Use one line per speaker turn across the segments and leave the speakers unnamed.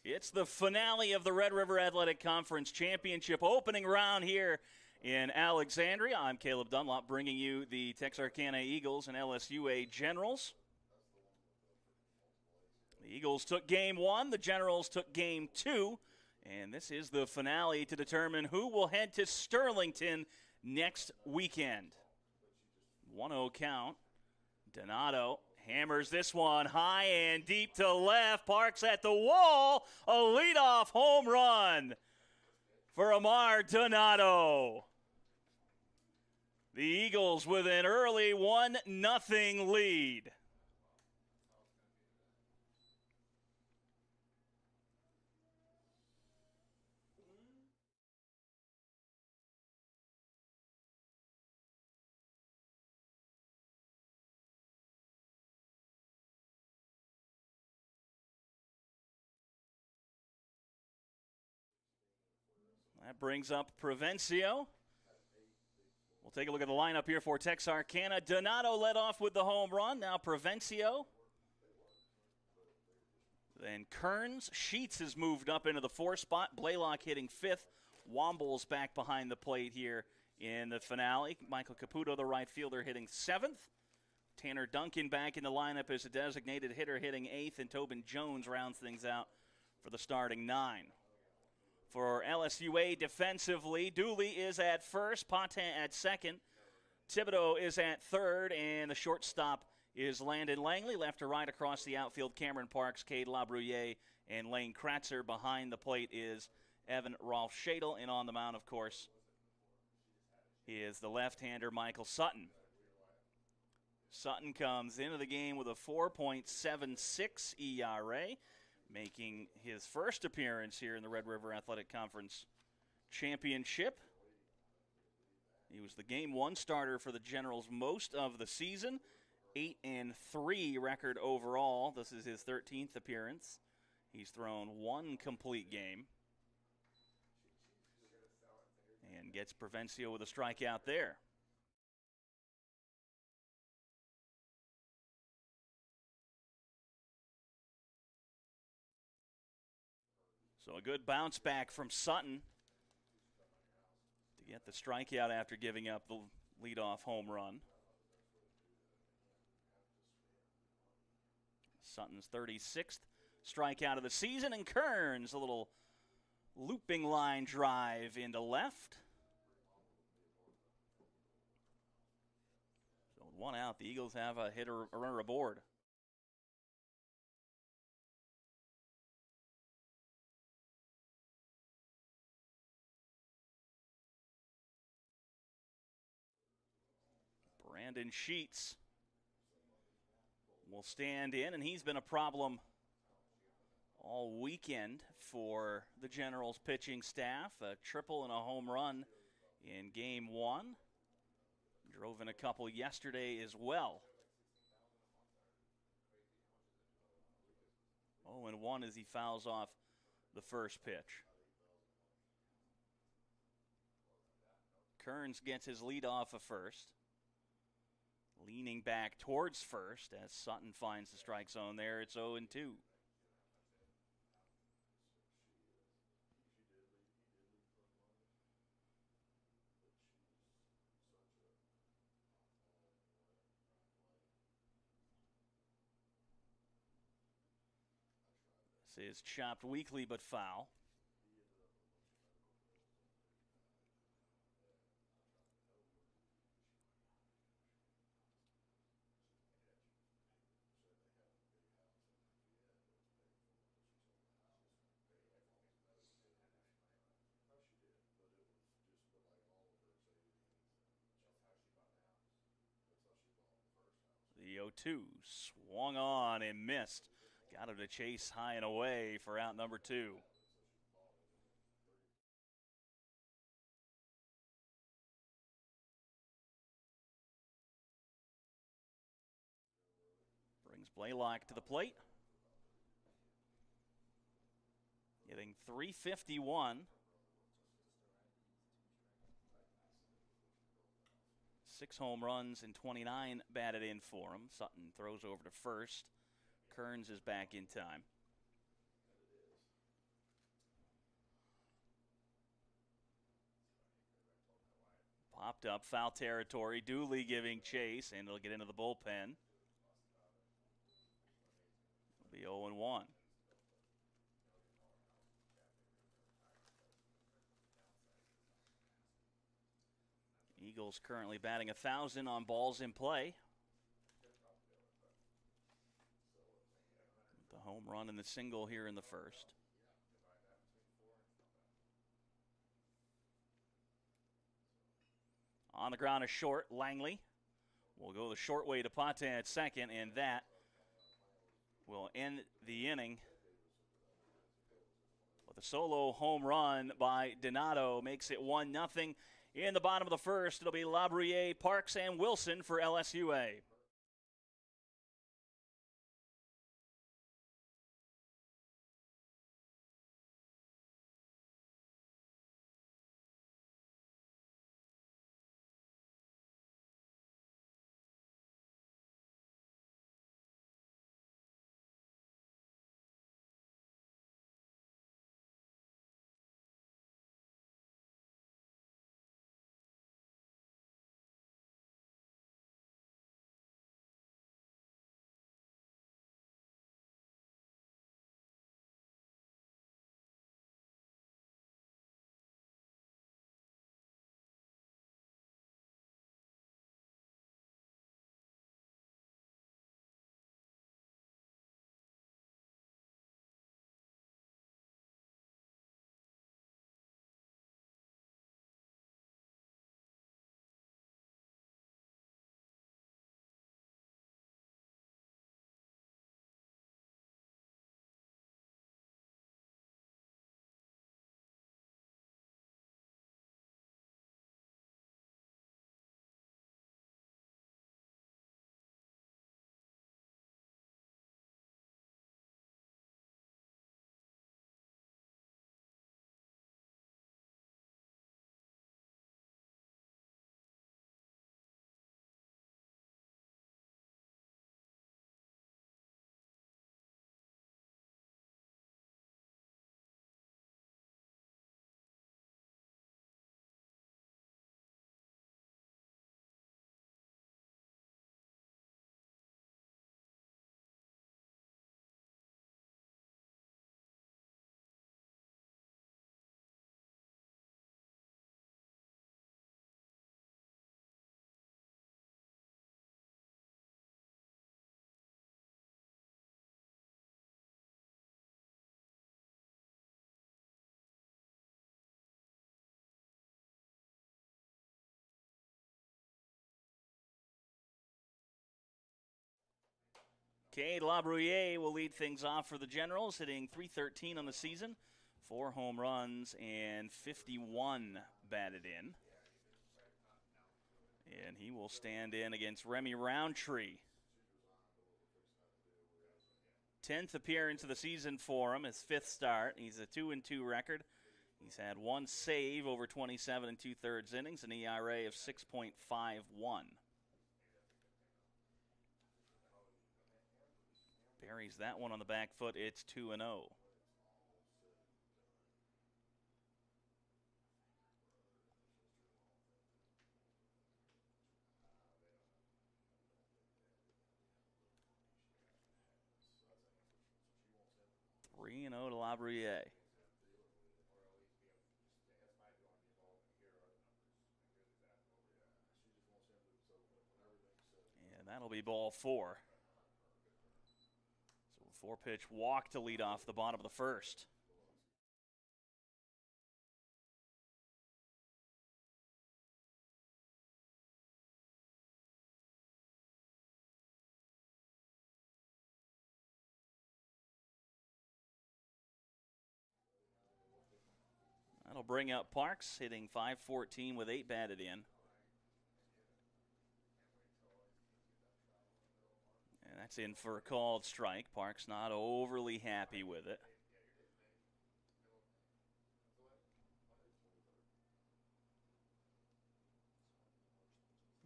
It's the finale of the Red River Athletic Conference Championship opening round here in Alexandria. I'm Caleb Dunlop bringing you the Texarkana Eagles and LSUA Generals. The Eagles took game one, the Generals took game two, and this is the finale to determine who will head to Sterlington next weekend. 1-0 count. Donato hammers this one high and deep to left, parks at the wall, a leadoff home run for Amar Donato. The Eagles with an early 1-0 lead. That brings up Provencio. We'll take a look at the lineup here for Texarkana. Donato led off with the home run. Now Provencio. Then Kearns. Sheets has moved up into the 4th spot. Blaylock hitting 5th. Womble's back behind the plate here in the finale. Michael Caputo, the right fielder, hitting 7th. Tanner Duncan back in the lineup as a designated hitter, hitting 8th. And Tobin Jones rounds things out for the starting 9. For LSUA defensively, Dooley is at first, Patin at second, Thibodeau is at third, and the shortstop is Landon Langley. Left to right across the outfield, Cameron Parks, Cade Labruyere, and Lane Kratzer. Behind the plate is Evan Rolf Shadle, and on the mound, of course, is the left-hander Michael Sutton. Sutton comes into the game with a 4.76 ERA. Making his first appearance here in the Red River Athletic Conference Championship. He was the Game 1 starter for the Generals most of the season. 8-3 record overall. This is his 13th appearance. He's thrown 1 complete game. And gets Provencio with a strikeout there. So a good bounce back from Sutton to get the strikeout after giving up the leadoff home run. Sutton's 36th strikeout of the season, and Kearns, a little looping line drive into left. So with 1 out, the Eagles have a runner aboard. Brandon Sheets will stand in, and he's been a problem all weekend for the Generals pitching staff. A triple and a home run in game 1. Drove in a couple yesterday as well. 0-1 as he fouls off the first pitch. Kearns gets his lead off of first. Leaning back towards first as Sutton finds the strike zone there. It's 0-2. This is chopped weakly but foul. The 0-2 swung on and missed. Got him to chase high and away for out number 2. Brings Blaylock to the plate. Hitting .351. 6 home runs and 29 batted in for him. Sutton throws over to first. Kearns is back in time. Popped up, foul territory. Dooley giving chase, and it'll get into the bullpen. It'll be 0-1. Eagles currently batting 1,000 on balls in play. The home run and the single here in the first. On the ground is short, Langley. Will go the short way to Pate at second, and that will end the inning. With a solo home run by Donato makes it 1-0. In the bottom of the first, it'll be Labruyere, Parks, and Wilson for LSUA. Cade Labruyere will lead things off for the Generals, hitting .313 on the season, 4 home runs and 51 batted in. And he will stand in against Remy Roundtree. 10th appearance of the season for him, his 5th start. He's a 2-2 record. He's had 1 save over 27 2/3 innings, an ERA of 6.51. Buries that one on the back foot. It's 2-0. To Labruyere. And that'll be ball 4. So a 4-pitch walk to lead off the bottom of the first. That'll bring up Parks, hitting .514 with 8 batted in. And that's in for a called strike. Parks not overly happy with it.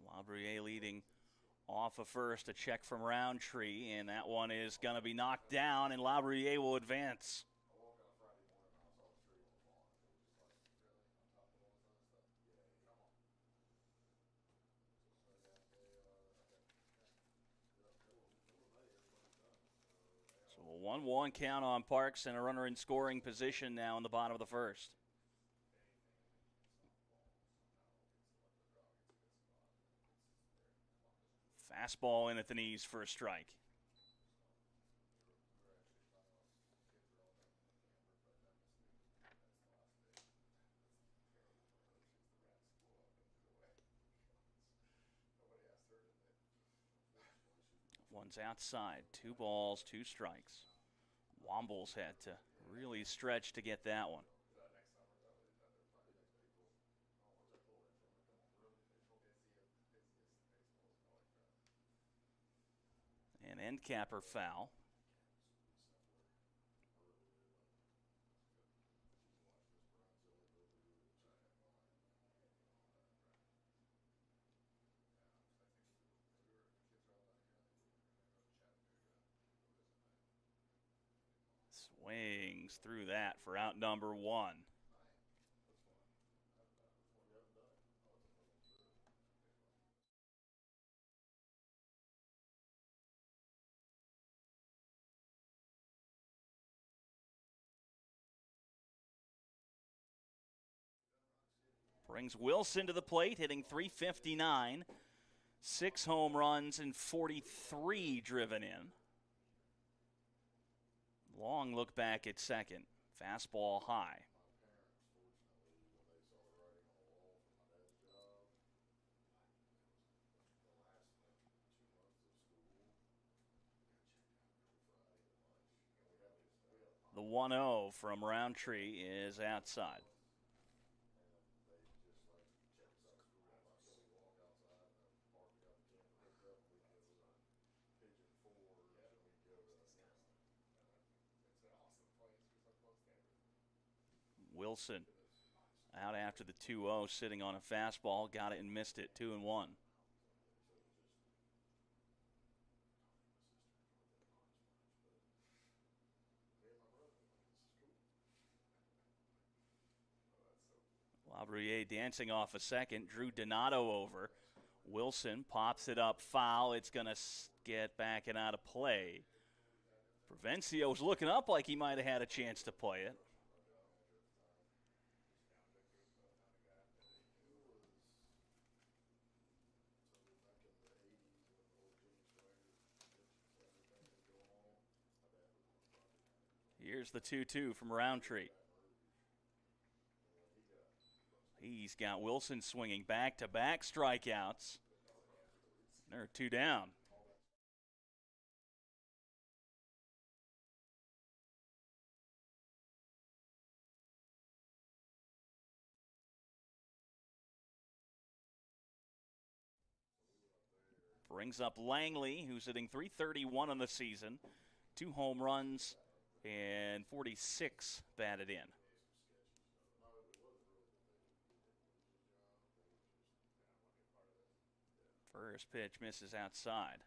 Labruyere leading off of first, a check from Roundtree, and that one is going to be knocked down, and Labruyere will advance. 1-1 count on Parks and a runner in scoring position now in the bottom of the first. Fastball in at the knees for a strike. One's outside. 2 balls, 2 strikes. Wombles had to really stretch to get that one. An end capper foul. Swings through that for out number 1. Brings Wilson to the plate, hitting .359. 6 home runs and 43 driven in. Long look back at second. Fastball high. The 1-0 from Roundtree is outside. Wilson out after the 2-0, sitting on a fastball, got it and missed it, 2-1. LaBruyere dancing off a second, drew Donato over. Wilson pops it up foul. It's going to get back and out of play. Provencio's looking up like he might have had a chance to play it. Here's the 2-2 from Roundtree. He's got Wilson swinging back-to-back strikeouts. There are 2 down. Brings up Langley, who's hitting .331 on the season. 2 home runs and 46 batted in. First pitch misses outside.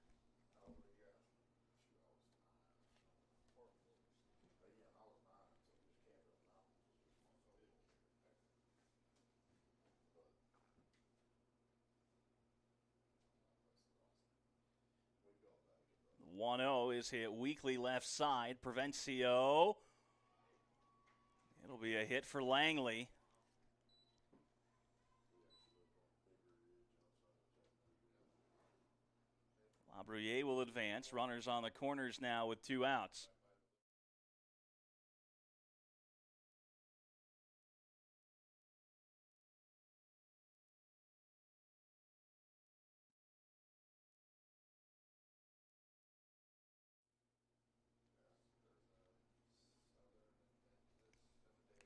The 1-0 is hit weakly left side. Provencio. It'll be a hit for Langley. LaBruyere will advance. Runners on the corners now with 2 outs.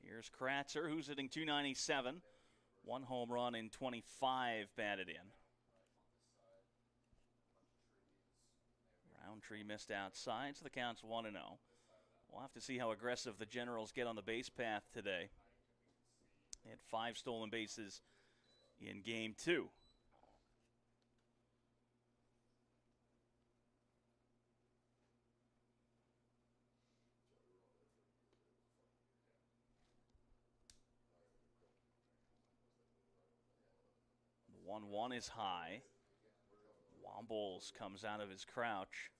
Here's Kratzer, who's hitting .297. 1 home run and 25 batted in. Roundtree missed outside, so the count's 1-0. We'll have to see how aggressive the Generals get on the base path today. They had 5 stolen bases in Game 2. The 1-1 is high. Wombles comes out of his crouch.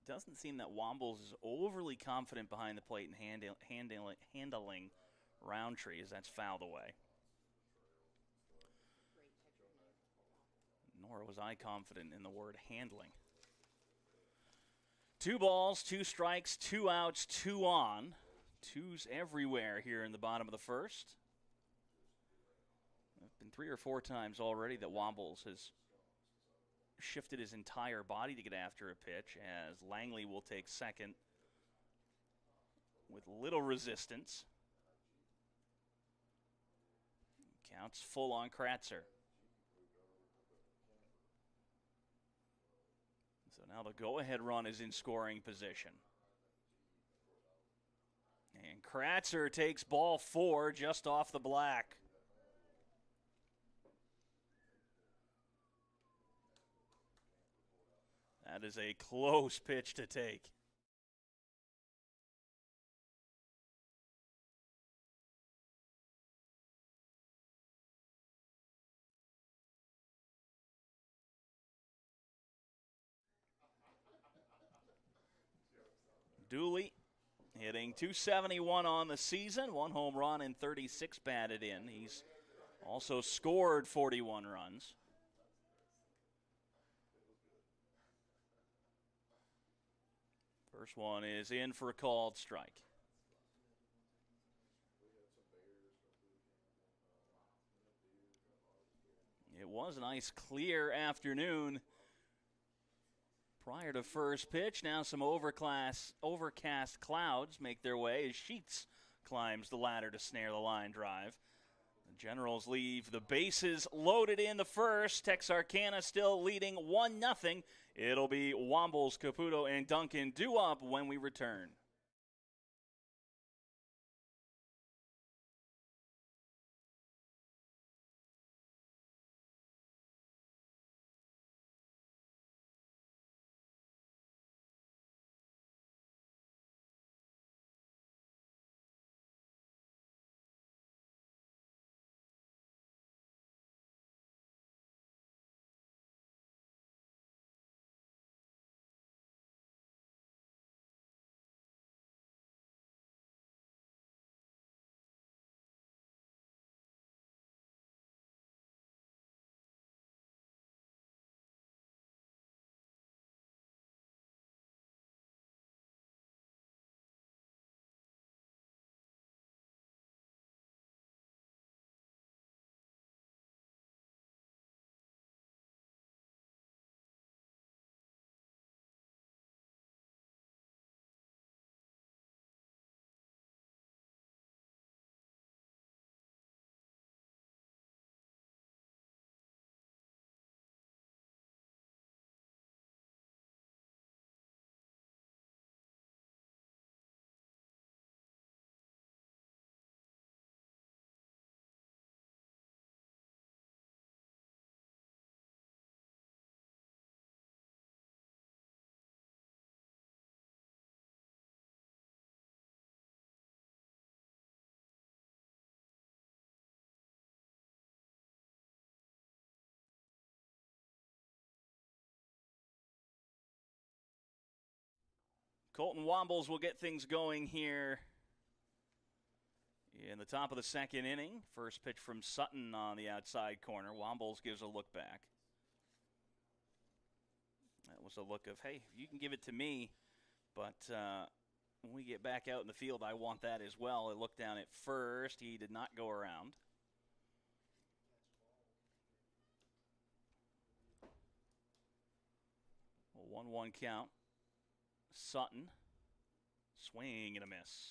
doesn't seem that Wombles is overly confident behind the plate and handling Roundtree as that's fouled away. Nor was I confident in the word handling. 2 balls, 2 strikes, 2 outs, 2 on. 2s everywhere here in the bottom of the first. It's been 3 or 4 times already that Wombles has shifted his entire body to get after a pitch, as Langley will take second with little resistance. Counts full on Kratzer. So now the go-ahead run is in scoring position. And Kratzer takes ball 4 just off the black. That is a close pitch to take. Dooley hitting .271 on the season, 1 home run and 36 batted in. He's also scored 41 runs. First one is in for a called strike. It was a nice clear afternoon prior to first pitch. Now some overcast clouds make their way as Sheets climbs the ladder to snare the line drive. The Generals leave the bases loaded in the first. Texarkana still leading 1-0. It'll be Wombles, Caputo, and Duncan due up when we return. Colton Wombles will get things going here in the top of the second inning. First pitch from Sutton on the outside corner. Wombles gives a look back. That was a look of, hey, you can give it to me, but when we get back out in the field, I want that as well. It looked down at first. He did not go around. A 1-1 count. Sutton, swing and a miss.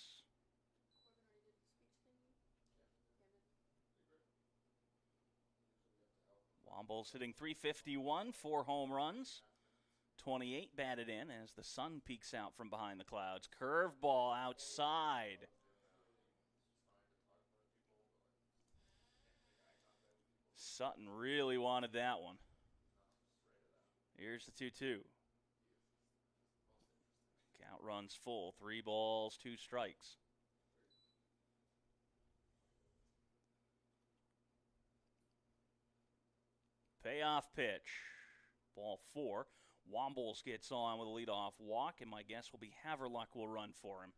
Wombles hitting .351, 4 home runs, 28 batted in as the sun peeks out from behind the clouds. Curveball outside. Sutton really wanted that one. Here's the 2-2. Count runs full. 3 balls, 2 strikes. Payoff pitch. Ball 4. Wombles gets on with a leadoff walk, and my guess will be Haverluck will run for him.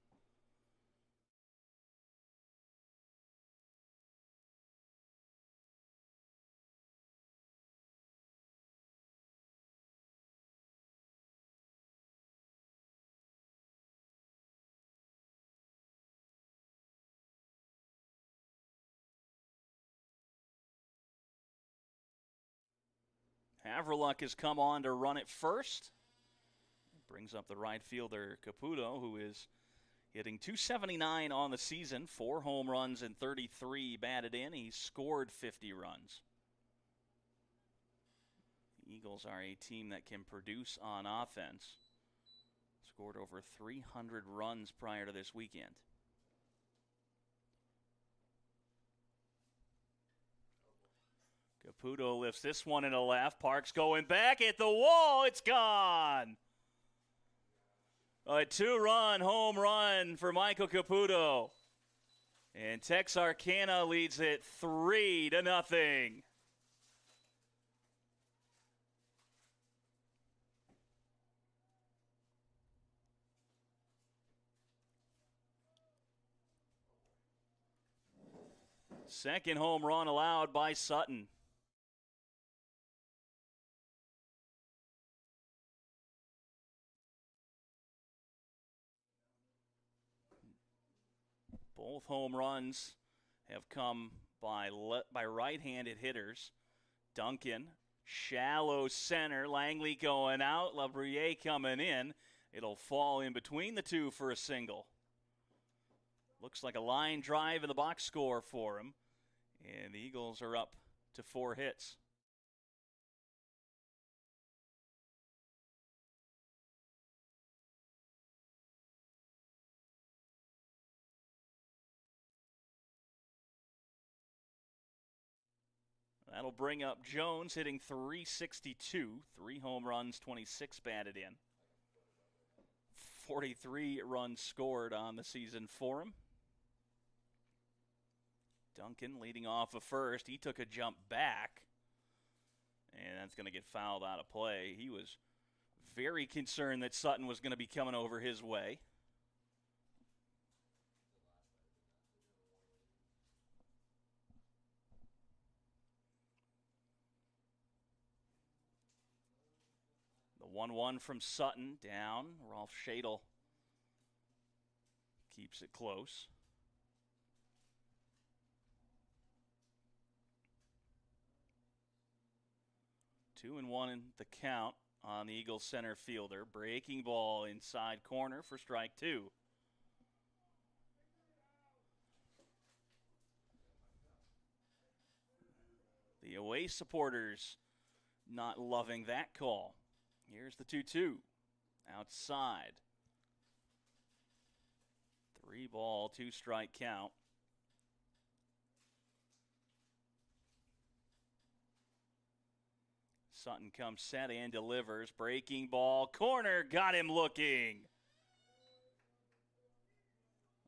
Haverluck has come on to run it first. Brings up the right fielder, Caputo, who is hitting .279 on the season, 4 home runs and 33 batted in. He's scored 50 runs. The Eagles are a team that can produce on offense. Scored over 300 runs prior to this weekend. Caputo lifts this one into left. Parks going back at the wall. It's gone. A 2-run home run for Michael Caputo. And Texarkana leads it 3-0. Second home run allowed by Sutton. Both home runs have come by right-handed hitters. Duncan, shallow center. Langley going out. LaBruyere coming in. It'll fall in between the two for a single. Looks like a line drive in the box score for him. And the Eagles are up to 4 hits. That'll bring up Jones hitting .362, 3 home runs, 26 batted in. 43 runs scored on the season for him. Duncan leading off of first. He took a jump back, and that's going to get fouled out of play. He was very concerned that Sutton was going to be coming over his way. The 1-1 from Sutton down. Rolf Schadel keeps it close. Two and one in the count on the Eagles center fielder. Breaking ball inside corner for strike 2. The away supporters not loving that call. Here's the 2-2. Outside. 3-ball, 2-strike count. Sutton comes set and delivers. Breaking ball. Corner. Got him looking.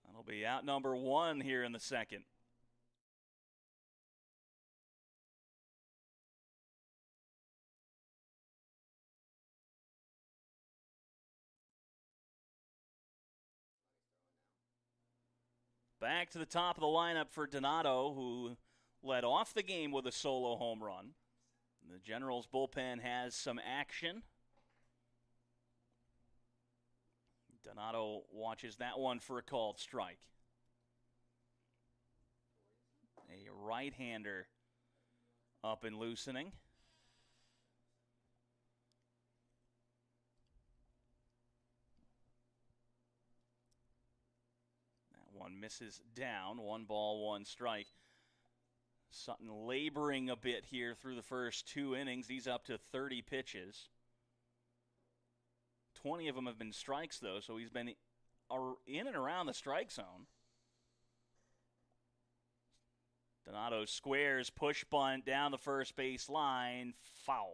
That'll be out number 1 here in the second. Back to the top of the lineup for Donato, who led off the game with a solo home run. The Generals bullpen has some action. Donato watches that one for a called strike. A right-hander up and loosening. That one misses down. 1 ball, 1 strike. Sutton laboring a bit here through the first 2 innings. He's up to 30 pitches. 20 of them have been strikes, though, so he's been in and around the strike zone. Donato squares, push bunt down the first base line. Foul.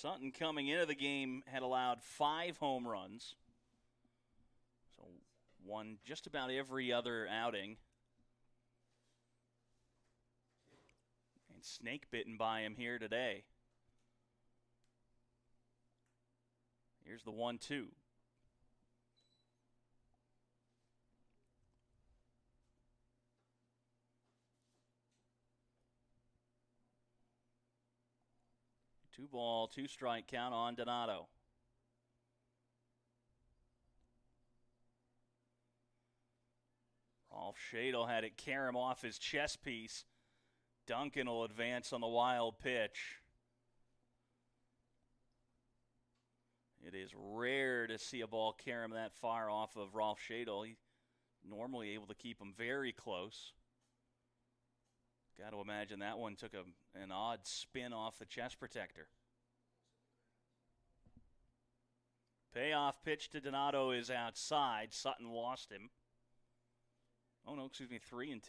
Sutton coming into the game had allowed 5 home runs. So won just about every other outing. And snake bitten by him here today. Here's the 1-2. Two ball, 2 strike count on Donato. Rolf Schadel had it carry him off his chest piece. Duncan will advance on the wild pitch. It is rare to see a ball carry him that far off of Rolf Schadel. He's normally able to keep him very close. Got to imagine that one took an odd spin off the chest protector. Payoff pitch to Donato is outside. Sutton lost him. Oh, no, excuse me, 3-2.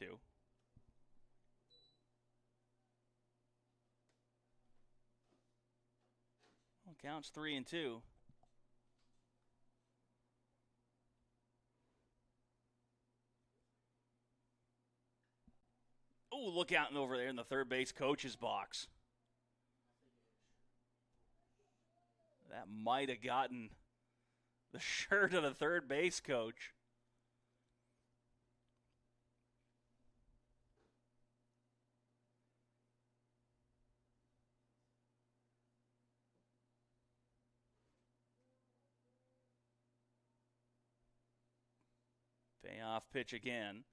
Well, counts 3-2. Oh, look out and over there in the third base coach's box. That might have gotten the shirt of the third base coach. Payoff pitch again.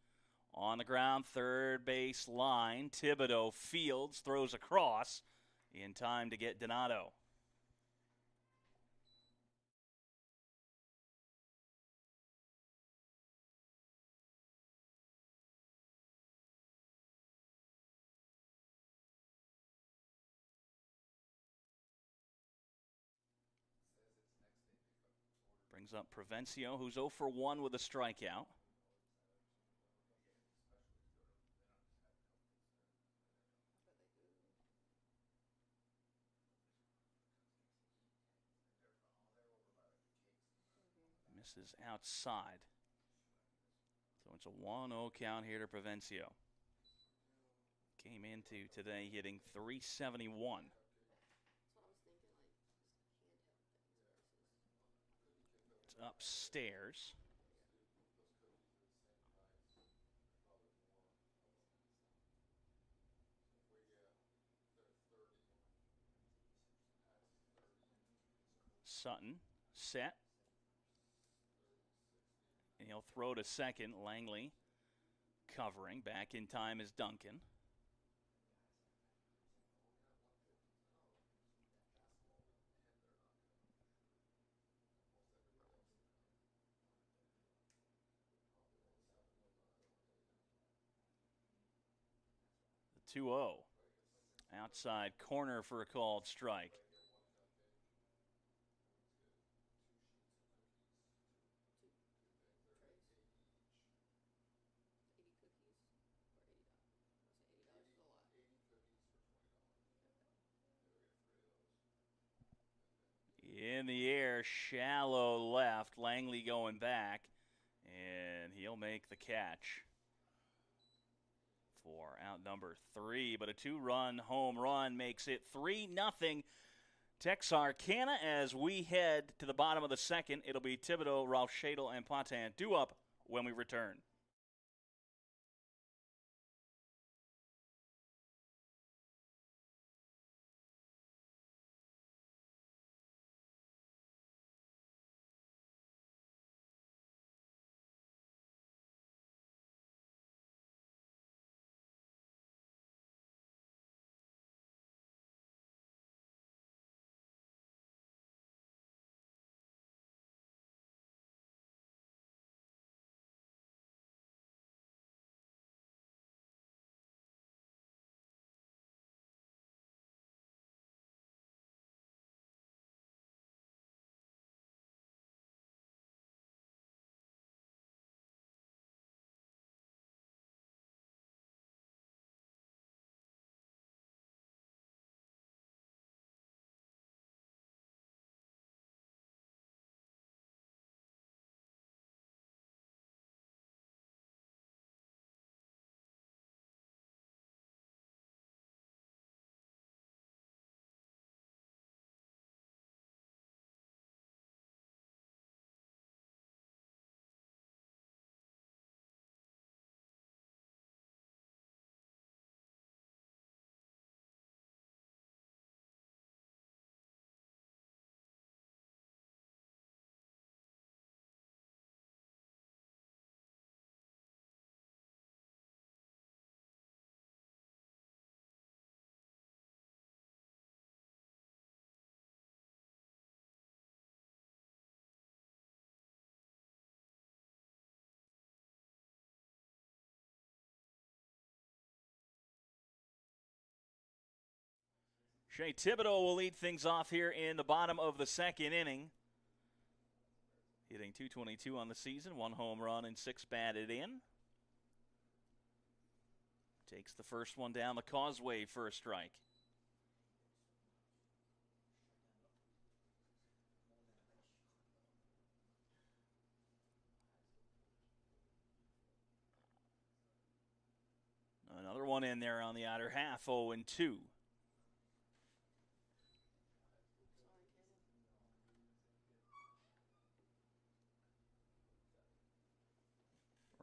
On the ground, third base line. Thibodeau fields, throws across in time to get Donato. Brings up Provencio, who's 0 for 1 with a strikeout. Misses outside. So it's a 1-0 count here to Provencio. Came into today hitting .371. It's upstairs. Sutton set. And he'll throw to second. Langley covering. Back in time is Duncan. The 2-0. Outside corner for a called strike. In the air, shallow left. Langley going back, and he'll make the catch for out number 3. But a 2-run home run makes it 3-0 Texarkana. As we head to the bottom of the second, it'll be Thibodeau, Rolf Schadel, and Patin due up when we return. Shea Thibodeau will lead things off here in the bottom of the second inning. Hitting .222 on the season, 1 home run and 6 batted in. Takes the first one down the causeway for a strike. Another one in there on the outer half, 0-2.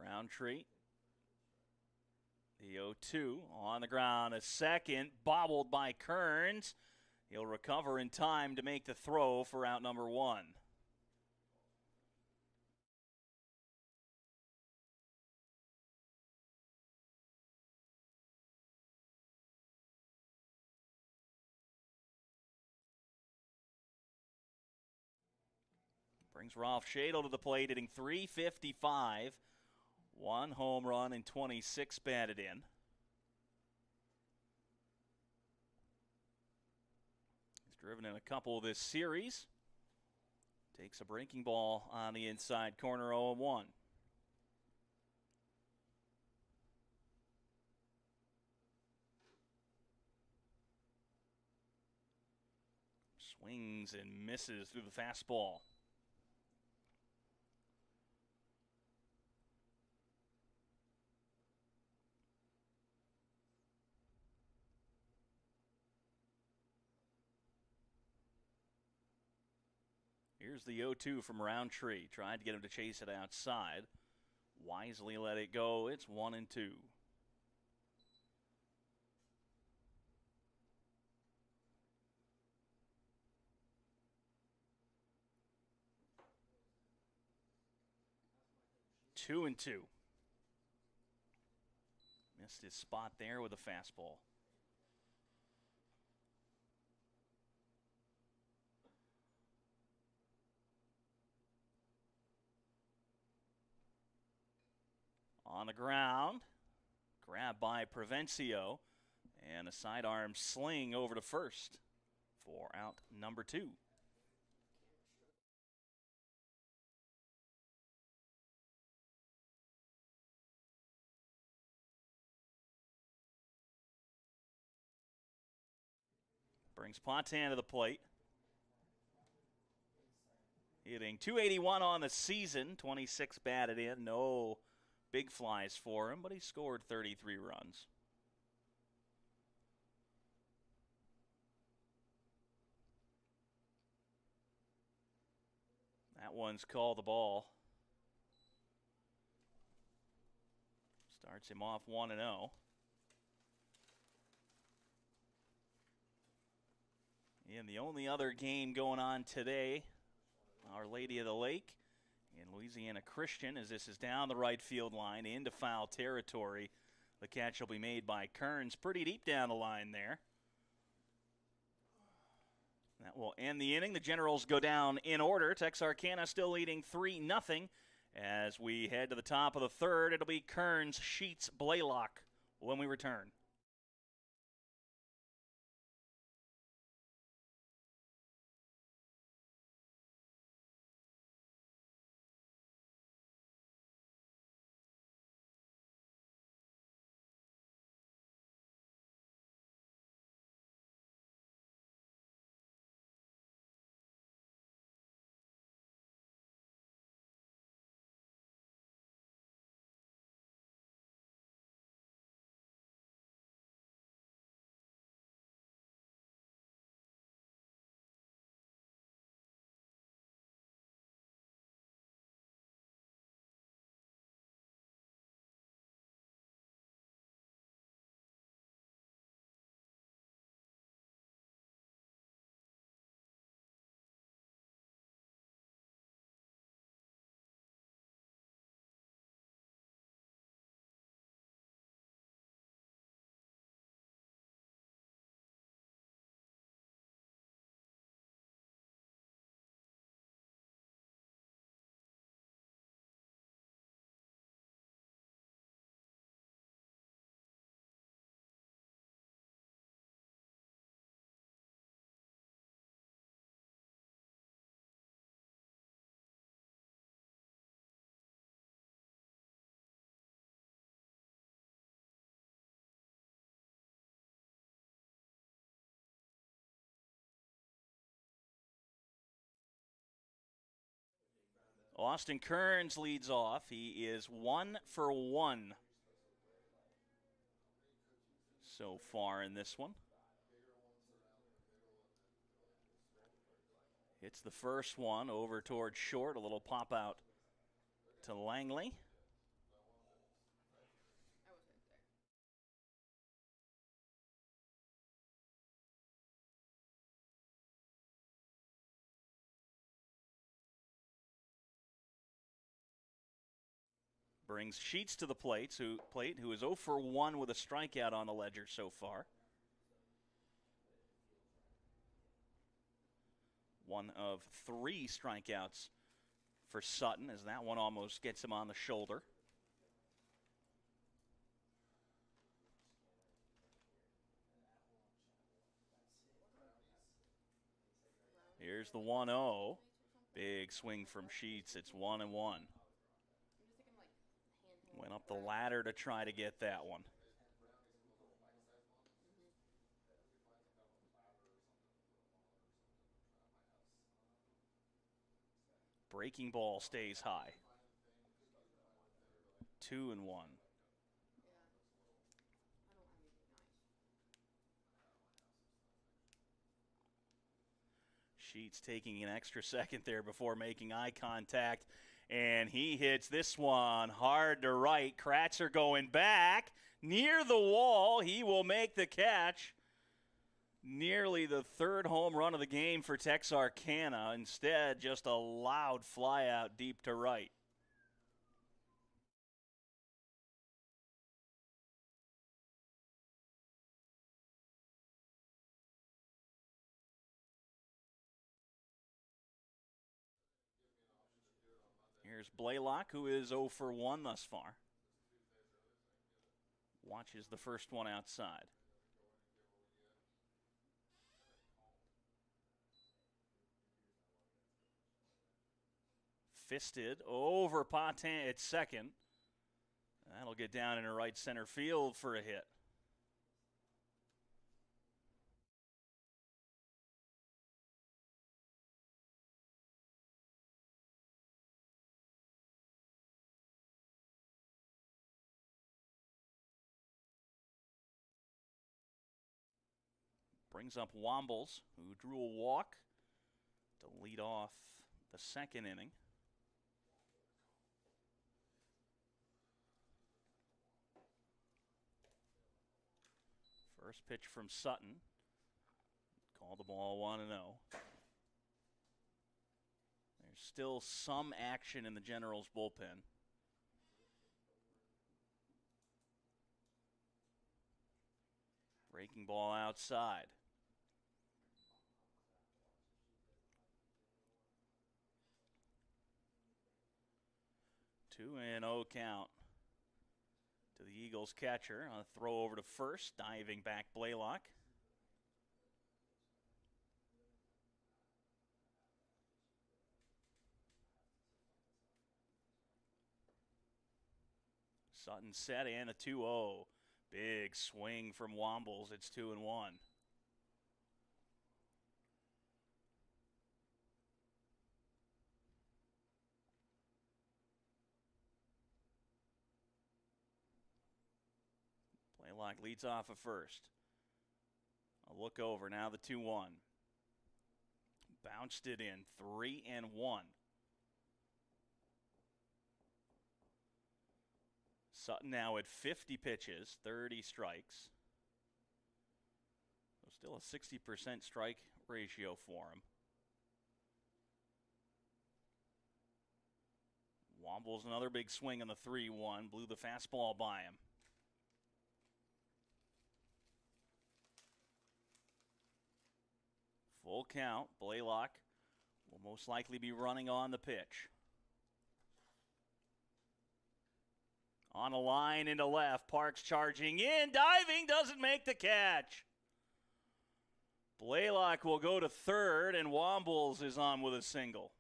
Roundtree. The 0-2 on the ground. A second, bobbled by Kearns. He'll recover in time to make the throw for out number 1. Brings Rolf Schadel to the plate, hitting .355. 1 home run and 26 batted in. He's driven in a couple this series. Takes a breaking ball on the inside corner, 0-1. Swings and misses through the fastball. Here's the 0-2 from Roundtree. Tried to get him to chase it outside. Wisely let it go. It's 1-2. Two and two. Missed his spot there with a fastball. On the ground, grabbed by Provencio, and a sidearm sling over to first for out number 2. Brings Potan to the plate. Hitting .281 on the season, 26 batted in, no big flies for him, but he scored 33 runs. That one's called the ball. Starts him off 1-0. And the only other game going on today, Our Lady of the Lake in Louisiana Christian, as this is down the right field line into foul territory. The catch will be made by Kearns pretty deep down the line there. That will end the inning. The Generals go down in order. Texarkana still leading 3-0. As we head to the top of the third, it'll be Kearns, Sheets, Blaylock when we return. Austin Kearns leads off. He is 1 for 1 so far in this one. Hits the first one over towards short. A little pop out to Langley. Brings Sheets to the plate, who is 0 for 1 with a strikeout on the ledger so far. One of 3 strikeouts for Sutton, as that one almost gets him on the shoulder. Here's the 1-0. Big swing from Sheets. It's 1-1. Went up the ladder to try to get that one. Breaking ball stays high. 2-1. Sheets taking an extra second there before making eye contact, and he hits this one hard to right. Kratzer going back near the wall. He will make the catch. Nearly the 3rd home run of the game for Texarkana. Instead, just a loud fly out deep to right. Here's Blaylock, who is 0 for 1 thus far. Watches the first one outside. Fisted over Patin at second. That'll get down into right center field for a hit. Brings up Wombles, who drew a walk to lead off the 2nd inning. First pitch from Sutton. Call the ball 1-0. There's still some action in the Generals bullpen. Breaking ball outside. 2-0 count to the Eagles catcher on a throw over to first, diving back Blaylock. Sutton set and a 2-0. Big swing from Wombles. It's 2-1. Blaylock leads off at first. A look over, now the 2-1. Bounced it in, 3-1. Sutton now at 50 pitches, 30 strikes. So still a 60% strike ratio for him. Wombles another big swing on the 3-1, blew the fastball by him. Full count. Blaylock will most likely be running on the pitch. On a line into left. Parks charging in. Diving. Doesn't make the catch. Blaylock will go to third, and Wombles is on with a single.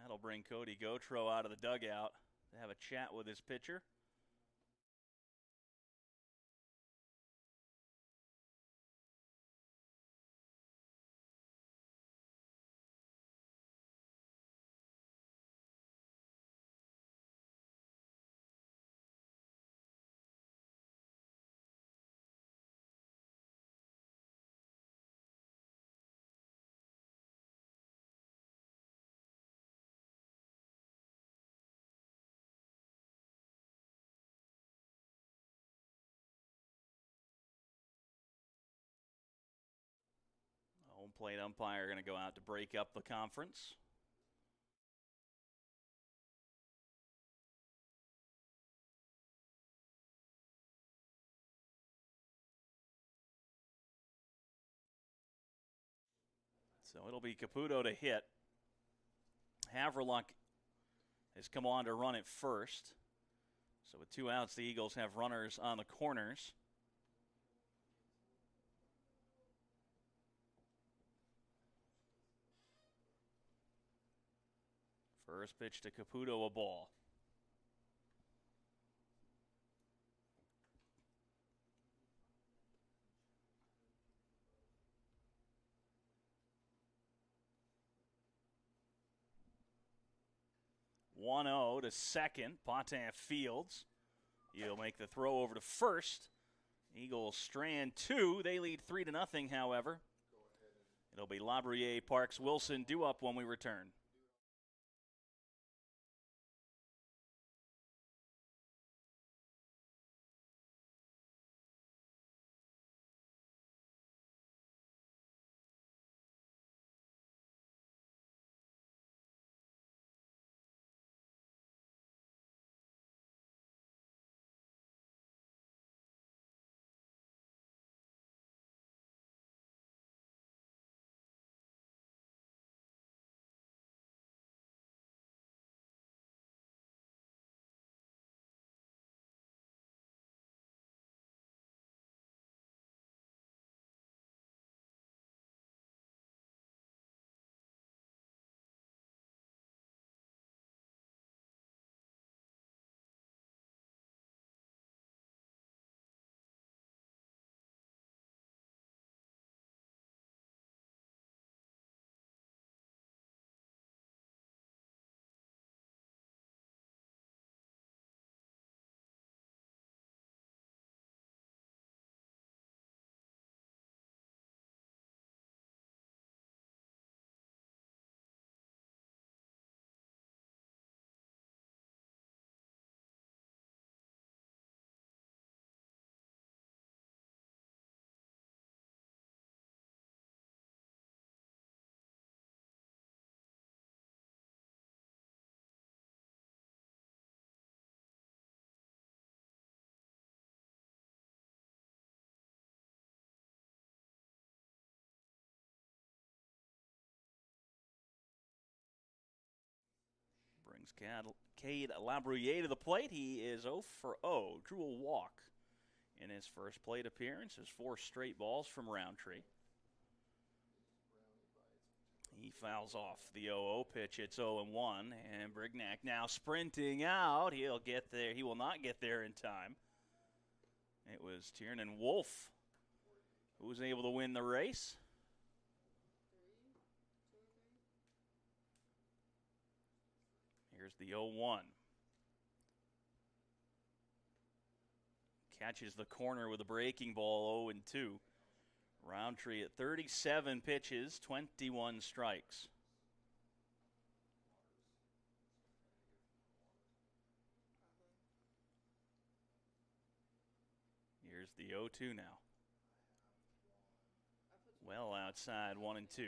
That'll bring Cody Gautreau out of the dugout. to have a chat with his pitcher. Home plate umpire going to go out to break up the conference. So it'll be Caputo to hit. Haverluck has come on to run it first. So with 2 outs, the Eagles have runners on the corners. First pitch to Caputo, a ball. One 0 to second. Potaff fields. He'll make the throw over to first. Eagles strand 2. They lead 3-0, however. It'll be Labruyere, Parks, Wilson due up when we return. Brings Cade Labruyere to the plate. He is 0 for 0. Drew a walk in his first plate appearance. His 4 straight balls from Roundtree. He fouls off the 0-0 pitch. It's 0-1, and Brignac now sprinting out. He'll get there. He will not get there in time. It was Tiernan Wolf who was able to win the race. Here's the 0-1. Catches the corner with a breaking ball, 0-2. Roundtree at 37 pitches, 21 strikes. Here's the 0-2 now. Well outside, 1-2.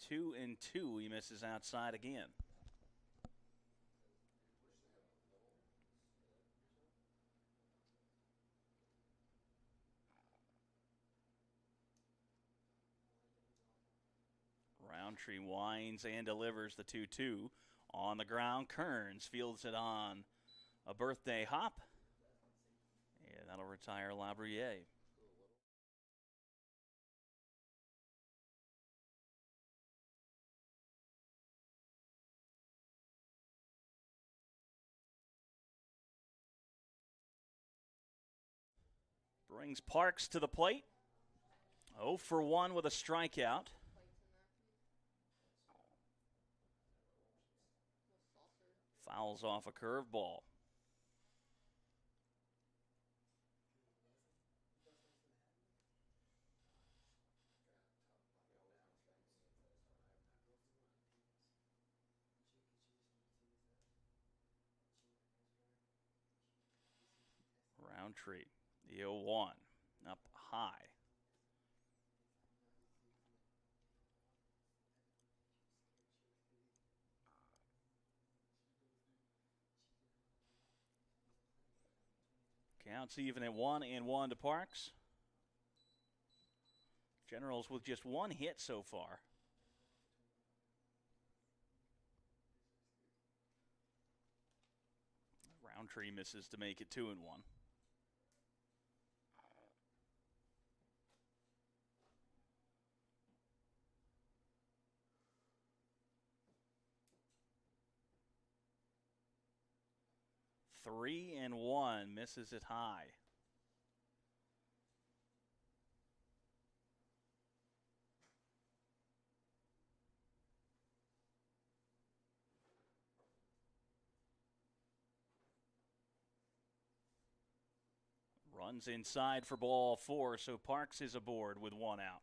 Two and two, he misses outside again. Roundtree winds and delivers the 2-2. On the ground, Kearns fields it on a birthday hop. And that'll retire Labriere. Brings Parks to the plate. 0 for 1 with a strikeout. Fouls off a curveball. Roundtree, the 0-1, up high. Counts even at 1-1 to Parks. Generals with just one hit so far. Roundtree misses to make it 2-1. Three and 1, misses it high. Runs inside for ball 4, so Parks is aboard with 1 out.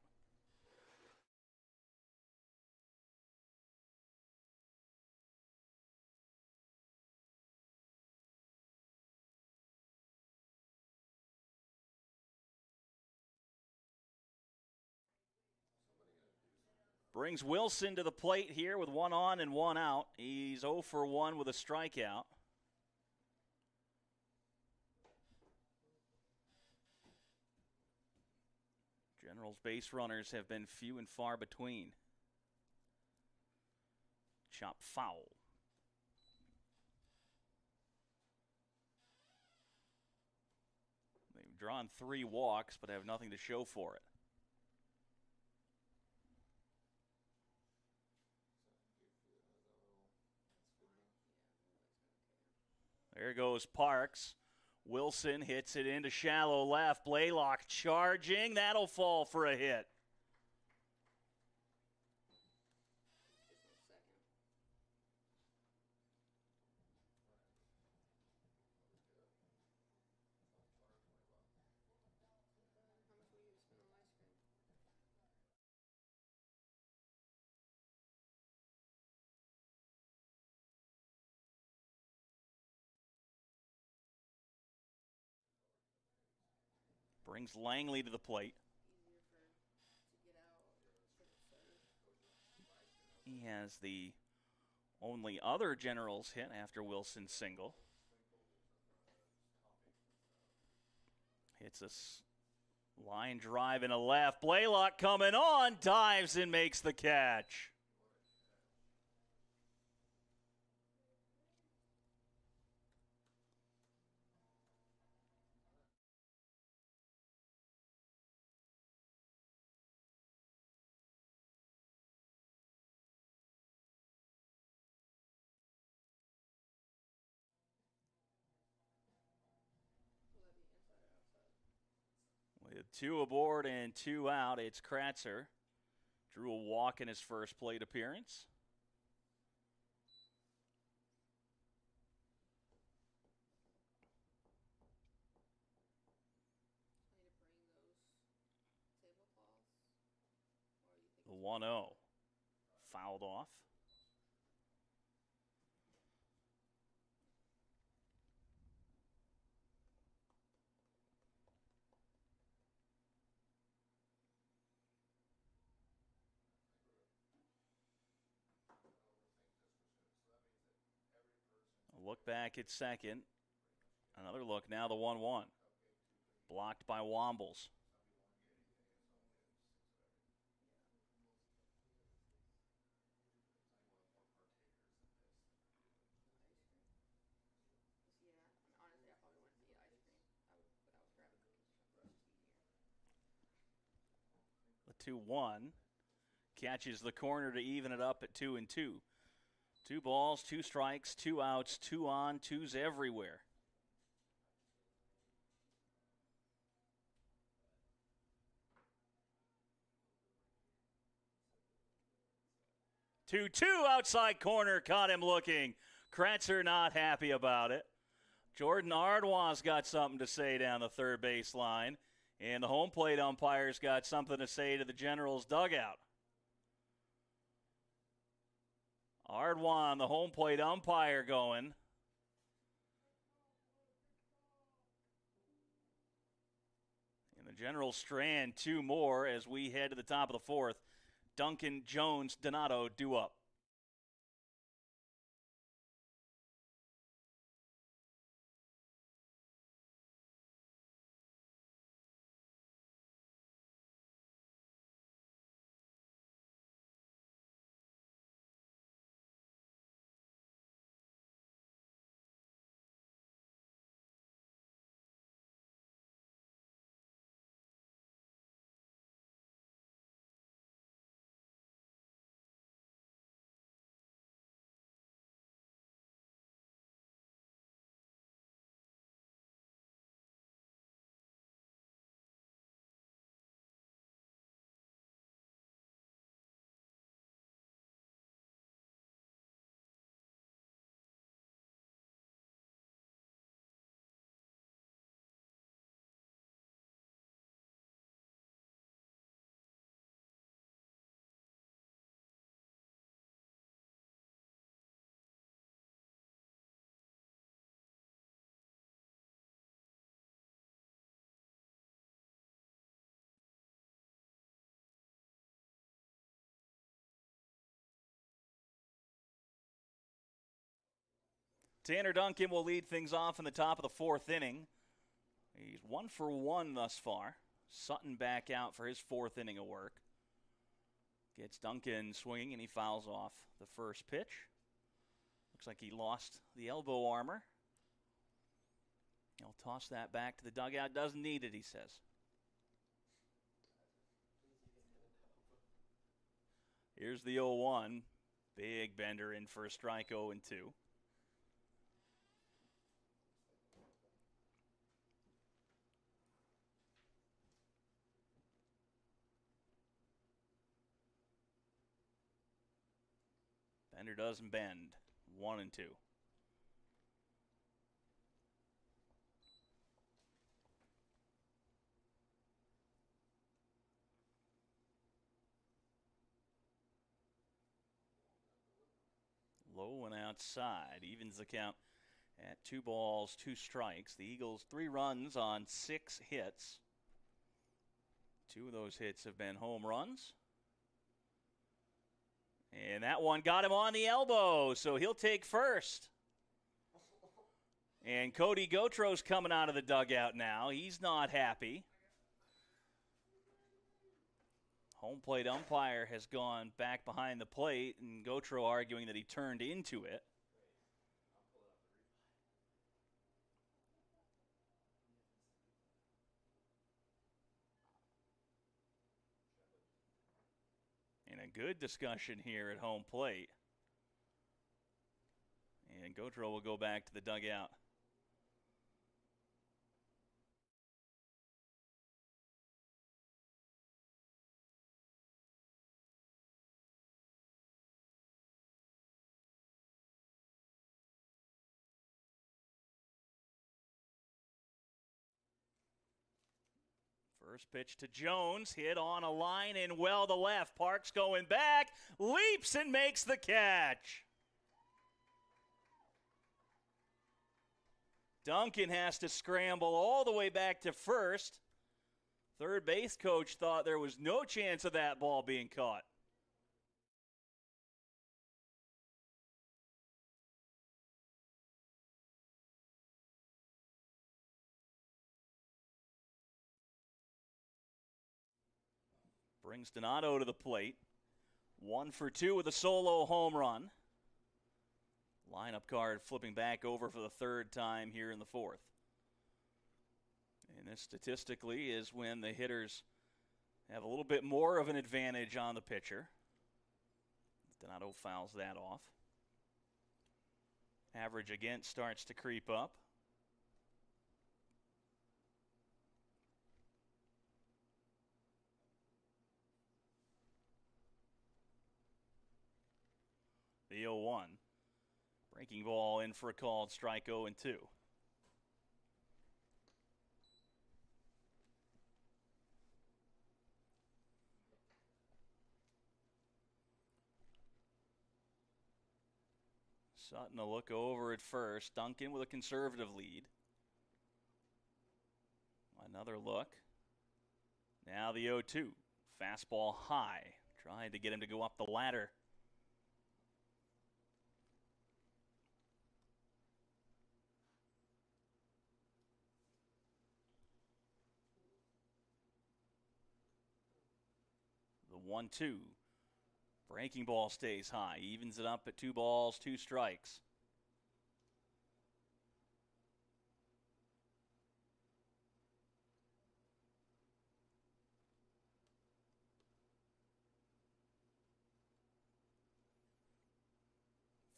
Brings Wilson to the plate here with 1 on and 1 out. He's 0 for 1 with a strikeout. Generals base runners have been few and far between. Chop foul. They've drawn 3 walks but have nothing to show for it. There goes Parks. Wilson hits it into shallow left. Blaylock charging. That'll fall for a hit. Brings Langley to the plate. He has the only other Generals hit after Wilson's single. Hits a line drive in a left. Blaylock coming on, dives and makes the catch. With 2 aboard and 2 out, it's Kratzer. Drew a walk in his first plate appearance. The 1-0 fouled off. A look back at second. Another look now, the 1-1. Blocked by Wombles. 2-1. Catches the corner to even it up at 2-2. 2 balls, 2 strikes, 2 outs, 2 on, 2s everywhere. Two outside corner, caught him looking. Kratzer not happy about it. Jordan Ardwa's got something to say down the third base line, and the home plate umpire's got something to say to the Generals' dugout. Ardwan, the home plate umpire, going. And the Generals strand 2 more as we head to the top of the 4th. Duncan, Jones, Donato due up. Tanner Duncan will lead things off in the top of the 4th inning. He's 1 for 1 thus far. Sutton back out for his 4th inning of work. Gets Duncan swinging, and he fouls off the first pitch. Looks like he lost the elbow armor. He'll toss that back to the dugout. Doesn't need it, he says. Here's the 0-1. Big bender in for a strike, 0-2. Bender doesn't bend. 1-2. Low and outside. Evens the count at 2 balls, 2 strikes. The Eagles 3 runs on 6 hits. 2 of those hits have been home runs. And that one got him on the elbow, so he'll take first. And Cody Gotro's coming out of the dugout now. He's not happy. Home plate umpire has gone back behind the plate, and Gotro arguing that he turned into it. And a good discussion here at home plate. And Gotro will go back to the dugout. First pitch to Jones, hit on a line and well to left. Parks going back, leaps and makes the catch. Duncan has to scramble all the way back to first. Third base coach thought there was no chance of that ball being caught. Brings Donato to the plate. 1 for 2 with a solo home run. Lineup card flipping back over for the 3rd time here in the 4th. And this statistically is when the hitters have a little bit more of an advantage on the pitcher. Donato fouls that off. Average against starts to creep up. The 0-1. Breaking ball in for a called strike 0-2. Sutton a look over at first. Duncan with a conservative lead. Another look. Now the 0-2. Fastball high. Trying to get him to go up the ladder. The 1-2. Breaking ball stays high. Evens it up at 2 balls, 2 strikes.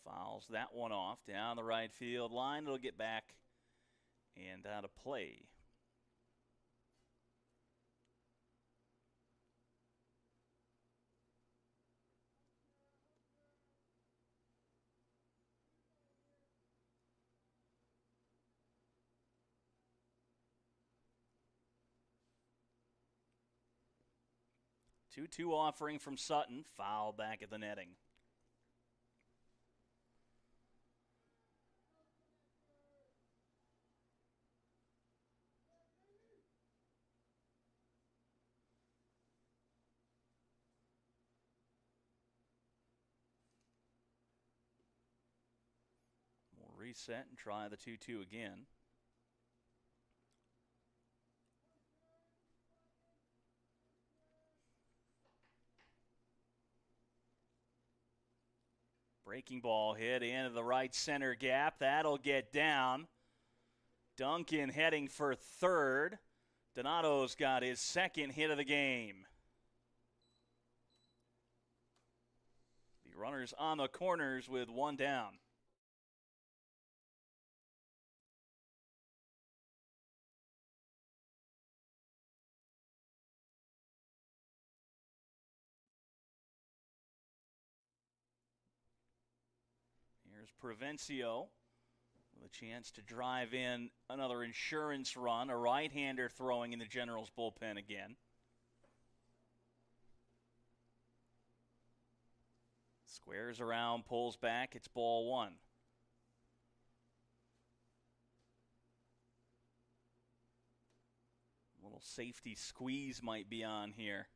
Fouls that one off down the right field line. It'll get back and out of play. Two offering from Sutton. Foul back at the netting. We'll reset and try the 2-2 again. Breaking ball hit into the right center gap. That'll get down. Duncan heading for third. Donato's got his second hit of the game. The runners on the corners with one down. Here's Provencio with a chance to drive in another insurance run. A right-hander throwing in the Generals bullpen again. Squares around, pulls back. It's ball 1. A little safety squeeze might be on here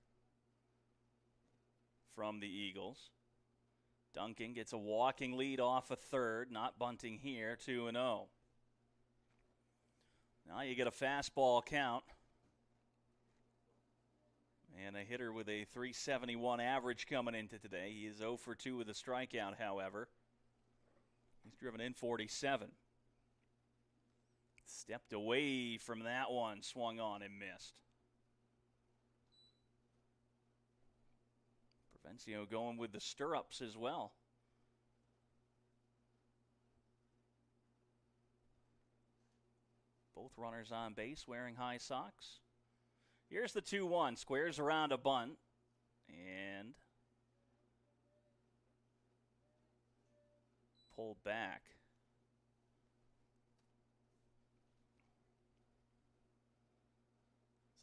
from the Eagles. Duncan gets a walking lead off a third, not bunting here, 2-0. Now you get a fastball count. And a hitter with a .371 average coming into today. He is 0 for 2 with a strikeout, however. He's driven in 47. Stepped away from that one, swung on and missed. Provencio going with the stirrups as well. Both runners on base wearing high socks. Here's the 2-1. Squares around a bunt. And pulled back.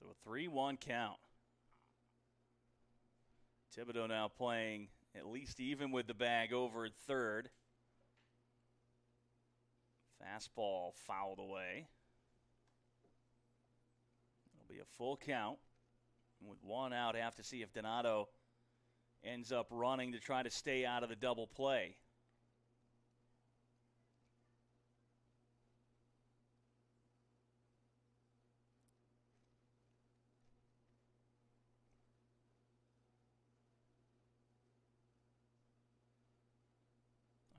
So a 3-1 count. Thibodeau now playing at least even with the bag over at third. Fastball fouled away. It'll be a full count. And with one out, have to see if Donato ends up running to try to stay out of the double play.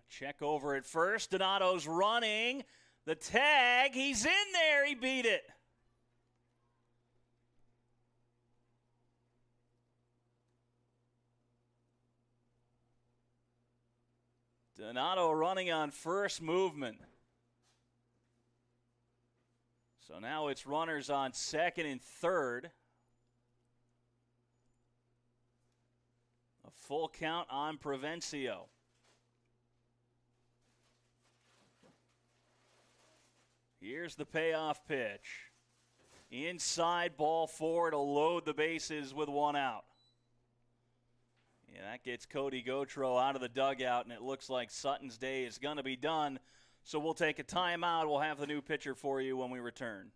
Check over at first. Donato's running. The tag. He's in there. He beat it. Donato running on first movement. So now it's runners on second and third. A full count on Provencio. Here's the payoff pitch. Inside, ball four to load the bases with one out. Yeah, that gets Cody Gautreau out of the dugout, and it looks like Sutton's day is going to be done. So we'll take a timeout. We'll have the new pitcher for you when we return.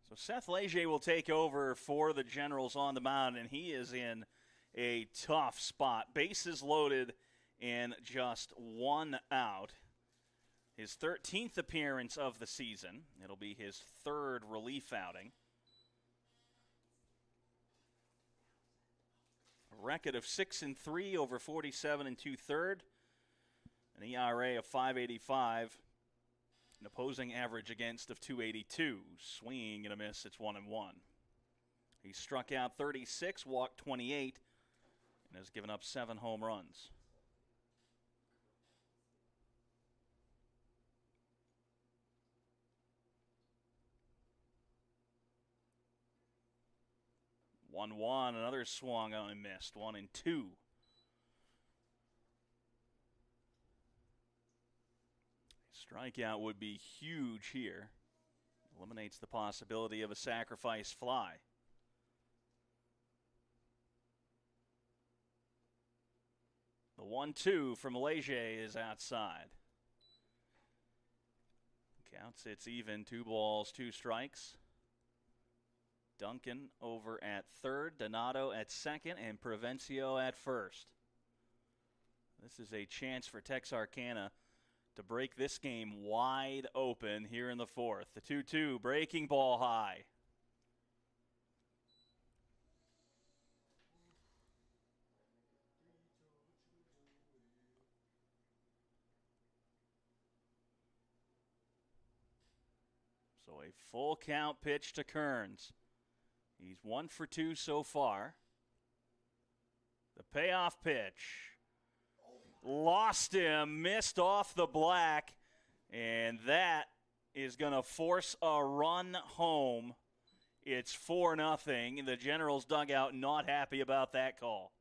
So Seth Leger will take over for the Generals on the mound, and he is in a tough spot. Bases loaded and just one out. His 13th appearance of the season. It'll be his third relief outing. A record of 6-3 over 47 2/3. An ERA of 5.85. An opposing average against of 282. Swinging and a miss, it's 1-1. He struck out 36, walked 28, and has given up 7 home runs. Another swung on and missed. 1-2. Strikeout would be huge here. Eliminates the possibility of a sacrifice fly. The 1-2 from Leger is outside. Counts it's even. 2 balls, 2 strikes. Duncan over at third, Donato at second, and Provencio at first. This is a chance for Texarkana to break this game wide open here in the fourth. The 2-2, breaking ball high. So a full count pitch to Kearns. He's 1 for 2 so far. The payoff pitch. Lost him, missed off the black, and that is going to force a run home. It's 4-0. The Generals dugout not happy about that call.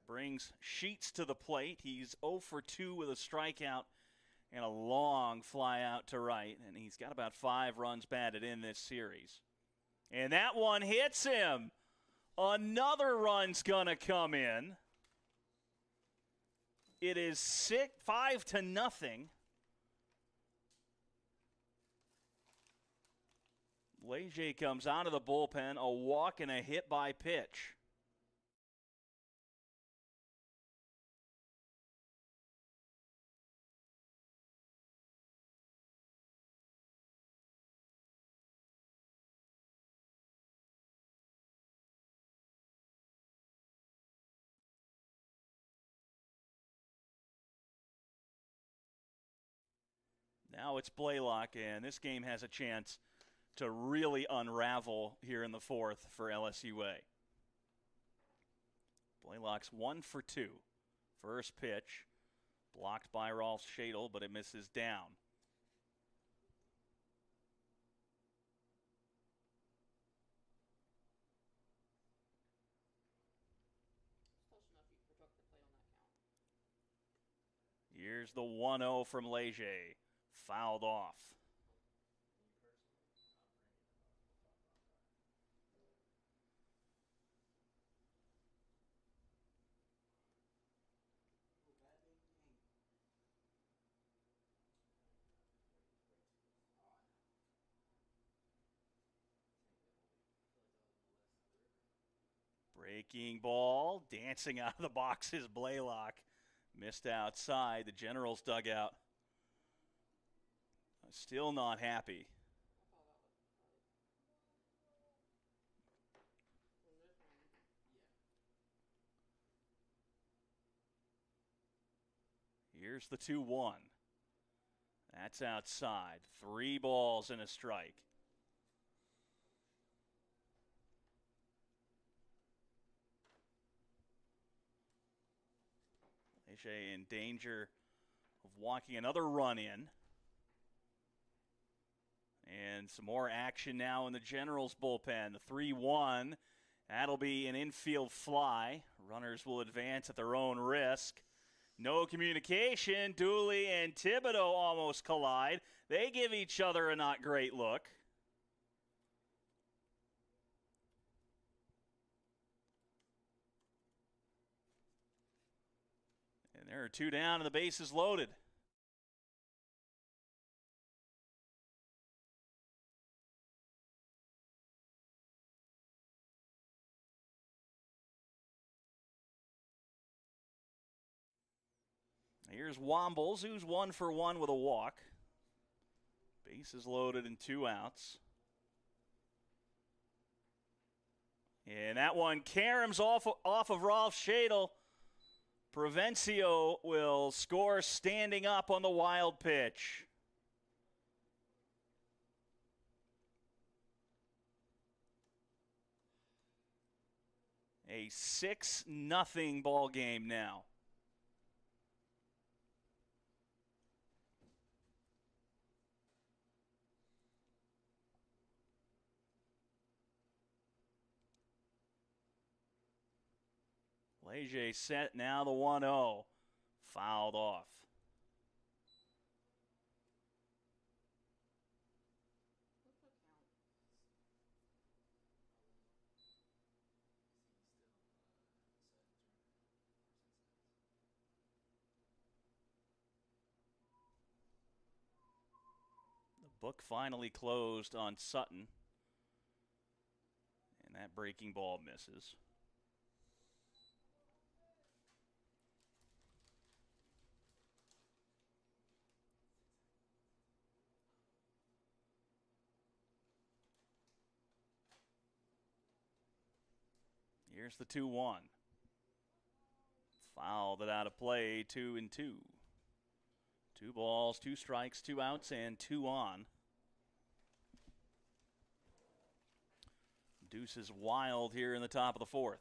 Brings Sheets to the plate. He's 0 for 2 with a strikeout and a long fly out to right. And he's got about 5 runs batted in this series. And that one hits him. Another run's going to come in. It is 5-0. Leger comes out of the bullpen, a walk and a hit by pitch. Now it's Blaylock, and this game has a chance to really unravel here in the fourth for LSUA. Blaylock's 1 for 2. First pitch, blocked by Rolf Schadel, but it misses down. Here's the 1-0 from Leger. Fouled off. Breaking ball, dancing out of the box is Blaylock. Missed outside. The Generals dugout still not happy. Here's the 2-1. That's outside. 3 balls and a strike. Leger in danger of walking another run in. And some more action now in the Generals bullpen. The 3-1. That'll be an infield fly. Runners will advance at their own risk. No communication. Dooley and Thibodeau almost collide. They give each other a not great look. And there are 2 down and the bases loaded. Here's Wombles, who's 1 for 1 with a walk. Bases loaded and 2 outs. And that one caroms off of Rolf Schadel. Provencio will score standing up on the wild pitch. A 6-0 ball game now. Leger set, now the 1-0. Fouled off. Book finally closed on Sutton. And that breaking ball misses. Here's the 2-1. Fouled it out of play, 2-2. 2 balls, 2 strikes, 2 outs, and 2 on. Deuce is wild here in the top of the 4th.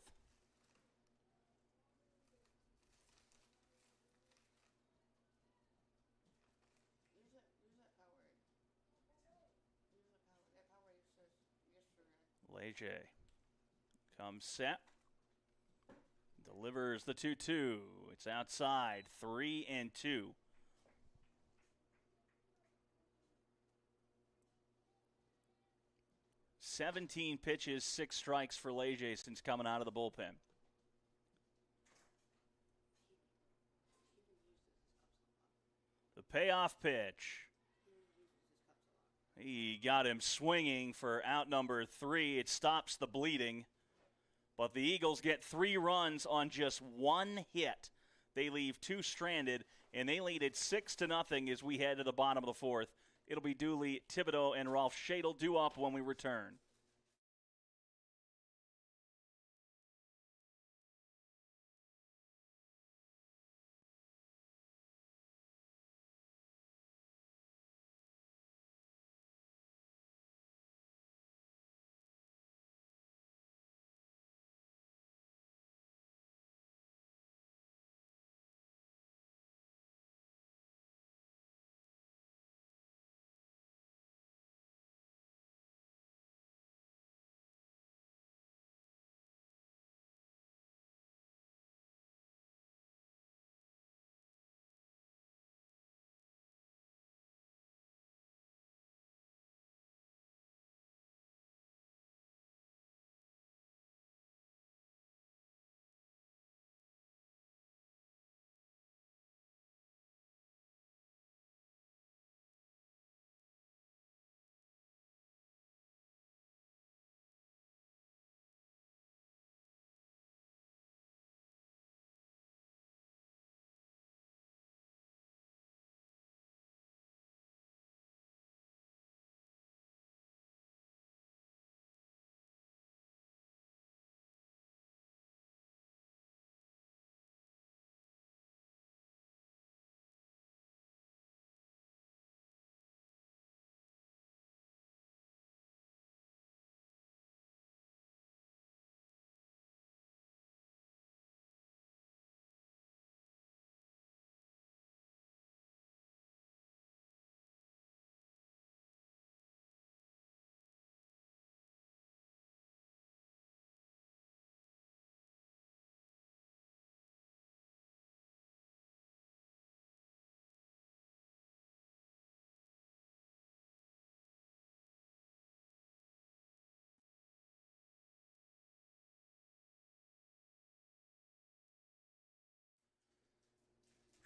Leger comes set. Delivers the 2-2. It's outside, 3-2. "17 pitches, 6 strikes for Leger since coming out of the bullpen. The payoff pitch. He got him swinging for out number 3. It stops the bleeding. But the Eagles get 3 runs on just 1 hit. They leave 2 stranded, and they lead it 6-0 as we head to the bottom of the 4th. It'll be Dooley, Thibodeau, and Rolf Schadel due up when we return.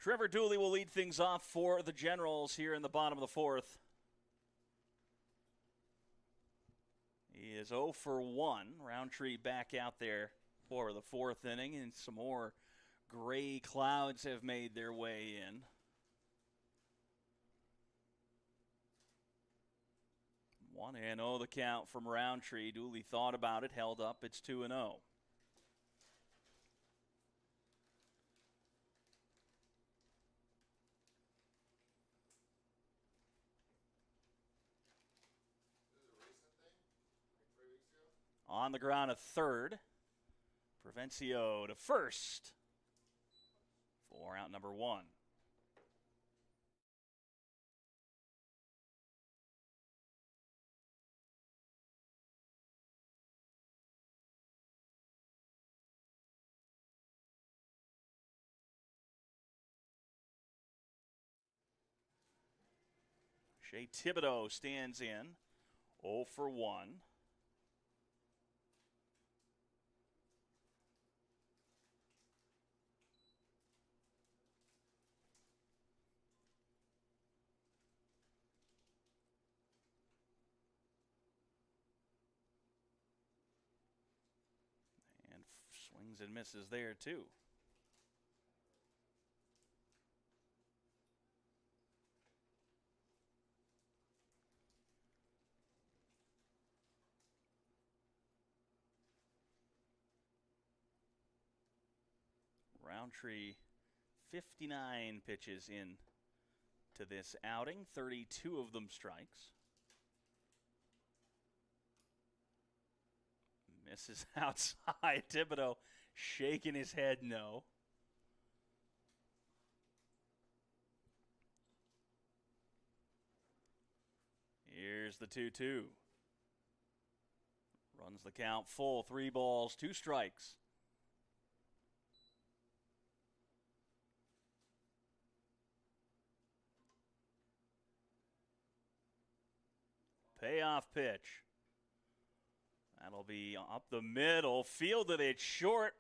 Trevor Dooley will lead things off for the Generals here in the bottom of the 4th. He is 0 for 1. Roundtree back out there for the 4th inning, and some more gray clouds have made their way in. 1-0 the count from Roundtree. Dooley thought about it, held up. It's 2-0. On the ground, a third. Provencio to first for out number 1. Shea Thibodeau stands in, 0 for 1. Swings and misses there, too. Roundtree, 59 pitches in to this outing, 32 of them strikes. Misses outside. Thibodeau shaking his head no. Here's the 2-2. Runs the count full. 3 balls, 2 strikes. Payoff pitch. That'll be up the middle. Fielded it short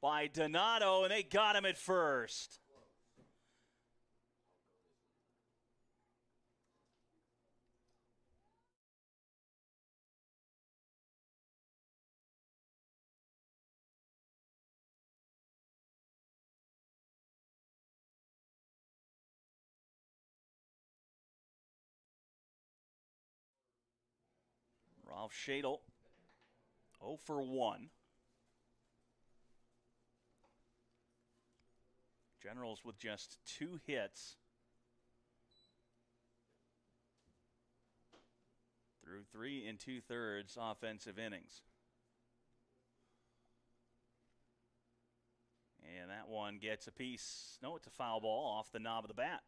by Donato, and they got him at first. Ralph Shadle, 0 for 1. Generals with just 2 hits through 3 2/3 offensive innings. And that one gets a piece. No, it's a foul ball off the knob of the bat.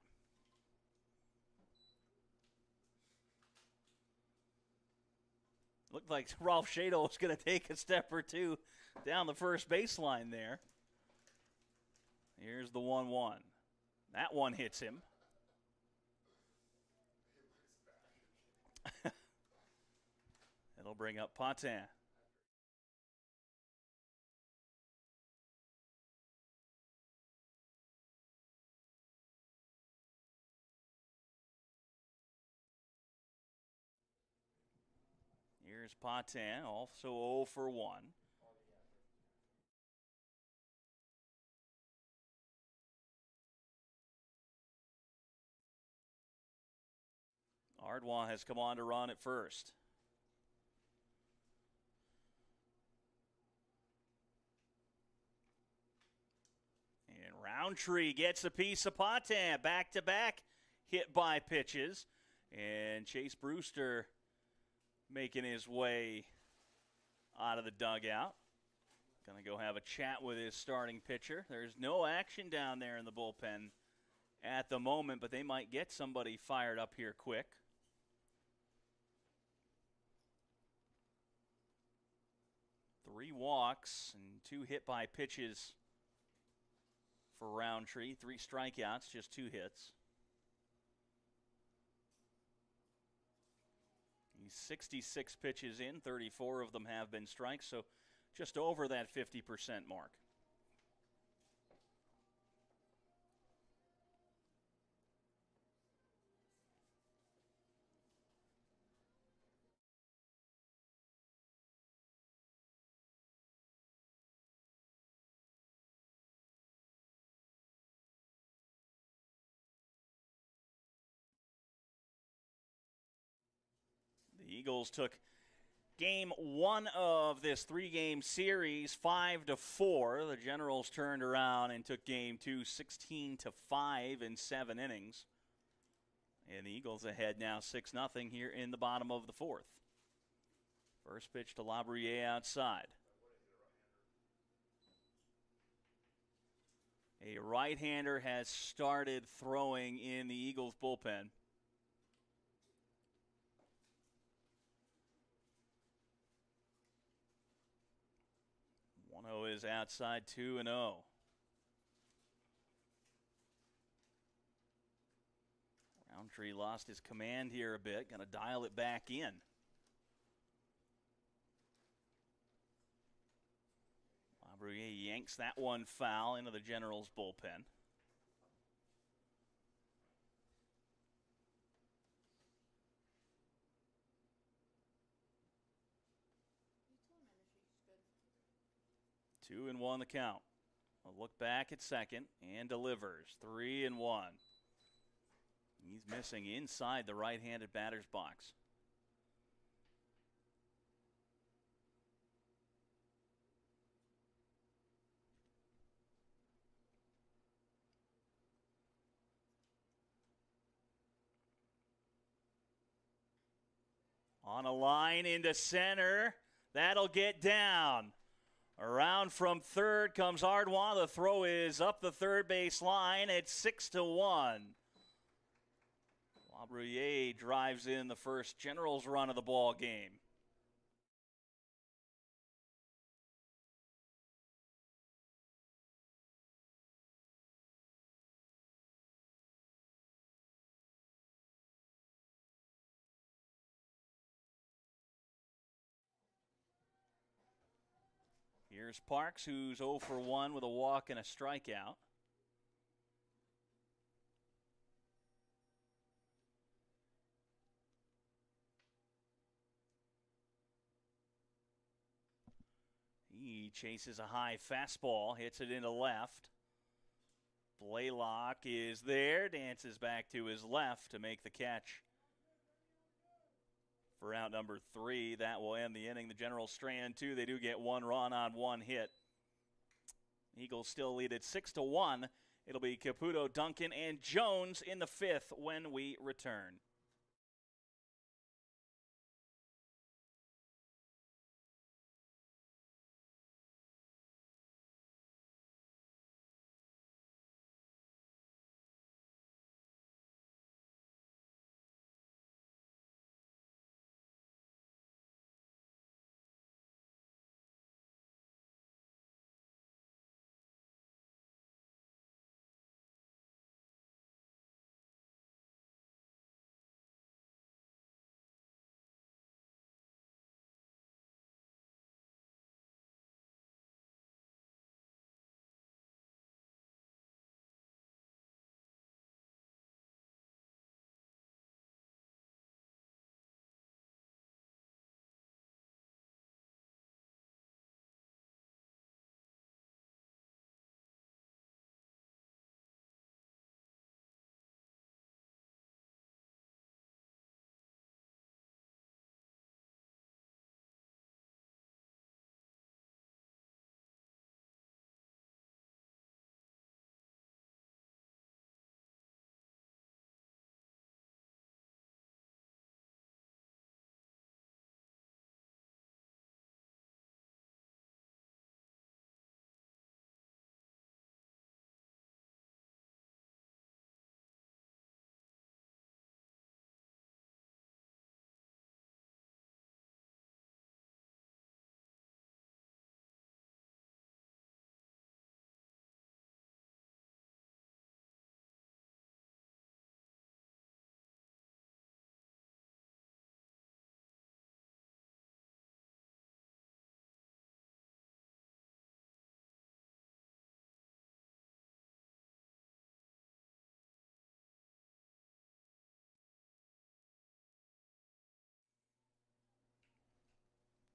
Looked like Ralph Shadle was going to take a step or two down the first baseline there. Here's the 1-1. That one hits him. It'll bring up Patin. Here's Patin, also 0 for 1. Ardwa has come on to run at first. And Roundtree gets a piece of Patin. Back-to-back hit by pitches. And Chase Brewster making his way out of the dugout. Going to go have a chat with his starting pitcher. There's no action down there in the bullpen at the moment, but they might get somebody fired up here quick. Three walks and 2 hit by pitches for Roundtree. 3 strikeouts, just 2 hits. He's 66 pitches in, 34 of them have been strikes, so just over that 50% mark. The Eagles took game 1 of this 3-game series 5-4. The Generals turned around and took game 2 16-5 in 7 innings. And the Eagles ahead now 6-0 here in the bottom of the 4th. First pitch to Labriere outside. A right-hander has started throwing in the Eagles bullpen. 1-0 is outside, 2-0. Roundtree lost his command here a bit. Going to dial it back in. Labriere yanks that one foul into the Generals bullpen. 2-1 the count. A look back at second and delivers. 3-1. He's missing inside the right-handed batter's box. On a line into center. That'll get down. Around from third comes Ardwa. The throw is up the third base line. It's 6-1. Labruyere drives in the first Generals run of the ball game. Here's Parks, who's 0 for 1 with a walk and a strikeout. He chases a high fastball, hits it into left. Blaylock is there, dances back to his left to make the catch for out number 3. That will end the inning. The Generals strand 2. They do get 1 run on 1 hit. Eagles still lead at 6-1. It'll be Caputo, Duncan, and Jones in the 5th when we return.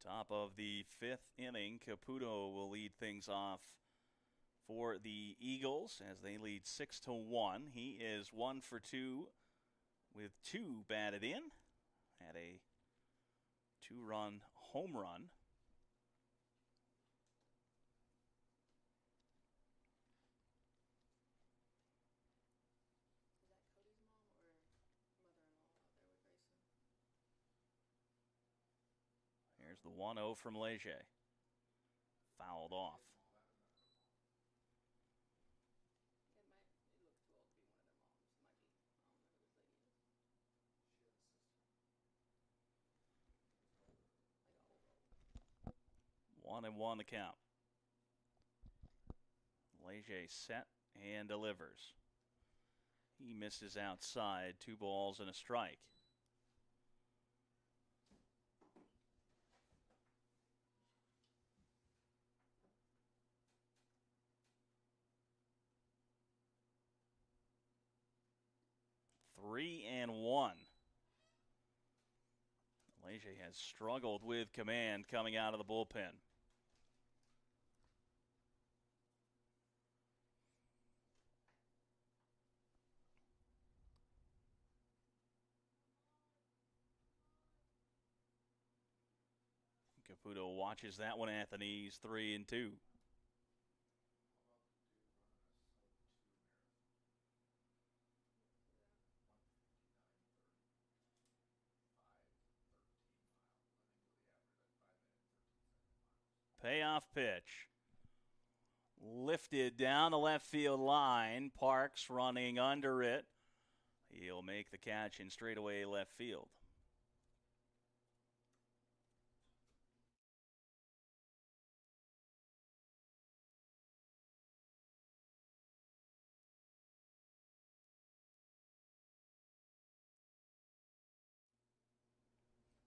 Top of the 5th inning, Caputo will lead things off for the Eagles as they lead 6-1. He is 1 for 2 with 2 batted in. Had a 2-run home run. Here's the 1-0 from Leger. Fouled off. One and one the count. Leger set and delivers. He misses outside. 2 balls and a strike. Three and one. Leger has struggled with command coming out of the bullpen. Caputo watches that one at the knees, 3-2. Payoff pitch. Lifted down the left field line. Parks running under it. He'll make the catch in straightaway left field.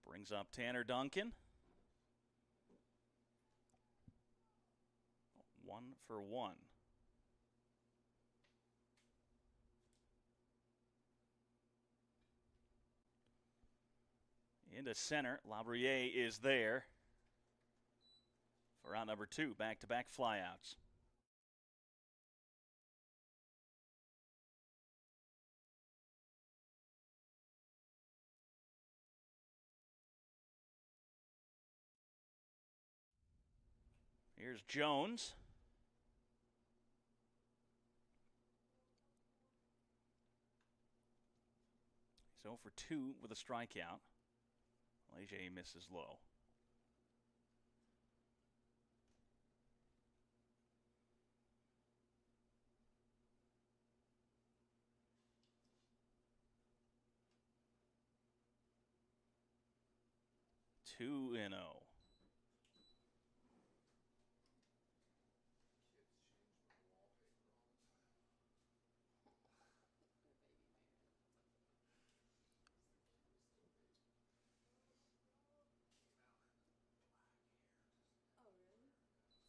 Brings up Tanner Duncan. 1-for-1. Into center. Labrier is there for out number 2. Back-to-back flyouts. Here's Jones. He's 0 for 2 with a strikeout. Leger misses low. Two and 0.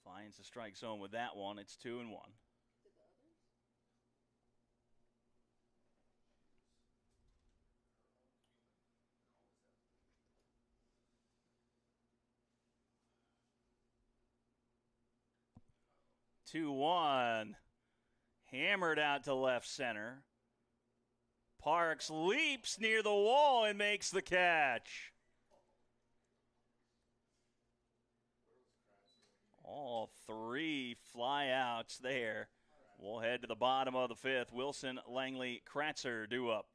Finds the strike zone with that one. It's 2-1. 2-1. Hammered out to left center. Parks leaps near the wall and makes the catch. All 3 flyouts there. We'll head to the bottom of the 5th. Wilson, Langley, Kratzer due up.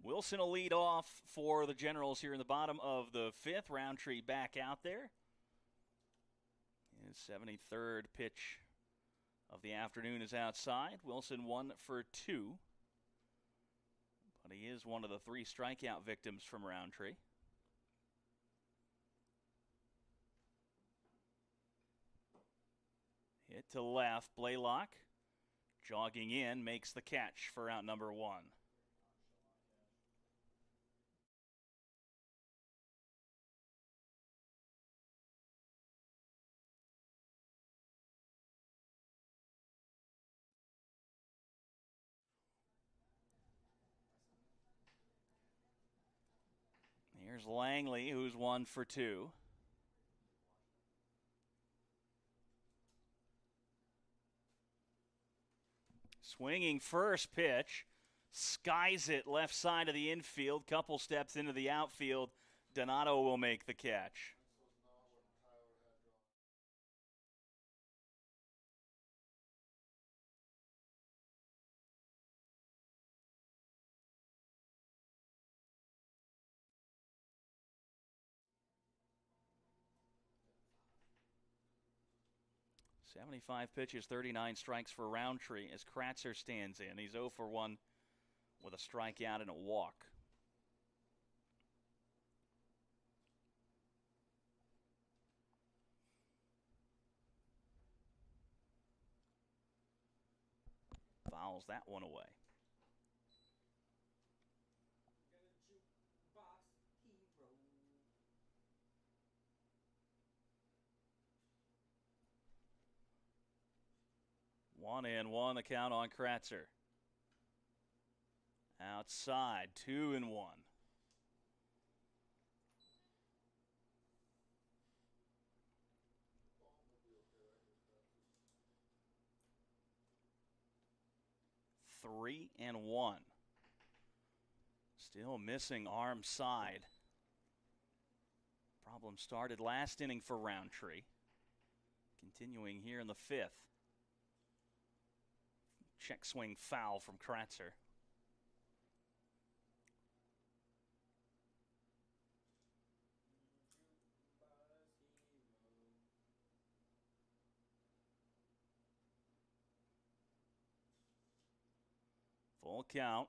Wilson will lead off for the Generals here in the bottom of the 5th. Roundtree back out there. His 73rd pitch of the afternoon is outside. Wilson 1 for 2. But he is one of the 3 strikeout victims from Roundtree. Hit to left, Blaylock. Jogging in, makes the catch for out number 1. Here's Langley, who's 1 for 2. Swinging first pitch, skies it left side of the infield, couple steps into the outfield. Donato will make the catch. .75 pitches, 39 strikes for Roundtree as Kratzer stands in. He's 0 for 1 with a strikeout and a walk. Fouls that one away. One and one, the count on Kratzer. Outside, 2-1. Three and 1. Still missing arm side. Problem started last inning for Roundtree. Continuing here in the 5th. Check swing foul from Kratzer. Full count.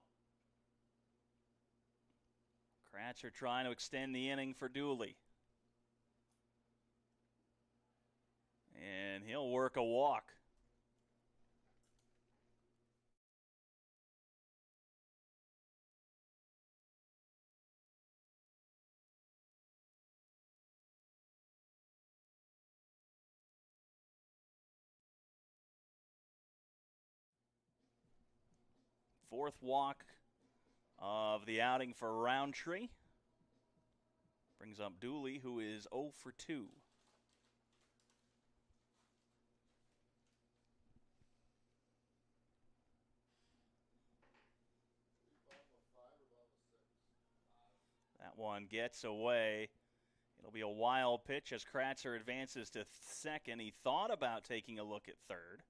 Kratzer trying to extend the inning for Dooley. And he'll work a walk. Fourth walk of the outing for Roundtree. Brings up Dooley, who is 0 for 2. That one gets away. It'll be a wild pitch as Kratzer advances to second. He thought about taking a look at third.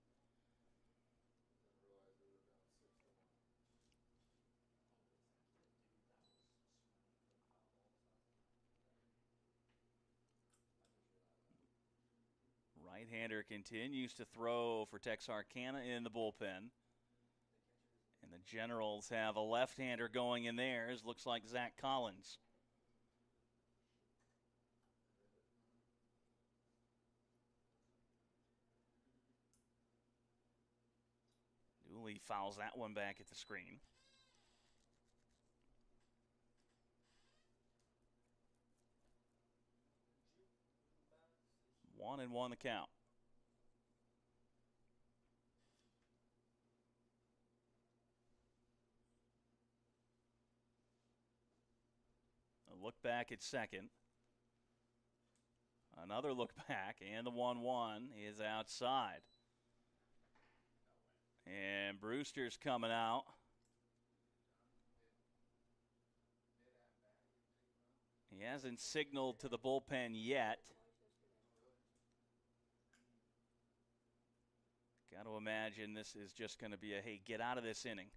Right-hander continues to throw for Texarkana in the bullpen. And the Generals have a left-hander going in theirs. Looks like Zach Collins. Dooley fouls that one back at the screen. 1-1 the count. A look back at second. Another look back, and the 1-1 is outside. And Brewster's coming out. He hasn't signaled to the bullpen yet. Got to imagine this is just going to be a, hey, get out of this inning.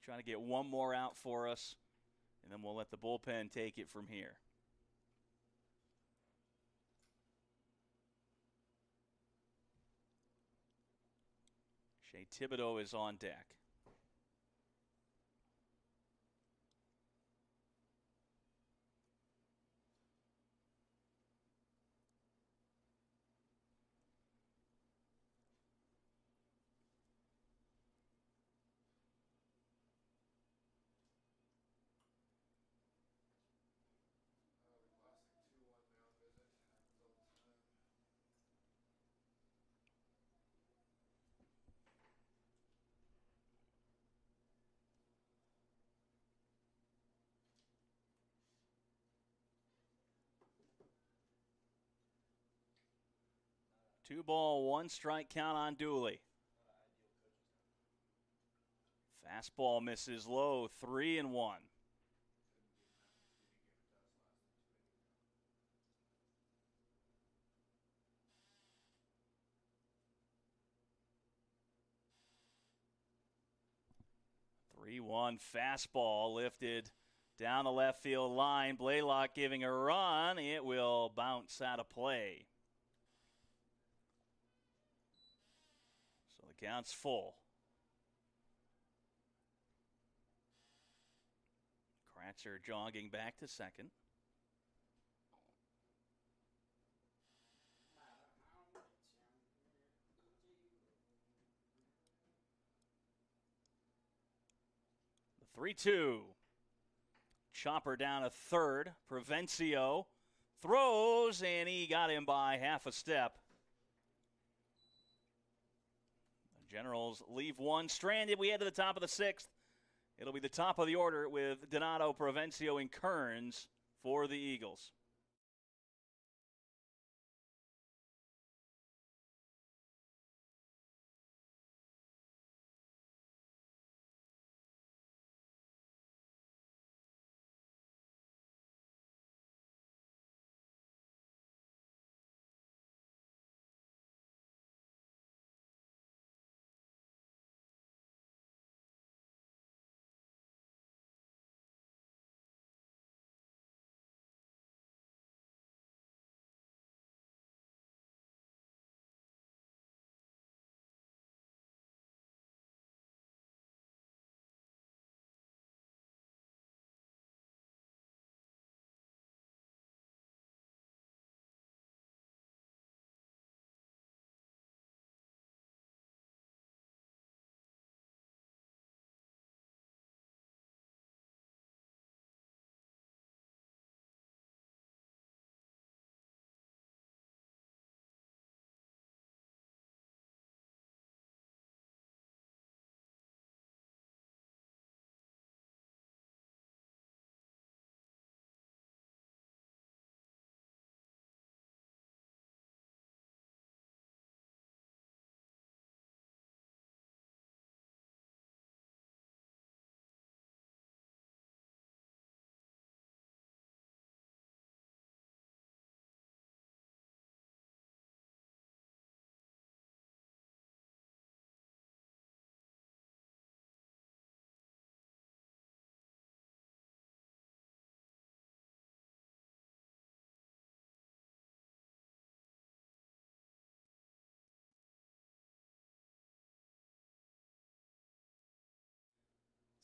Trying to get one more out for us, and then we'll let the bullpen take it from here. Shea Thibodeau is on deck. 2-ball, 1-strike count on Dooley. Fastball misses low, 3-1. Three-one fastball lifted down the left field line. Blaylock giving a run. It will bounce out of play. So the count's full. Kratzer jogging back to second. The 3-2. Chopper down to third. Provencio throws, and he got him by half a step. The Generals leave one stranded. We head to the top of the sixth. It'll be the top of the order with Donato, Provencio, and Kearns for the Eagles.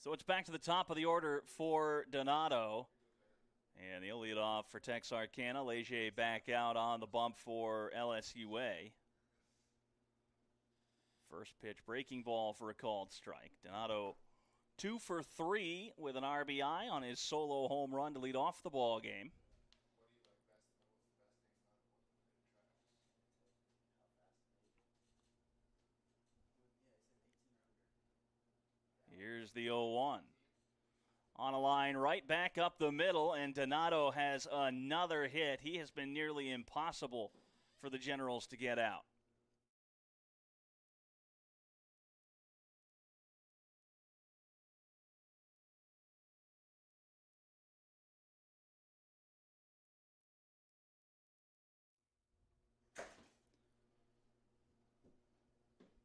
So it's back to the top of the order for Donato. And he'll lead off for Texarkana. Leger back out on the bump for LSUA. First pitch, breaking ball for a called strike. Donato 2 for 3 with an RBI on his solo home run to lead off the ball game. Here's the 0-1. On a line right back up the middle, and Donato has another hit. He has been nearly impossible for the Generals to get out.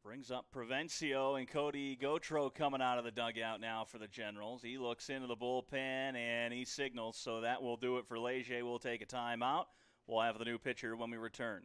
Brings up Provencio, and Cody Gautreau coming out of the dugout now for the Generals. He looks into the bullpen, and he signals, so that will do it for Leger. We'll take a timeout. We'll have the new pitcher when we return.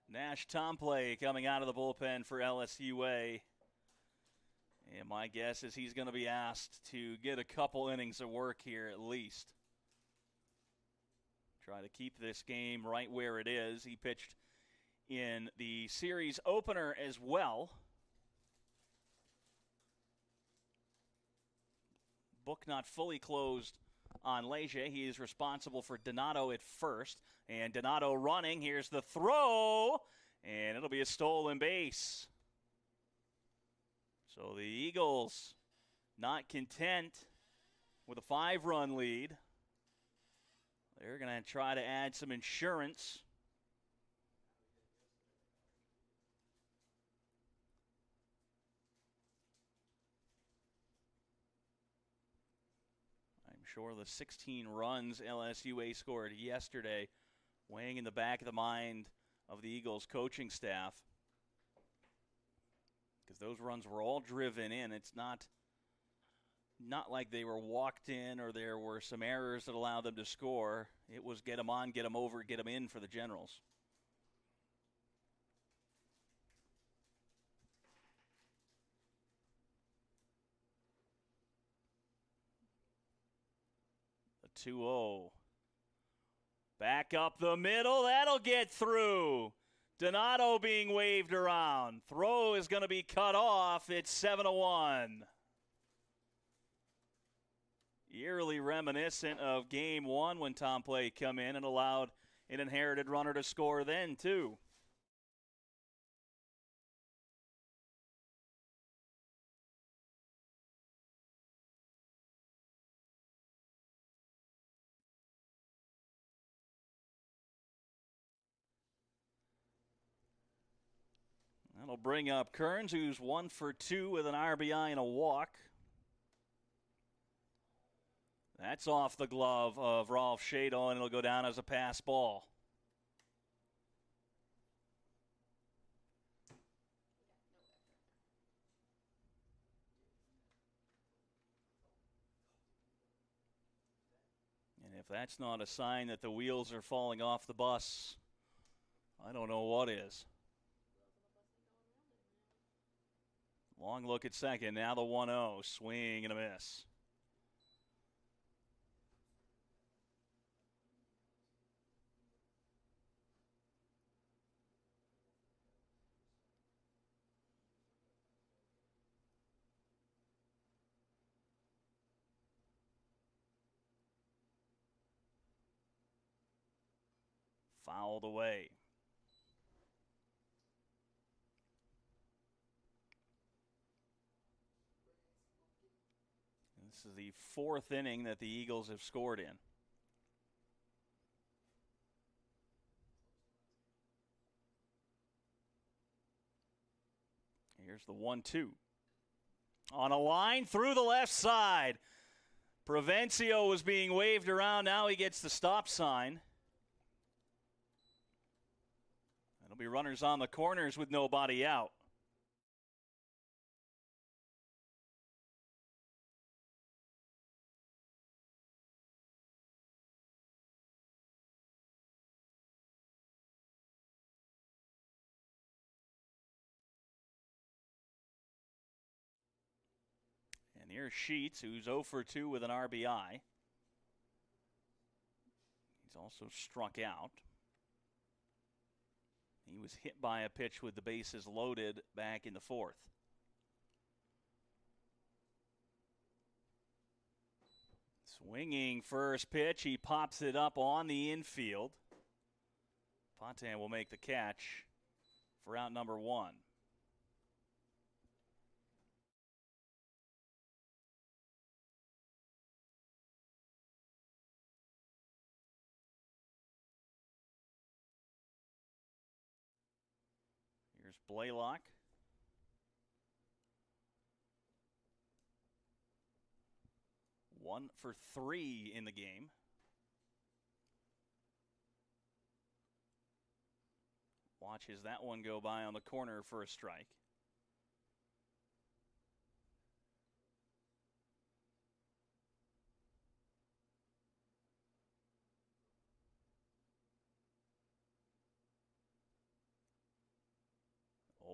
Nash Tomplay coming out of the bullpen for LSUA. And my guess is he's going to be asked to get a couple innings of work here at least. Try to keep this game right where it is. He pitched in the series opener as well. Book not fully closed on Leger. He is responsible for Donato at first. And Donato running. Here's the throw. And it'll be a stolen base. So the Eagles not content with a 5-run lead. They're going to try to add some insurance. I'm sure the 16 runs LSUA scored yesterday weighing in the back of the mind of the Eagles coaching staff, because those runs were all driven in. It's not like they were walked in or there were some errors that allowed them to score. It was get them on, get them over, get them in for the Generals. A 2-0. Back up the middle. That'll get through. Donato being waved around. Throw is going to be cut off. It's 7-1. Eerily reminiscent of Game 1 when Tomplay come in and allowed an inherited runner to score then, too. That'll bring up Kearns, who's 1 for 2 with an RBI and a walk. That's off the glove of Rolf Shado, and it'll go down as a pass ball. And if that's not a sign that the wheels are falling off the bus, I don't know what is. Long look at second. Now the 1-0. Swing and a miss. Fouled away. This is the 4th inning that the Eagles have scored in. Here's the 1-2. On a line through the left side. Provencio was being waved around. Now he gets the stop sign. There'll be runners on the corners with nobody out. And here's Sheets, who's 0 for 2 with an RBI. He's also struck out. He was hit by a pitch with the bases loaded back in the 4th. Swinging first pitch. He pops it up on the infield. Fontan will make the catch for out number 1. Here's Blaylock. One for 3 in the game. Watches that one go by on the corner for a strike.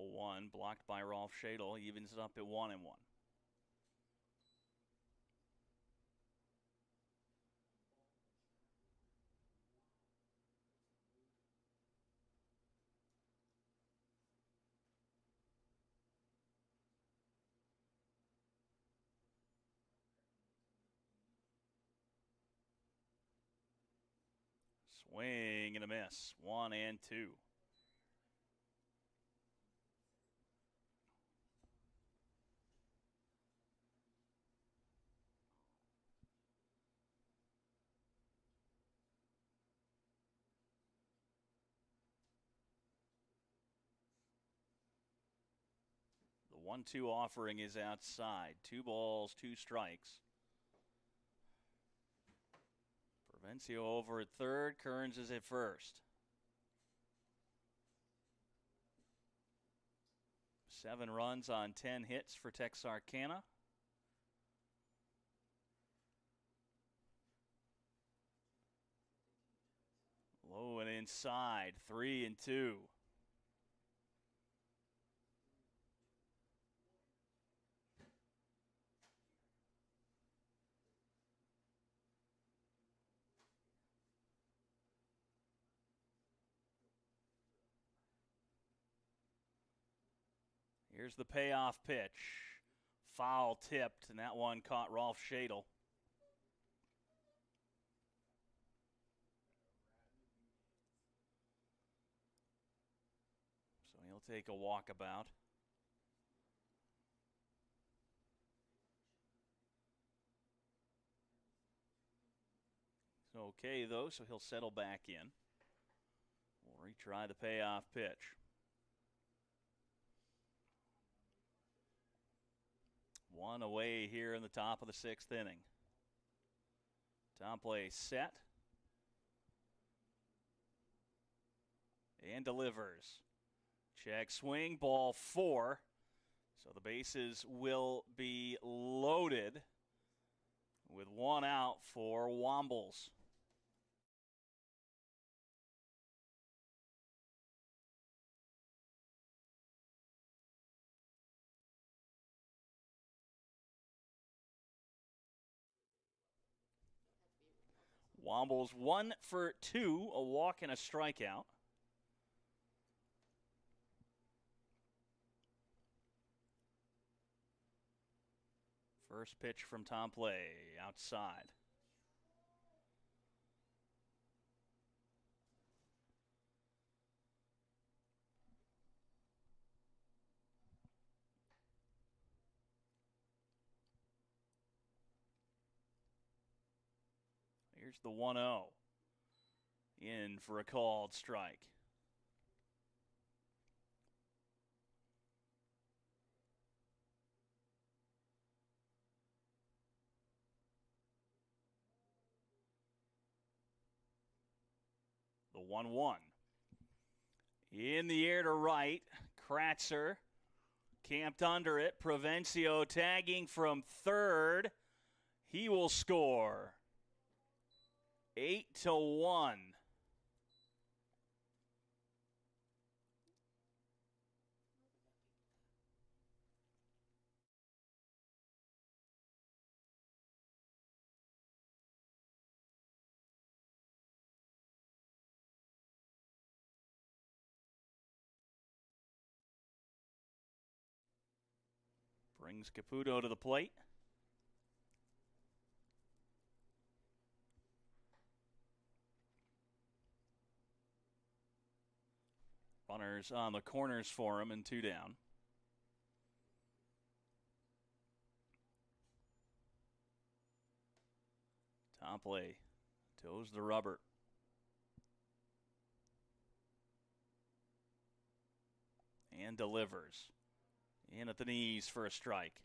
0-1, blocked by Rolf Schadel, evens it up at 1-1. Swing and a miss. 1 and 2. The 1-2 offering is outside. 2 balls, 2 strikes. Provencio over at third. Kearns is at first. 7 runs on 10 hits for Texarkana. Low and inside. 3 and 2. Here's the payoff pitch. Foul tipped, and that one caught Rolf Schadel. So he'll take a walkabout. It's okay, though, so he'll settle back in. We'll retry the payoff pitch. 1 away here in the top of the 6th inning. Tomplay set. And delivers. Check swing, ball 4. So the bases will be loaded with 1 out for Wombles. Wombles 1 for 2, a walk and a strikeout. First pitch from Tomplay, outside. Here's the 1-0. In for a called strike. The 1-1. In the air to right. Kratzer camped under it. Provencio tagging from third. He will score. 8-1. Brings Caputo to the plate. Runners on the corners for him and 2 down. Tomplay toes the rubber. And delivers. In at the knees for a strike.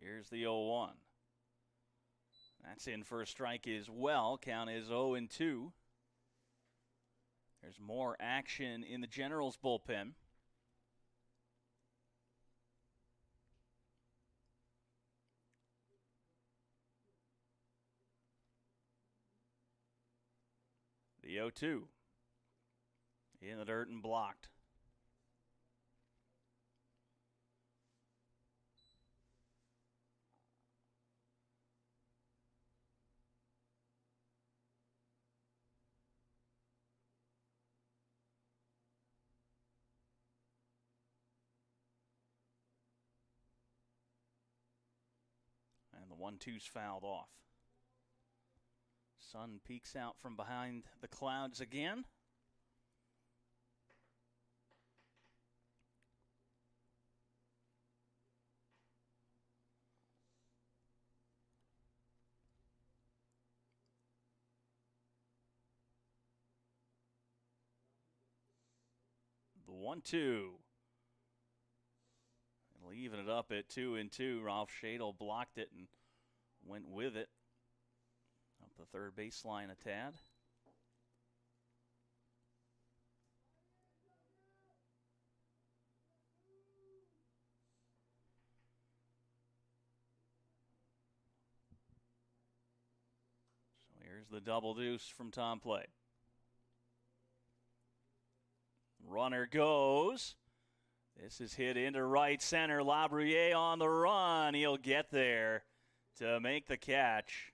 Here's the 0-1. That's in for a strike as well. Count is 0-2. There's more action in the Generals bullpen. The 0-2 in the dirt and blocked. And the 1-2's fouled off. Sun peeks out from behind the clouds again. The 1-2. And leaving it up at 2-2. Ralph Shadle blocked it and went with it. Up the third baseline a tad. So here's the double deuce from Tom Play. Runner goes. This is hit into right center. Labruyere on the run. He'll get there to make the catch.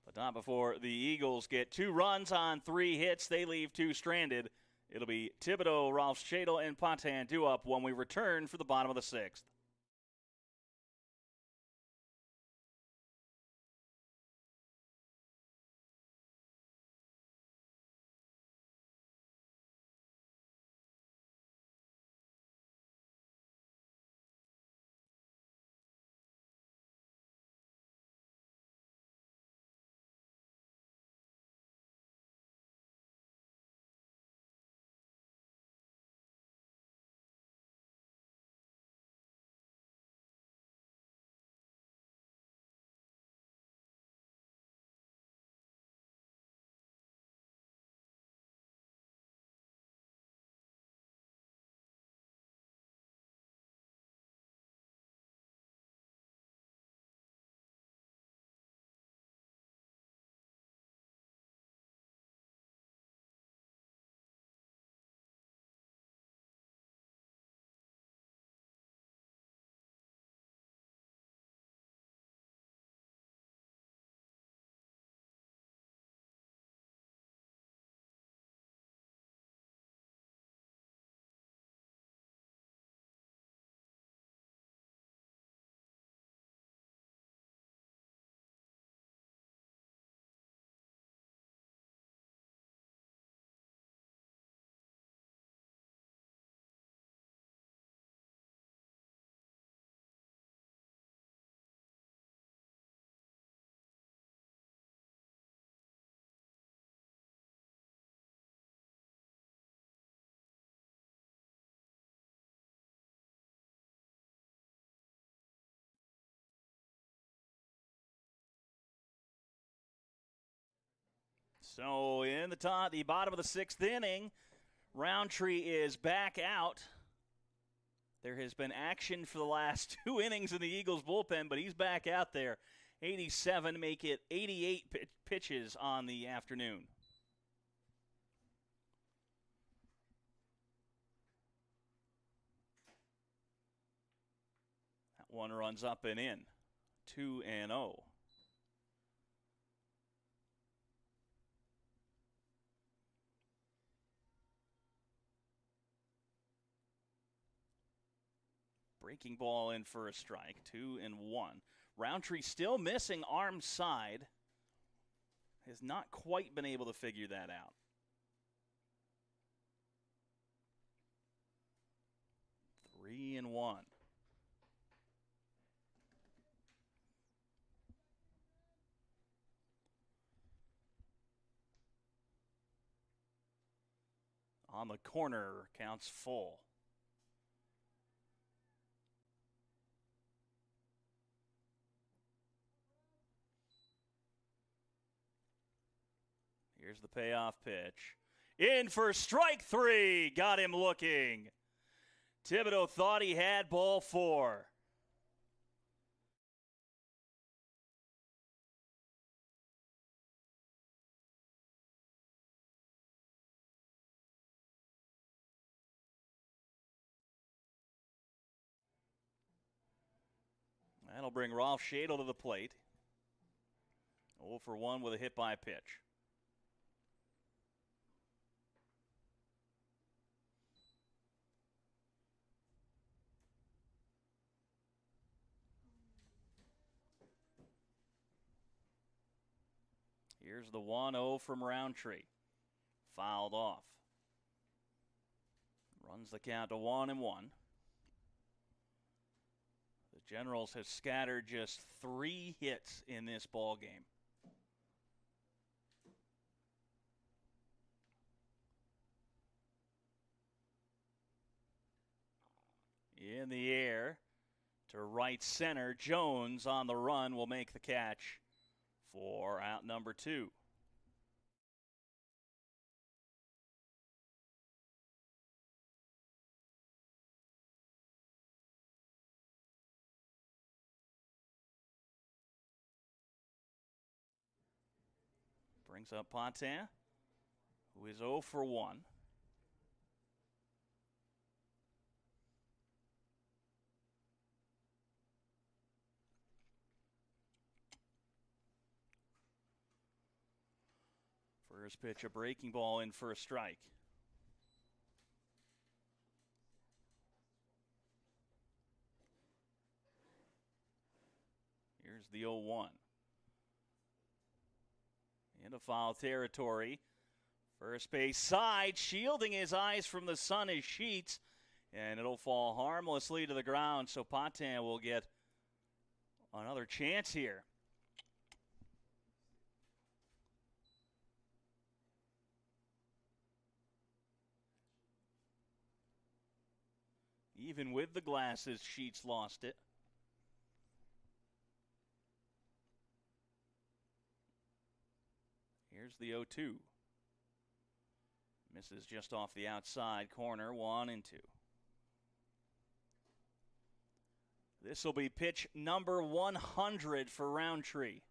But not before the Eagles get 2 runs on 3 hits. They leave 2 stranded. It'll be Thibodeau, Ralph Shadle, and Pontan due up when we return for the bottom of the 6th. So in the bottom of the 6th inning, Roundtree is back out. There has been action for the last 2 innings in the Eagles bullpen, but he's back out there. 87 make it 88 pitches on the afternoon. That one runs up and in. 2-0. Breaking ball in for a strike. 2-1. Roundtree still missing arm side. Has not quite been able to figure that out. Three and one. On the corner, counts full. Here's the payoff pitch. In for strike 3. Got him looking. Thibodeau thought he had ball 4. That'll bring Rolf Schadel to the plate. 0 for 1 with a hit by pitch. Here's the 1-0 from Roundtree. Fouled off. Runs the count to 1-1. The Generals have scattered just 3 hits in this ball game. In the air to right center. Jones on the run will make the catch for out number 2. Brings up Patin, who is 0 for 1. First pitch, a breaking ball in for a strike. Here's the 0-1. Into foul territory. First base side, shielding his eyes from the sun is Sheets, and it'll fall harmlessly to the ground, so Patin will get another chance here. Even with the glasses, Sheets lost it. Here's the 0-2. Misses just off the outside corner, 1-2. This will be pitch number 100 for Roundtree.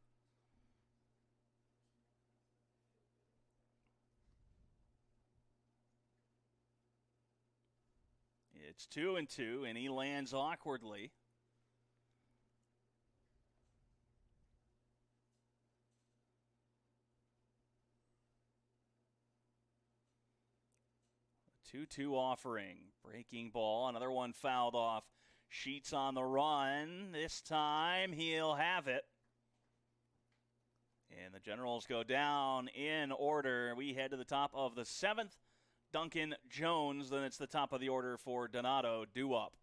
It's 2-2, and he lands awkwardly. A 2-2 offering. Breaking ball. Another one fouled off. Sheets on the run. This time he'll have it. And the Generals go down in order. We head to the top of the 7th. Duncan Jones. Then it's the top of the order for Donato due up.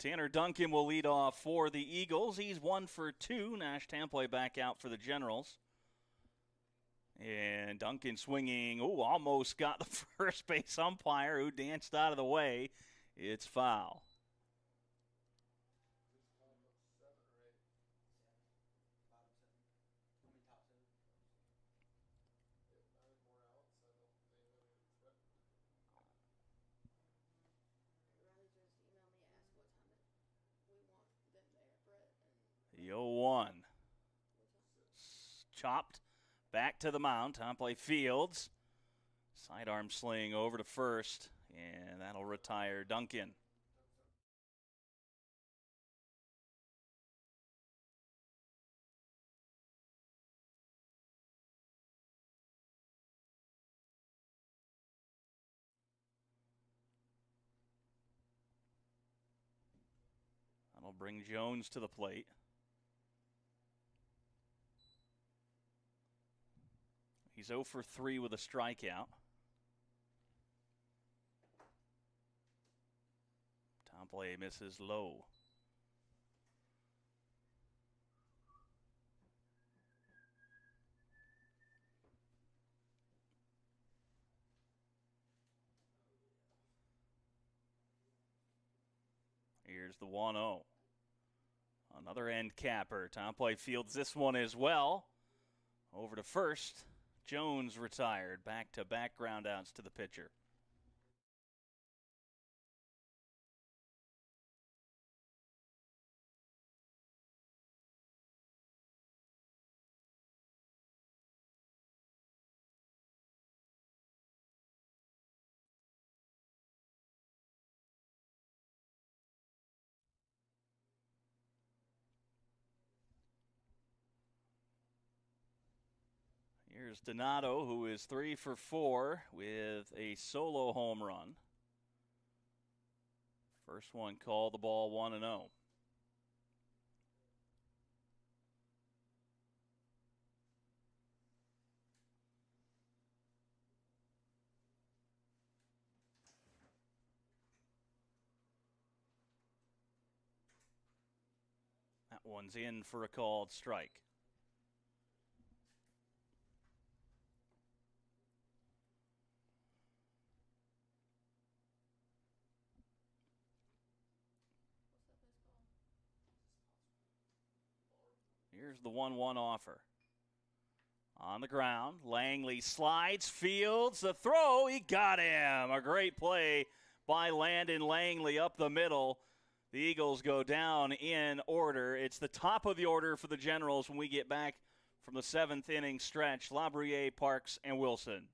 Tanner Duncan will lead off for the Eagles. He's 1 for 2. Nash Tampley back out for the Generals. And Duncan swinging, almost got the first base umpire who danced out of the way. It's foul. The 0-1. Chopped back to the mound. Tampley fields. Sidearm sling over to first, and that'll retire Duncan. That'll bring Jones to the plate. He's 0 for 3 with a strikeout. Tampley misses low. Here's the 1-0. Another end capper. Tampley fields this one as well. Over to first. Jones retired. Back-to-back groundouts to the pitcher. Here's Donato, who is 3 for 4 with a solo home run. First one called, the ball 1-0. That one's in for a called strike. Here's the 1-1 offer. On the ground, Langley slides, fields, the throw, he got him. A great play by Landon Langley up the middle. The Eagles go down in order. It's the top of the order for the Generals when we get back from the 7th inning stretch. Labriere, Parks, and Wilson.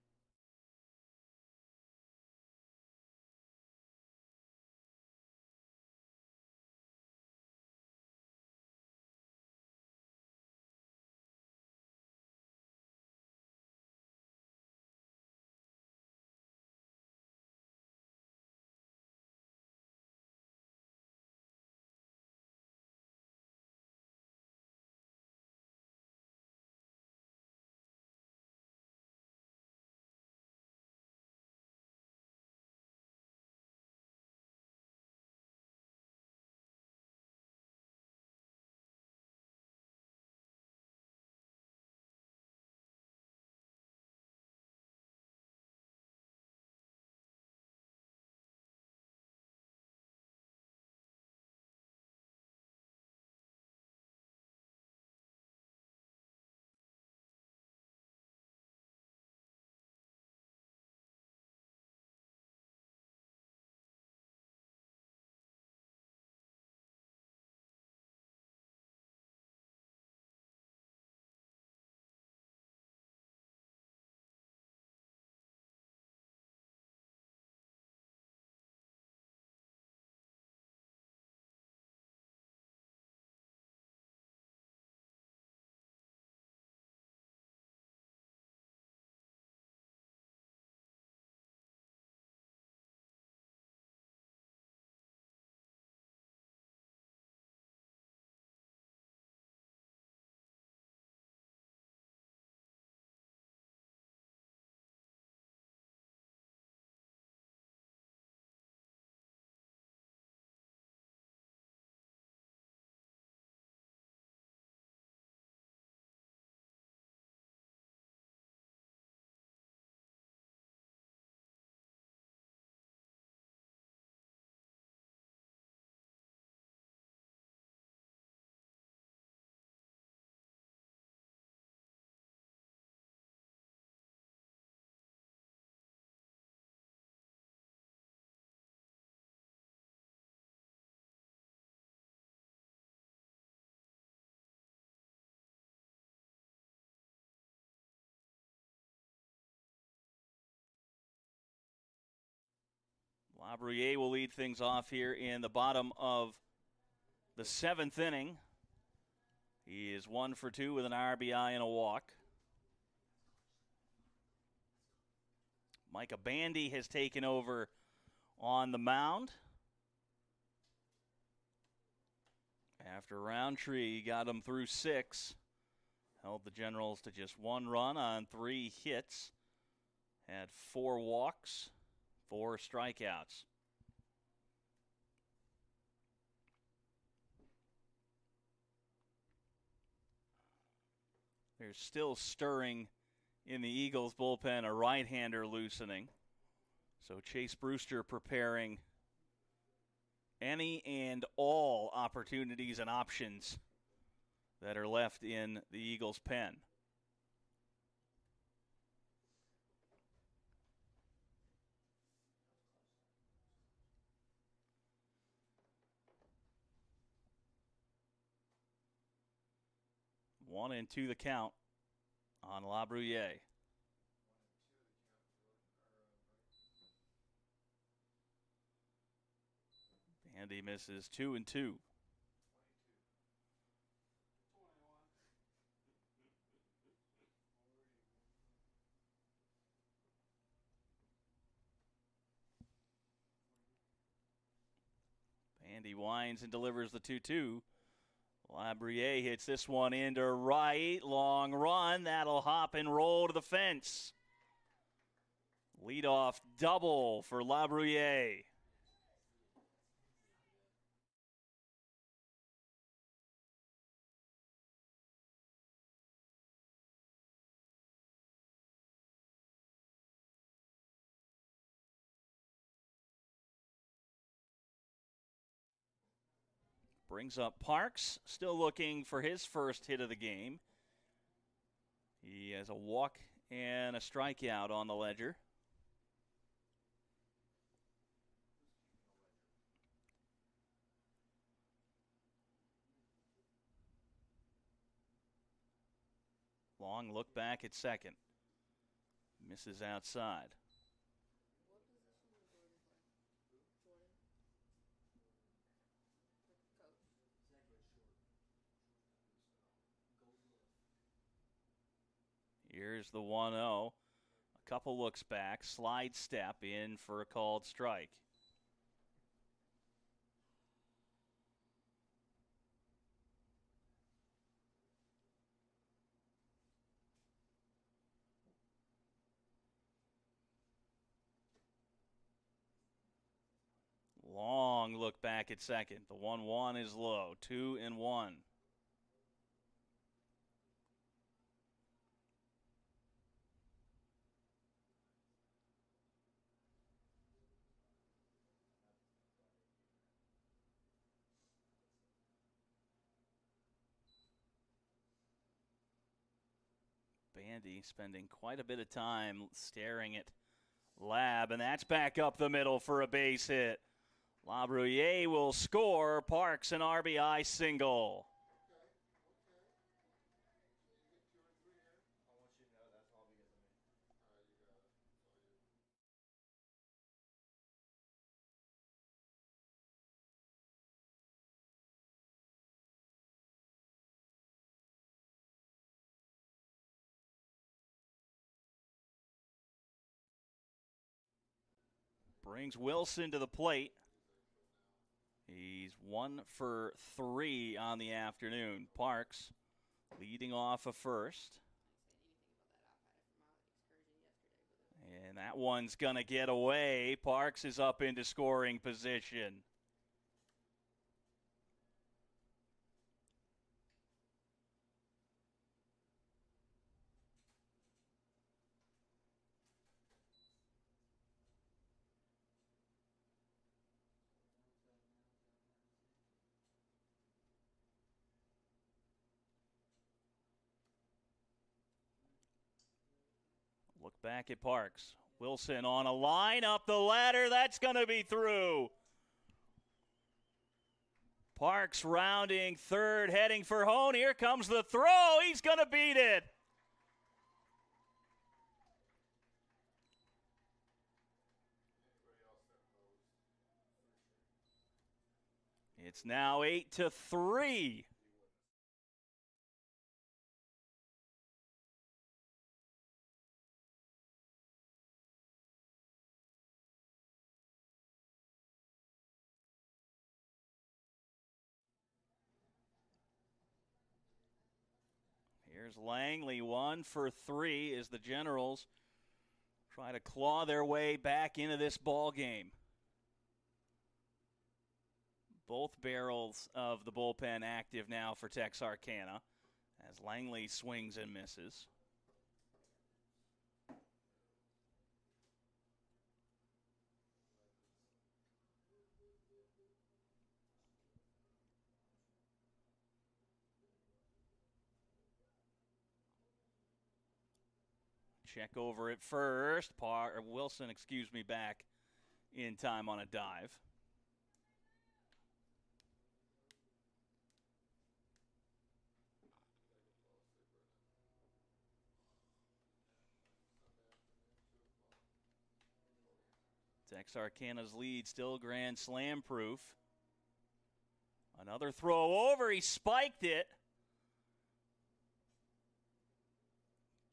LaBruyere will lead things off here in the bottom of the 7th inning. He is 1 for 2 with an RBI and a walk. Micah Bandy has taken over on the mound. After Roundtree got him through 6, held the Generals to just 1 run on 3 hits, had 4 walks, 4 strikeouts. There's still stirring in the Eagles bullpen, a right-hander loosening. So Chase Brewster preparing any and all opportunities and options that are left in the Eagles' pen. One and 2 the count on LaBruyere. Bandy misses 2 and 2. Bandy winds and delivers the 2-2. LaBruyere hits this one into right. Long run. That'll hop and roll to the fence. Leadoff double for LaBruyere. Brings up Parks, still looking for his first hit of the game. He has a walk and a strikeout on the ledger. Long look back at second. Misses outside. Here's the 1-0. A couple looks back. Slide step in for a called strike. Long look back at second. The 1-1 is low. 2-1. Bandy spending quite a bit of time staring at Lab, and that's back up the middle for a base hit. LaBruyere will score. Parks an RBI single. Brings Wilson to the plate. He's 1 for 3 on the afternoon. Parks leading off a first. And that one's going to get away. Parks is up into scoring position. Look back at Parks. Wilson on a line up the ladder. That's going to be through. Parks rounding third, heading for home. Here comes the throw. He's going to beat it. It's now 8-3. Here's Langley, 1 for 3 as the Generals try to claw their way back into this ball game. Both barrels of the bullpen active now for Texarkana as Langley swings and misses. Check over at first. Wilson, back in time on a dive. Texarkana's lead still grand slam proof. Another throw over. He spiked it.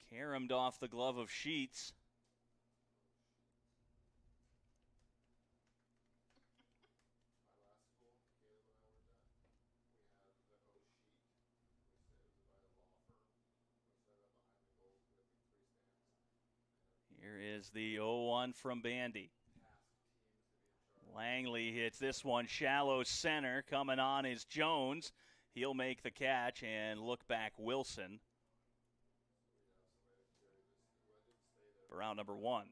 Caromed off the glove of Sheets. Here is the 0-1 from Bandy. Langley hits this one shallow center. Coming on is Jones. He'll make the catch and look back Wilson for round number 1.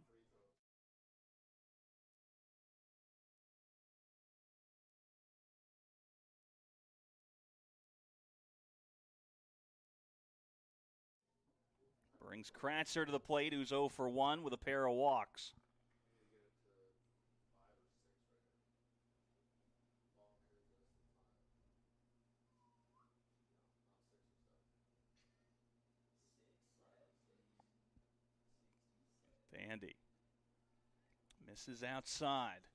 Brings Kratzer to the plate, who's 0 for 1 with a pair of walks. Bandy misses outside.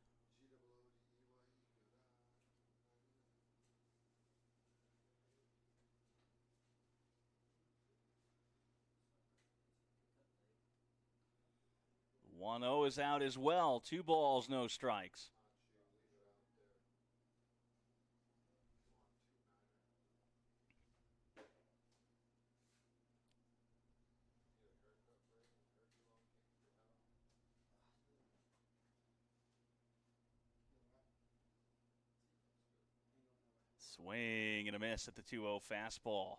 The 1-0 is out as well. 2 balls, no strikes. Swing and a miss at the 2-0 fastball.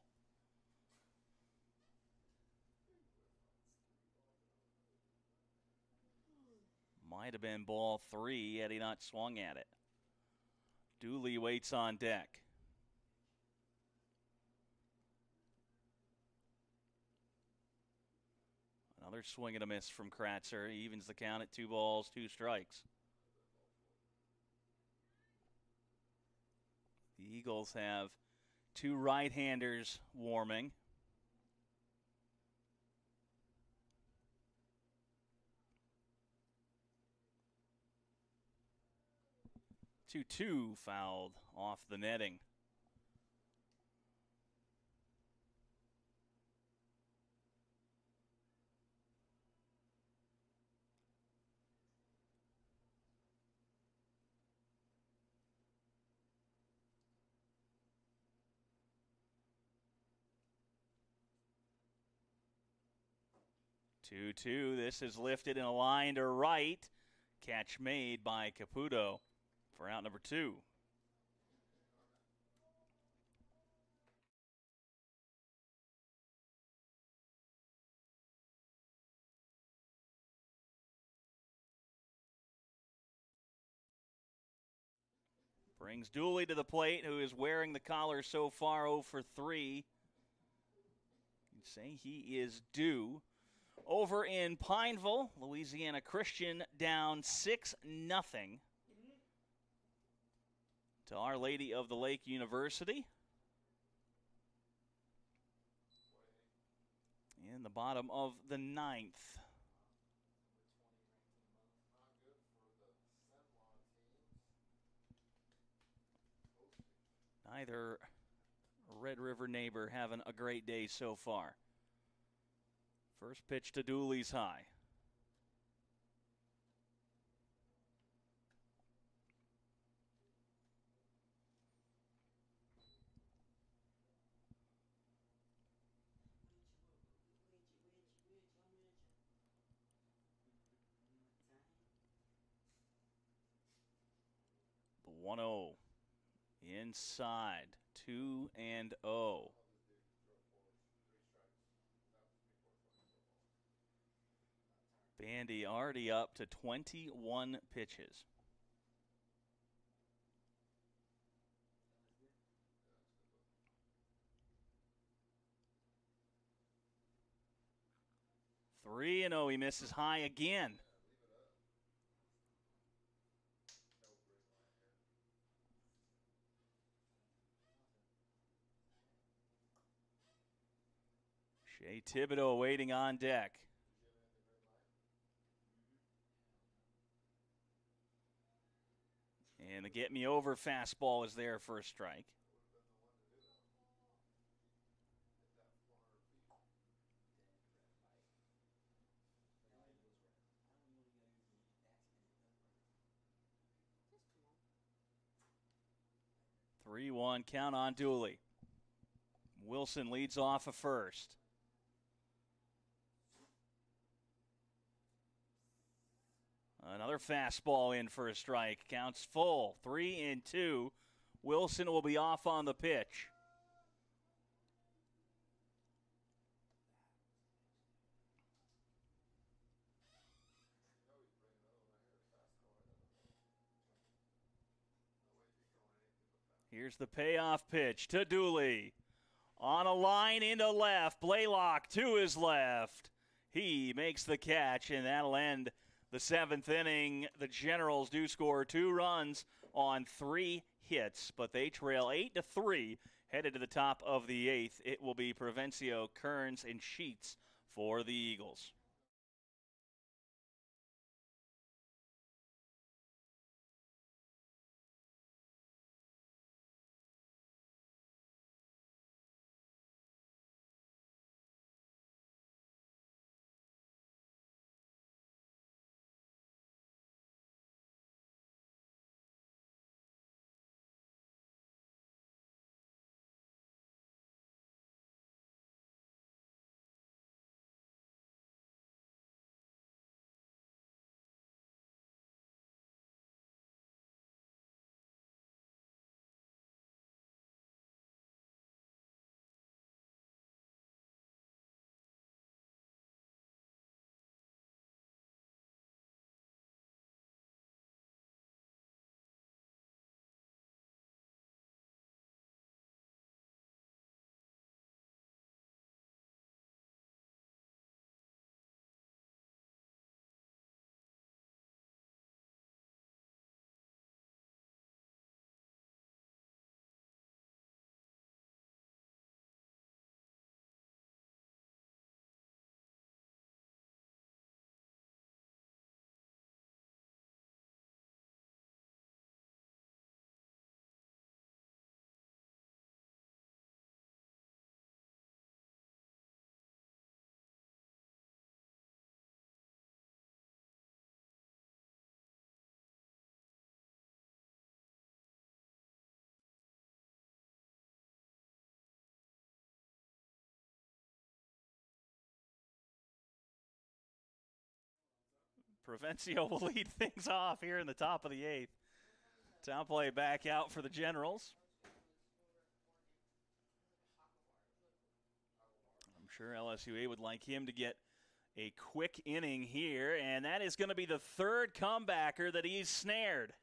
Might have been ball 3 had he not swung at it. Dooley waits on deck. Another swing and a miss from Kratzer. He evens the count at 2 balls, 2 strikes. The Eagles have 2 right-handers warming. Two fouled off the netting. Two. This is lifted and a line to right. Catch made by Caputo for out number 2. Brings Dooley to the plate, who is wearing the collar so far, 0 for 3. You'd say he is due. Over in Pineville, Louisiana Christian down 6-0 to Our Lady of the Lake University. In the bottom of the 9th. Neither Red River neighbor having a great day so far. First pitch to Dooley's high. The 1-0 inside, 2-0. Bandy already up to 21 pitches. Three and 0. He misses high again. Shea Thibodeau waiting on deck. And the get me over fastball is there for a strike. Three 3-1 count on Dooley. Wilson leads off a first. Another fastball in for a strike. Counts full. 3-2. Wilson will be off on the pitch. Here's the payoff pitch to Dooley. On a line into left. Blaylock to his left. He makes the catch, and that'll end the seventh inning. The Generals do score 2 runs on 3 hits, but they trail 8-3. Headed to the top of the 8th. It will be Provencio, Kearns, and Sheets for the Eagles. Provencio will lead things off here in the top of the 8th. Town play back out for the Generals. I'm sure LSUA would like him to get a quick inning here, and that is going to be the 3rd comebacker that he's snared.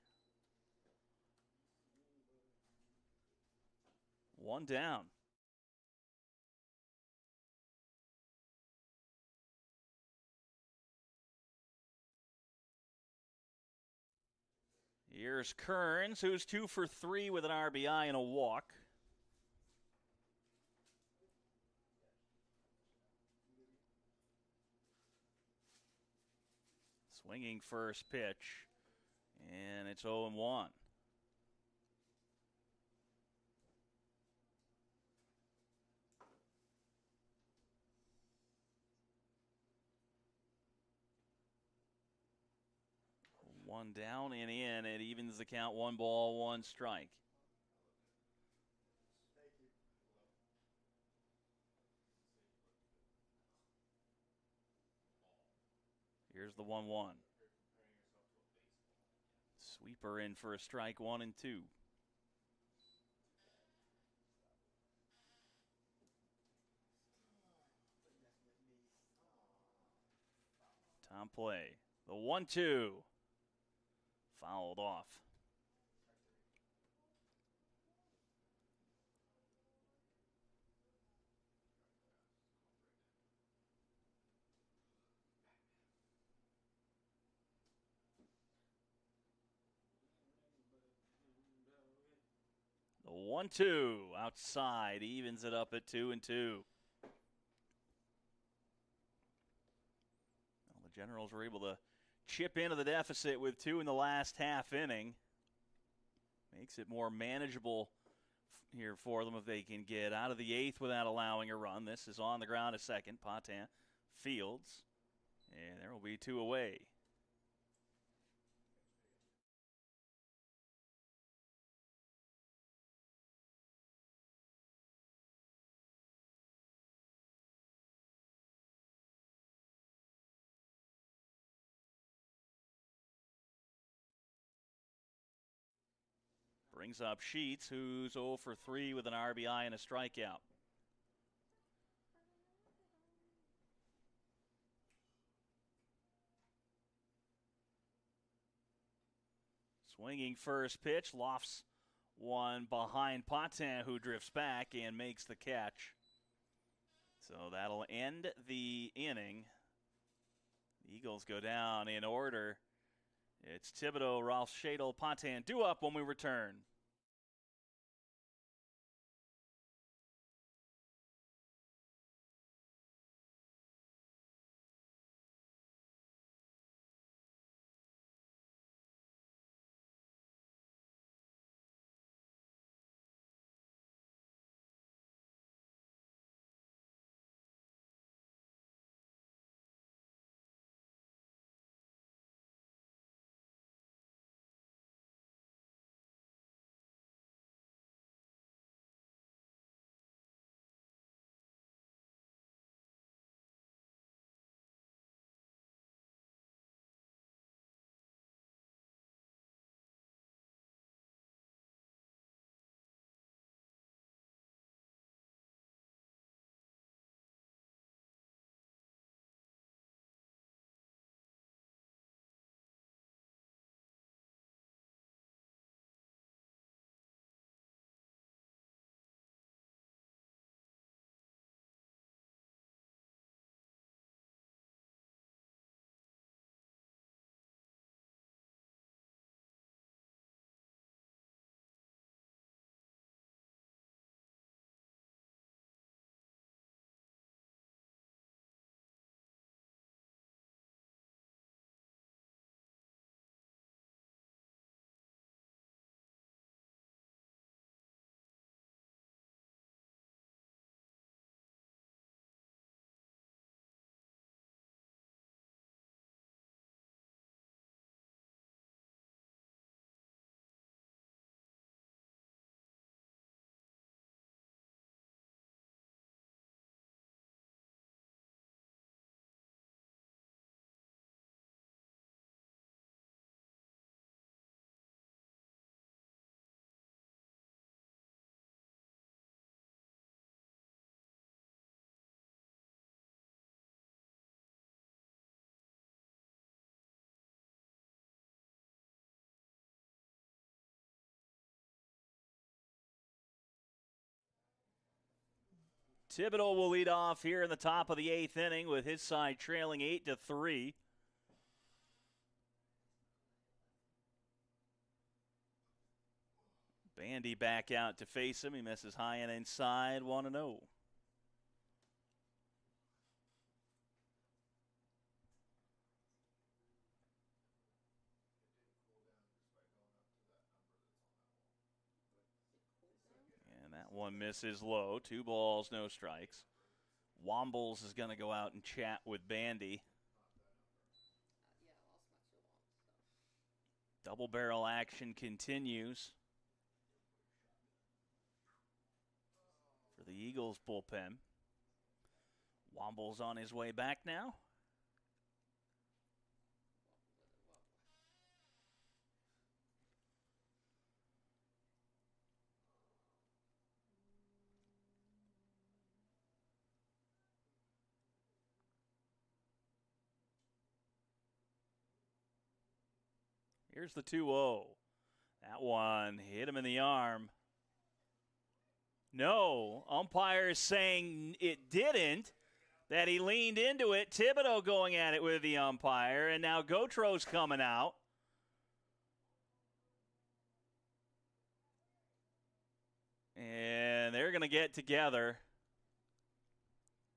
1 down. Here's Kearns, who's 2 for 3 with an RBI and a walk. Swinging first pitch, and it's 0-1. One down and in. It evens the count. 1 ball, 1 strike. Here's the 1-1. Sweeper in for a strike, 1 and 2. Tom play. The 1-2. Fouled off. The 1-2 outside evens it up at 2 and 2. Well, the Generals were able to chip into the deficit with 2 in the last half inning. Makes it more manageable here for them if they can get out of the 8th without allowing a run. This is on the ground a second. Patin fields, and there will be 2 away. Brings up Sheets, who's 0 for 3 with an RBI and a strikeout. Swinging first pitch, lofts one behind Patin, who drifts back and makes the catch. So that'll end the inning. The Eagles go down in order. It's Thibodeau, Ralph Shadle, Patin due up when we return. Thibodeau will lead off here in the top of the 8th inning with his side trailing 8-3. Bandy back out to face him. He misses high and inside, 1-0. And that one misses low. 2 balls, no strikes. Wombles is going to go out and chat with Bandy. Double barrel action continues for the Eagles bullpen. Womble's on his way back now. Here's the 2-0. That one hit him in the arm. No, umpire is saying it didn't, that he leaned into it. Thibodeau going at it with the umpire, and now Gautreau's coming out. And they're going to get together.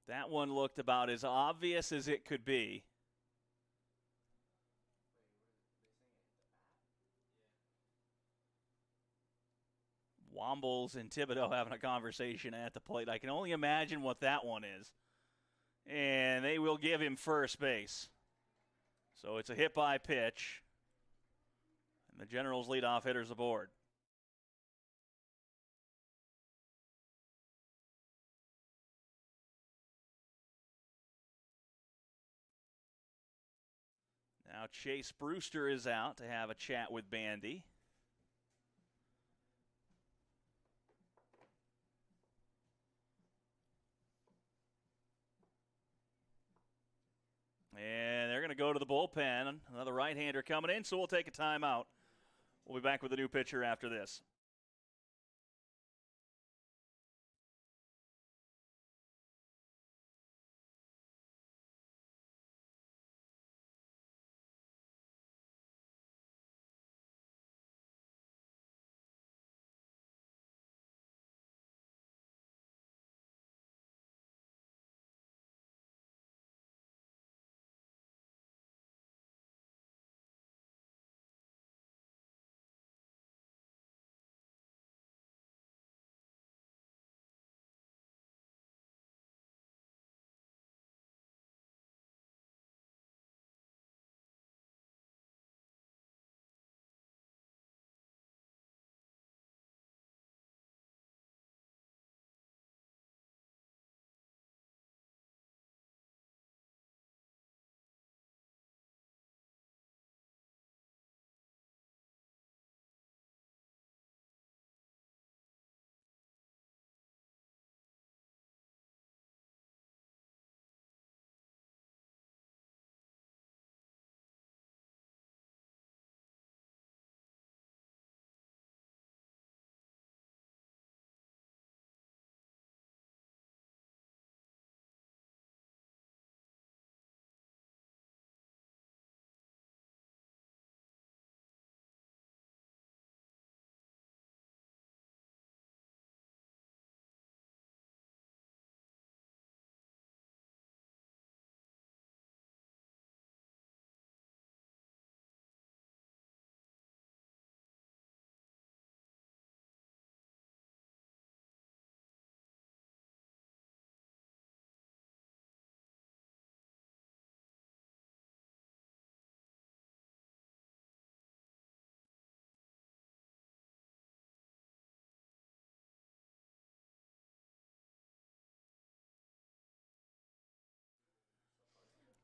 That one looked about as obvious as it could be. Wombles and Thibodeau having a conversation at the plate. I can only imagine what that one is. And they will give him first base. So it's a hit by pitch. And the Generals leadoff hitter's aboard. Now Chase Brewster is out to have a chat with Bandy. And they're going to go to the bullpen. Another right-hander coming in, so we'll take a timeout. We'll be back with a new pitcher after this.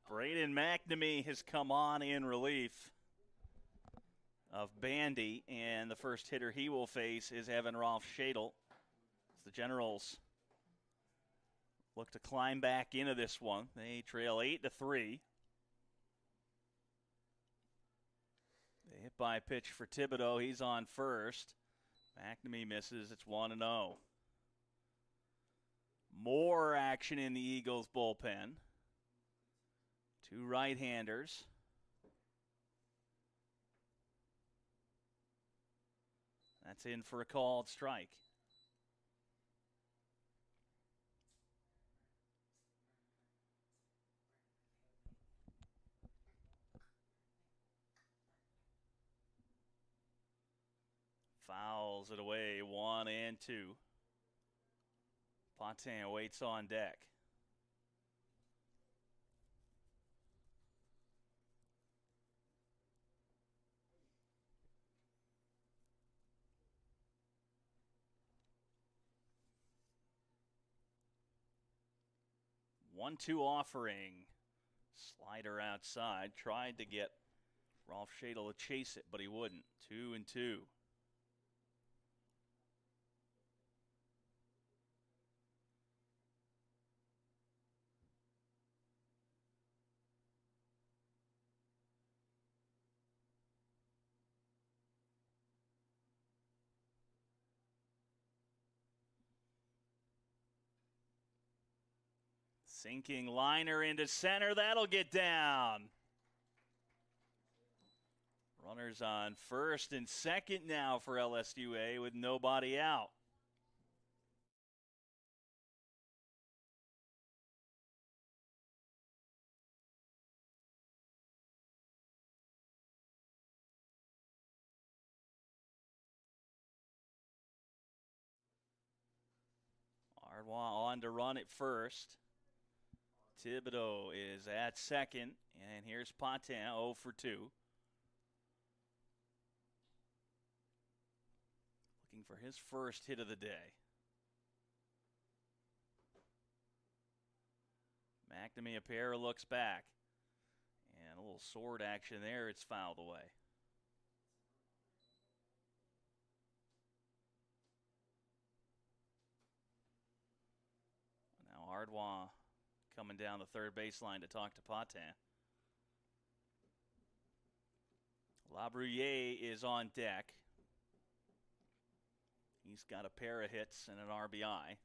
Braden McNamee has come on in relief of Bandy, and the first hitter he will face is Evan Rolf Shadle. As the Generals look to climb back into this one. They trail 8-3. They hit by pitch for Thibodeau. He's on first. McNamee misses. It's 1-0. More action in the Eagles bullpen. Two right-handers. That's in for a called strike. Fouls it away, 1-2. Pontin waits on deck. 1-2 offering. Slider outside. Tried to get Rolf Schadel to chase it, but he wouldn't. 2-2. Sinking liner into center. That'll get down. Runners on first and second now for LSUA with nobody out. Ardwa on to run at first. Thibodeau is at second, and here's Patin, 0 for 2. Looking for his first hit of the day. McNamee, a pair, looks back. And a little sword action there, it's fouled away. Now Ardwa coming down the third baseline to talk to Patin. Labruyere is on deck. He's got a pair of hits and an RBI.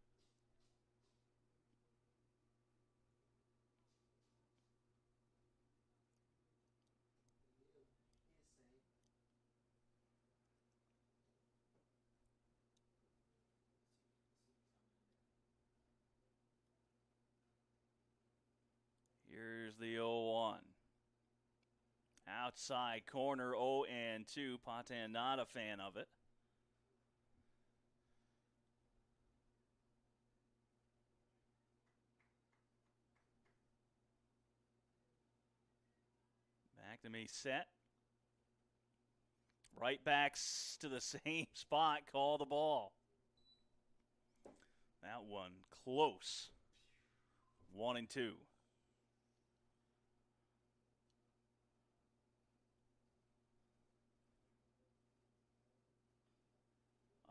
Here's the 0-1. Outside corner, 0-2. Patin not a fan of it. McNamee set. Right back to the same spot, call the ball. That one close. 1-2.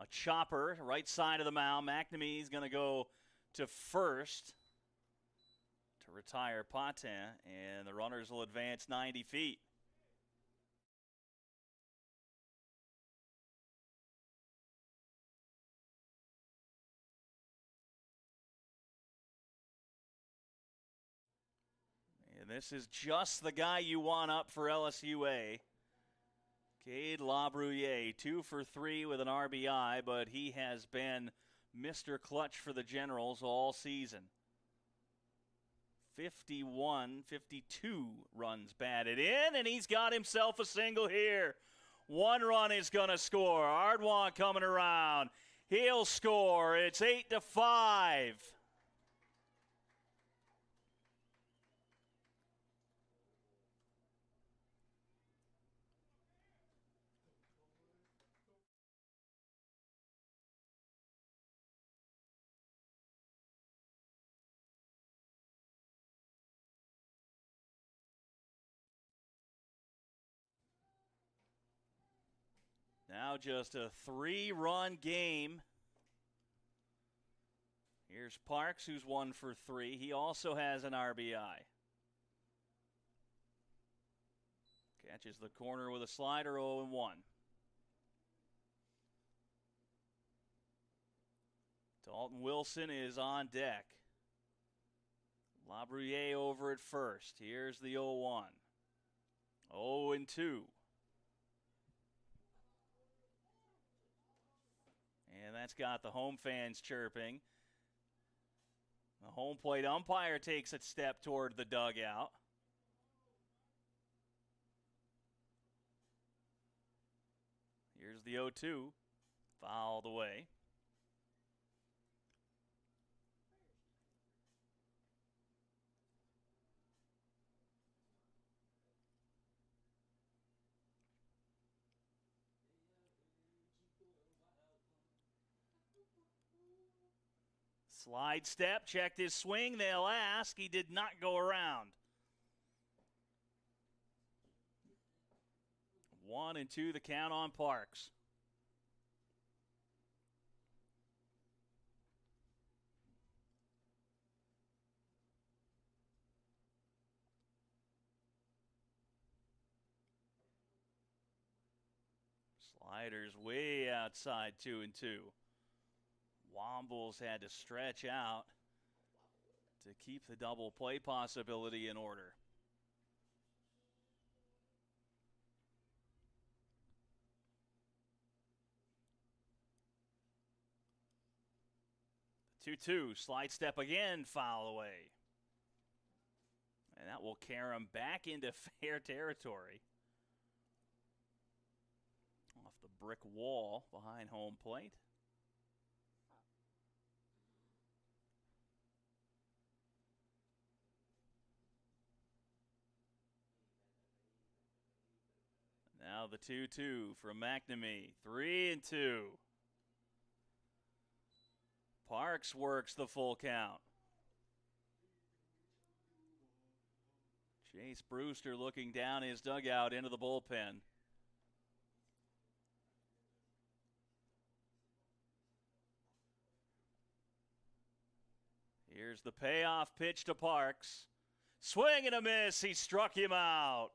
A chopper, right side of the mound. McNamee is going to go to first to retire Patin, and the runners will advance 90 feet. And this is just the guy you want up for LSUA. Cade Labruyere, 2 for 3 with an RBI, but he has been Mr. Clutch for the Generals all season. 52 runs batted in, and he's got himself a single here. 1 run is going to score. Ardwa coming around. He'll score. It's 8-5. Now just a 3-run game. Here's Parks, who's 1 for 3. He also has an RBI. Catches the corner with a slider, 0-1. Dalton Wilson is on deck. Labruyere over at first. Here's the 0-1. 0-2. And that's got the home fans chirping. The home plate umpire takes a step toward the dugout. Here's the 0-2. Fouled away. Slide step, checked his swing. They'll ask. He did not go around. 1-2 the count on Parks. Sliders way outside 2-2. Wombles had to stretch out to keep the double play possibility in order. The 2-2, slide step again, foul away. And that will carry him back into fair territory. Off the brick wall behind home plate. Now the 2-2 from McNamee. 3-2. Parks works the full count. Chase Brewster looking down his dugout into the bullpen. Here's the payoff pitch to Parks. Swing and a miss. He struck him out.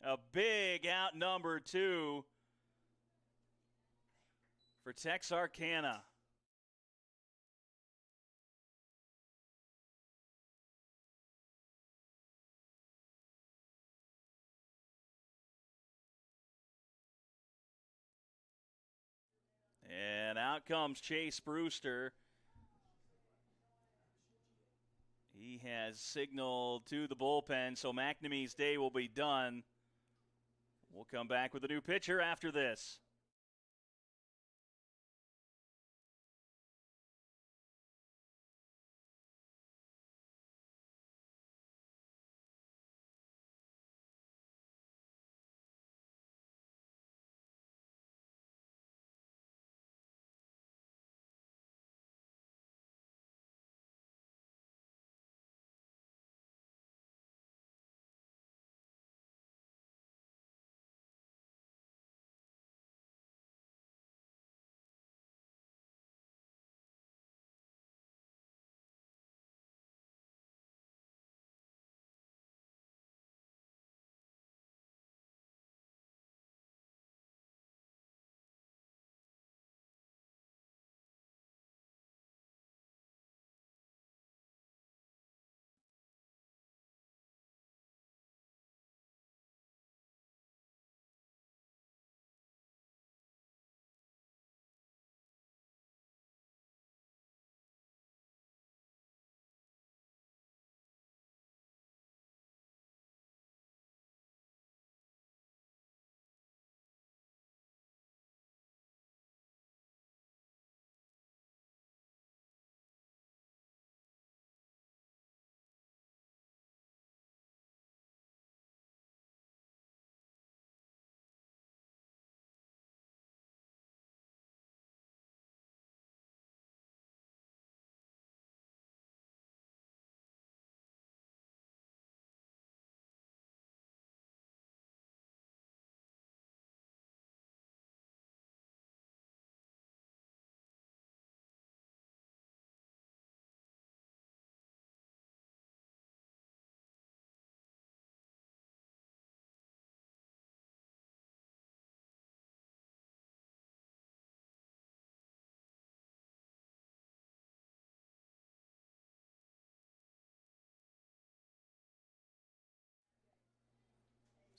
A big out number 2 for Texarkana. And out comes Chase Brewster. He has signaled to the bullpen, so McNamee's day will be done. We'll come back with a new pitcher after this.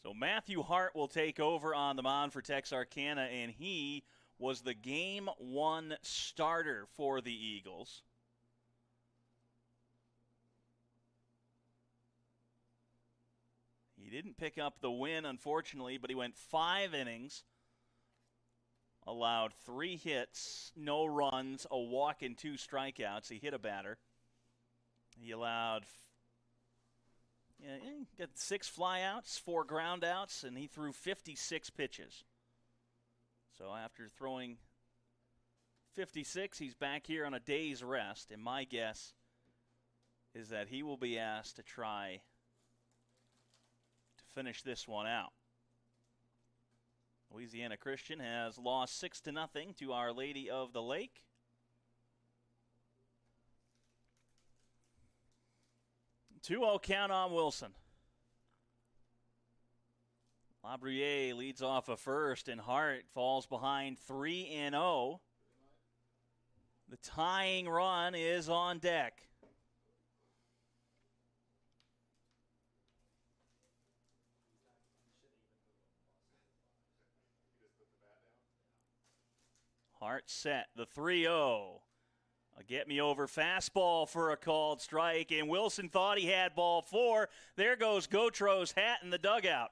So Matthew Hart will take over on the mound for Texarkana, and he was the Game 1 starter for the Eagles. He didn't pick up the win, unfortunately, but he went 5 innings, allowed 3 hits, no runs, a walk, and 2 strikeouts. He hit a batter. He allowed got 6 flyouts, 4 groundouts, and he threw 56 pitches. So after throwing 56. He's back here on a day's rest, and my guess is that he will be asked to try to finish this one out. Louisiana Christian has lost 6-0 to Our Lady of the Lake. Two-0 count on Wilson. Labruyere leads off a first, and Hart falls behind 3-0. The tying run is on deck. Hart set, the 3-0. A get-me-over fastball for a called strike, and Wilson thought he had ball 4. There goes Gautro's hat in the dugout.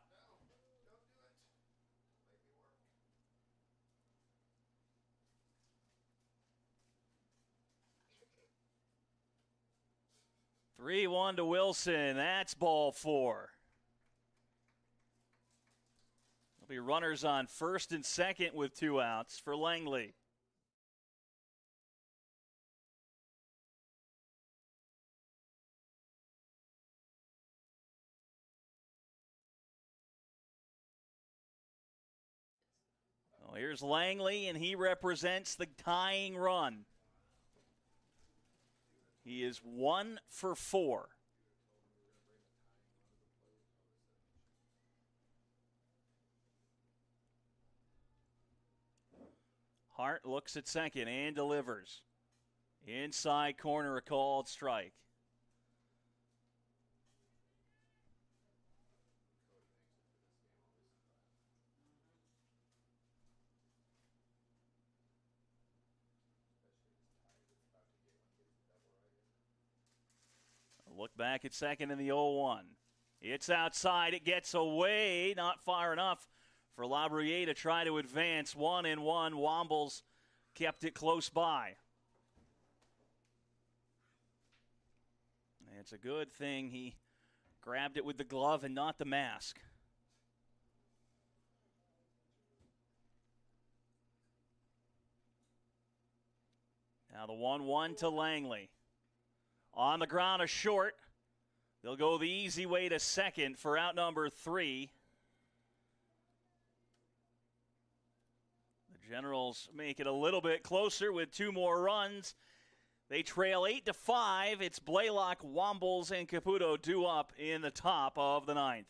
No, 3-1 to Wilson. That's ball 4. There'll be runners on first and second with 2 outs for Langley. Well, here's Langley, and he represents the tying run. He is 1 for 4. Hart looks at second and delivers. Inside corner, a called strike. A look back at second in the 0-1. It's outside. It gets away. Not far enough for Labruyere to try to advance. 1-1. Wombles kept it close by. It's a good thing he grabbed it with the glove and not the mask. Now the 1-1 to Langley. On the ground, a short. They'll go the easy way to second for out number 3. The Generals make it a little bit closer with 2 more runs. They trail 8-5. It's Blaylock, Wombles, and Caputo due up in the top of the 9th.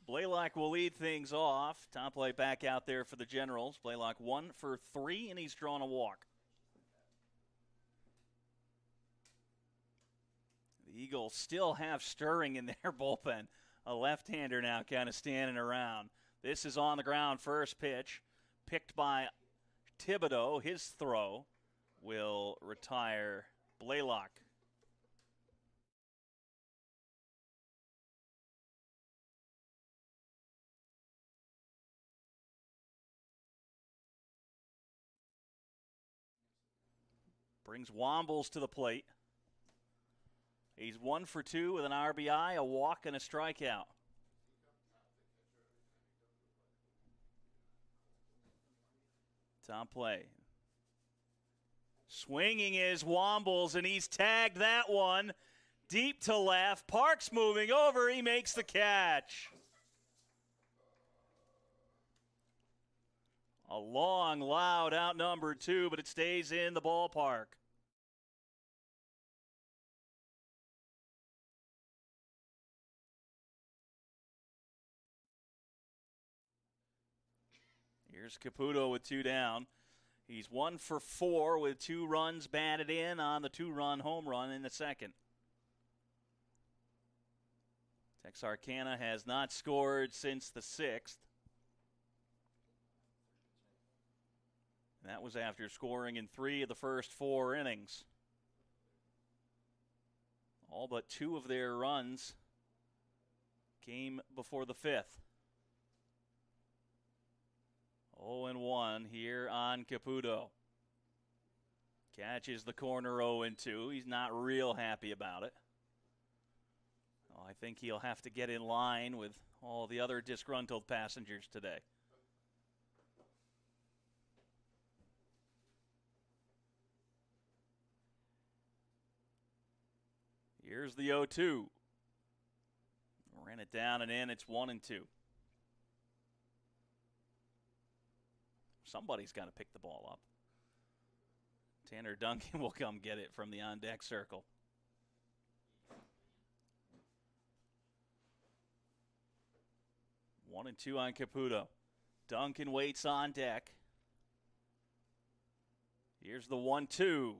Blaylock will lead things off. Top plate back out there for the Generals. Blaylock 1 for 3, and he's drawn a walk. The Eagles still have Stirring in their bullpen. A left-hander now kind of standing around. This is on the ground, first pitch. Picked by Thibodeau. His throw will retire Blaylock. Brings Wombles to the plate. He's 1 for 2 with an RBI, a walk, and a strikeout. Top play. Swinging is Wombles, and he's tagged that one deep to left. Park's moving over. He makes the catch. A long, loud out number 2, but it stays in the ballpark. Here's Caputo with 2 down. He's 1 for 4 with 2 runs batted in on the 2-run home run in the second. Texarkana has not scored since the 6th. That was after scoring in 3 of the first 4 innings. All but 2 of their runs came before the 5th. 0-1 here on Caputo. Catches the corner 0-2. He's not real happy about it. Oh, I think he'll have to get in line with all the other disgruntled passengers today. Here's the 0-2. Ran it down and in. It's 1-2. Somebody's got to pick the ball up. Tanner Duncan will come get it from the on-deck circle. One and two on Caputo. Duncan waits on deck. Here's the 1-2.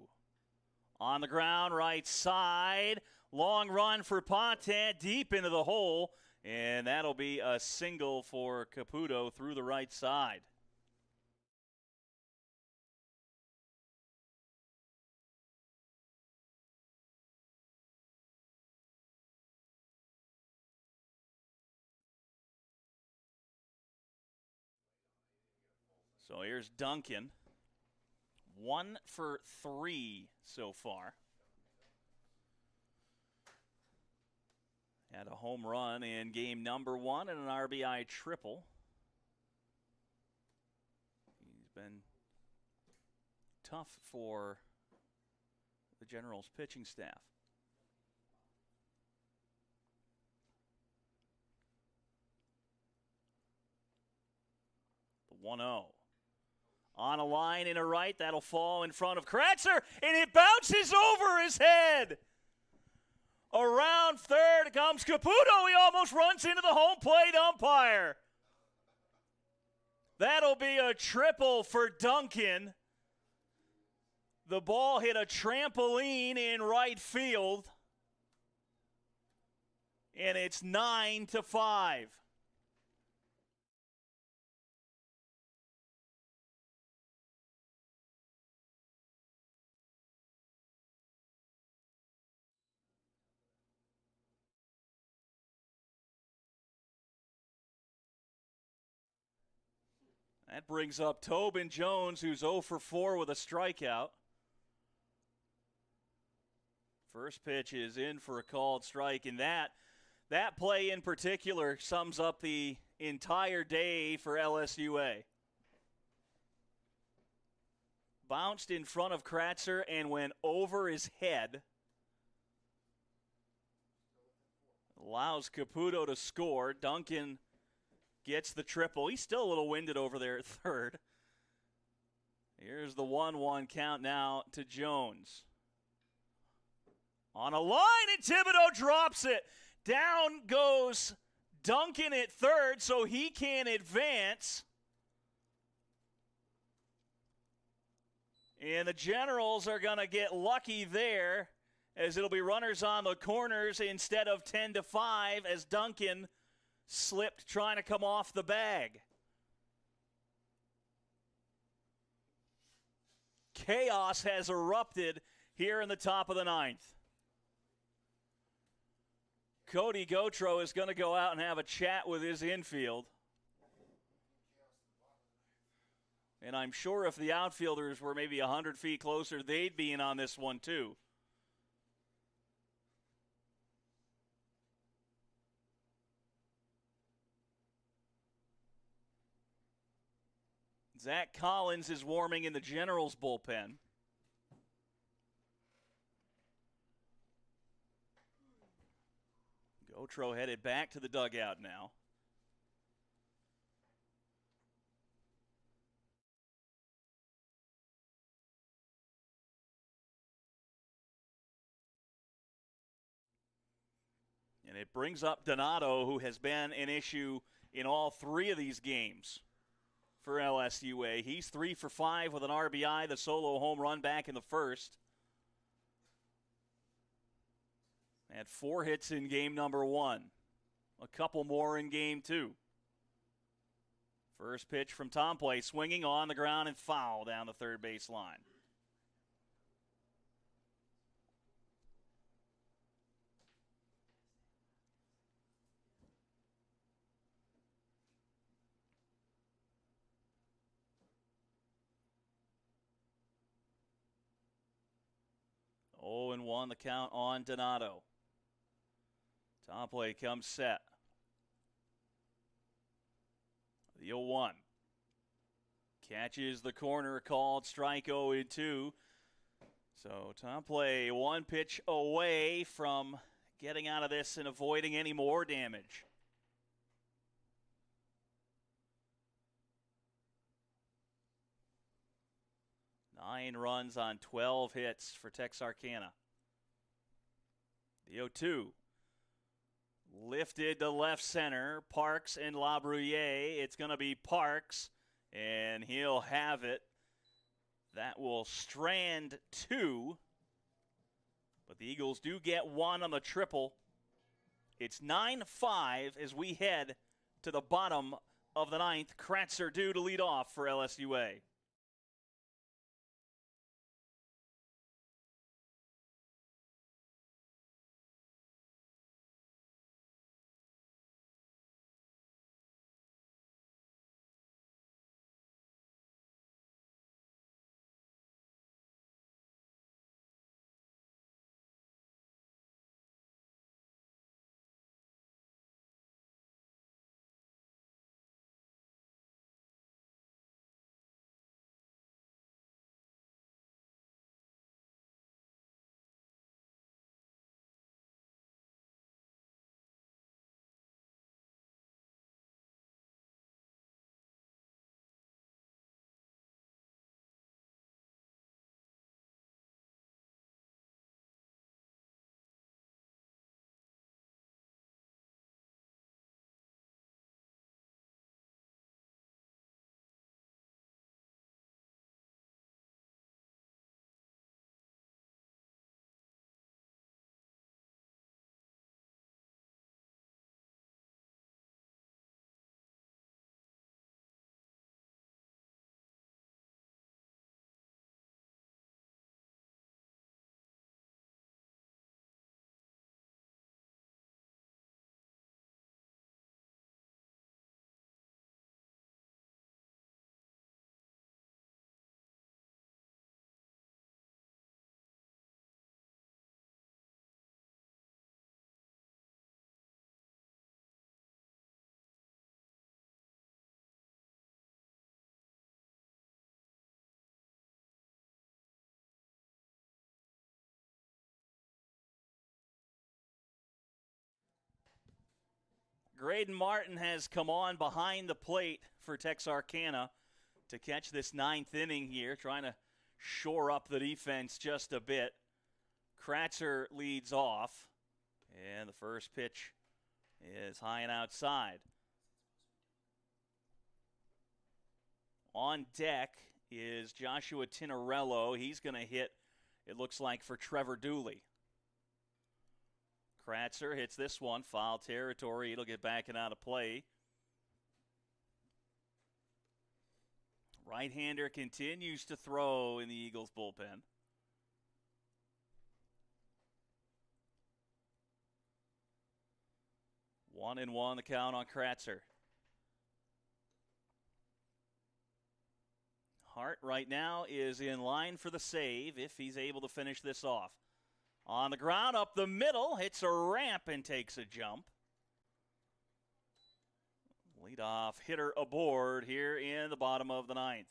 On the ground, right side. Long run for Pontet, deep into the hole. And that'll be a single for Caputo through the right side. So here's Duncan. 1 for 3 so far. Had a home run in game number 1 and an RBI triple. He's been tough for the Generals pitching staff. The 1-0. On a line in a right, that'll fall in front of Kratzer, and it bounces over his head. Around third comes Caputo. He almost runs into the home plate umpire. That'll be a triple for Duncan. The ball hit a trampoline in right field, and it's 9-5. That brings up Tobin Jones, who's 0 for 4 with a strikeout. First pitch is in for a called strike, and that play in particular sums up the entire day for LSUA. Bounced in front of Kratzer and went over his head. Allows Caputo to score. Duncan gets the triple. He's still a little winded over there at third. Here's the 1-1 count now to Jones. On a line, and Thibodeau drops it. Down goes Duncan at third, so he can advance. And the Generals are going to get lucky there, as it'll be runners on the corners instead of 10-5 as Duncan slipped trying to come off the bag. Chaos has erupted here in the top of the ninth. Cody Gautreaux is going to go out and have a chat with his infield. And I'm sure if the outfielders were maybe 100 feet closer, they'd be in on this one too. Zach Collins is warming in the Generals bullpen. Gotro headed back to the dugout now. And it brings up Donato, who has been an issue in all three of these games for LSUA. He's 3 for 5 with an RBI, the solo home run back in the first. Had 4 hits in game number 1. A couple more in game 2. First pitch from Tomplay, swinging on the ground and foul down the third base line. Oh, and 1 the count on Donato. Tomplay comes set. The 0-1. Catches the corner, called strike 0-2. So Tomplay 1 pitch away from getting out of this and avoiding any more damage. Nine runs on 12 hits for Texarkana. The 0-2. Lifted to left center. Parks and LaBruyere. It's going to be Parks, and he'll have it. That will strand 2. But the Eagles do get 1 on the triple. It's 9-5 as we head to the bottom of the 9th. Kratzer due to lead off for LSUA. Graydon Martin has come on behind the plate for Texarkana to catch this 9th inning here, trying to shore up the defense just a bit. Kratzer leads off, and the first pitch is high and outside. On deck is Joshua Tinarello. He's going to hit, it looks like, for Trevor Dooley. Kratzer hits this one, foul territory. It'll get back and out of play. Right-hander continues to throw in the Eagles bullpen. One and one, the count on Kratzer. Hart right now is in line for the save if he's able to finish this off. On the ground, up the middle, hits a ramp and takes a jump. Leadoff hitter aboard here in the bottom of the ninth.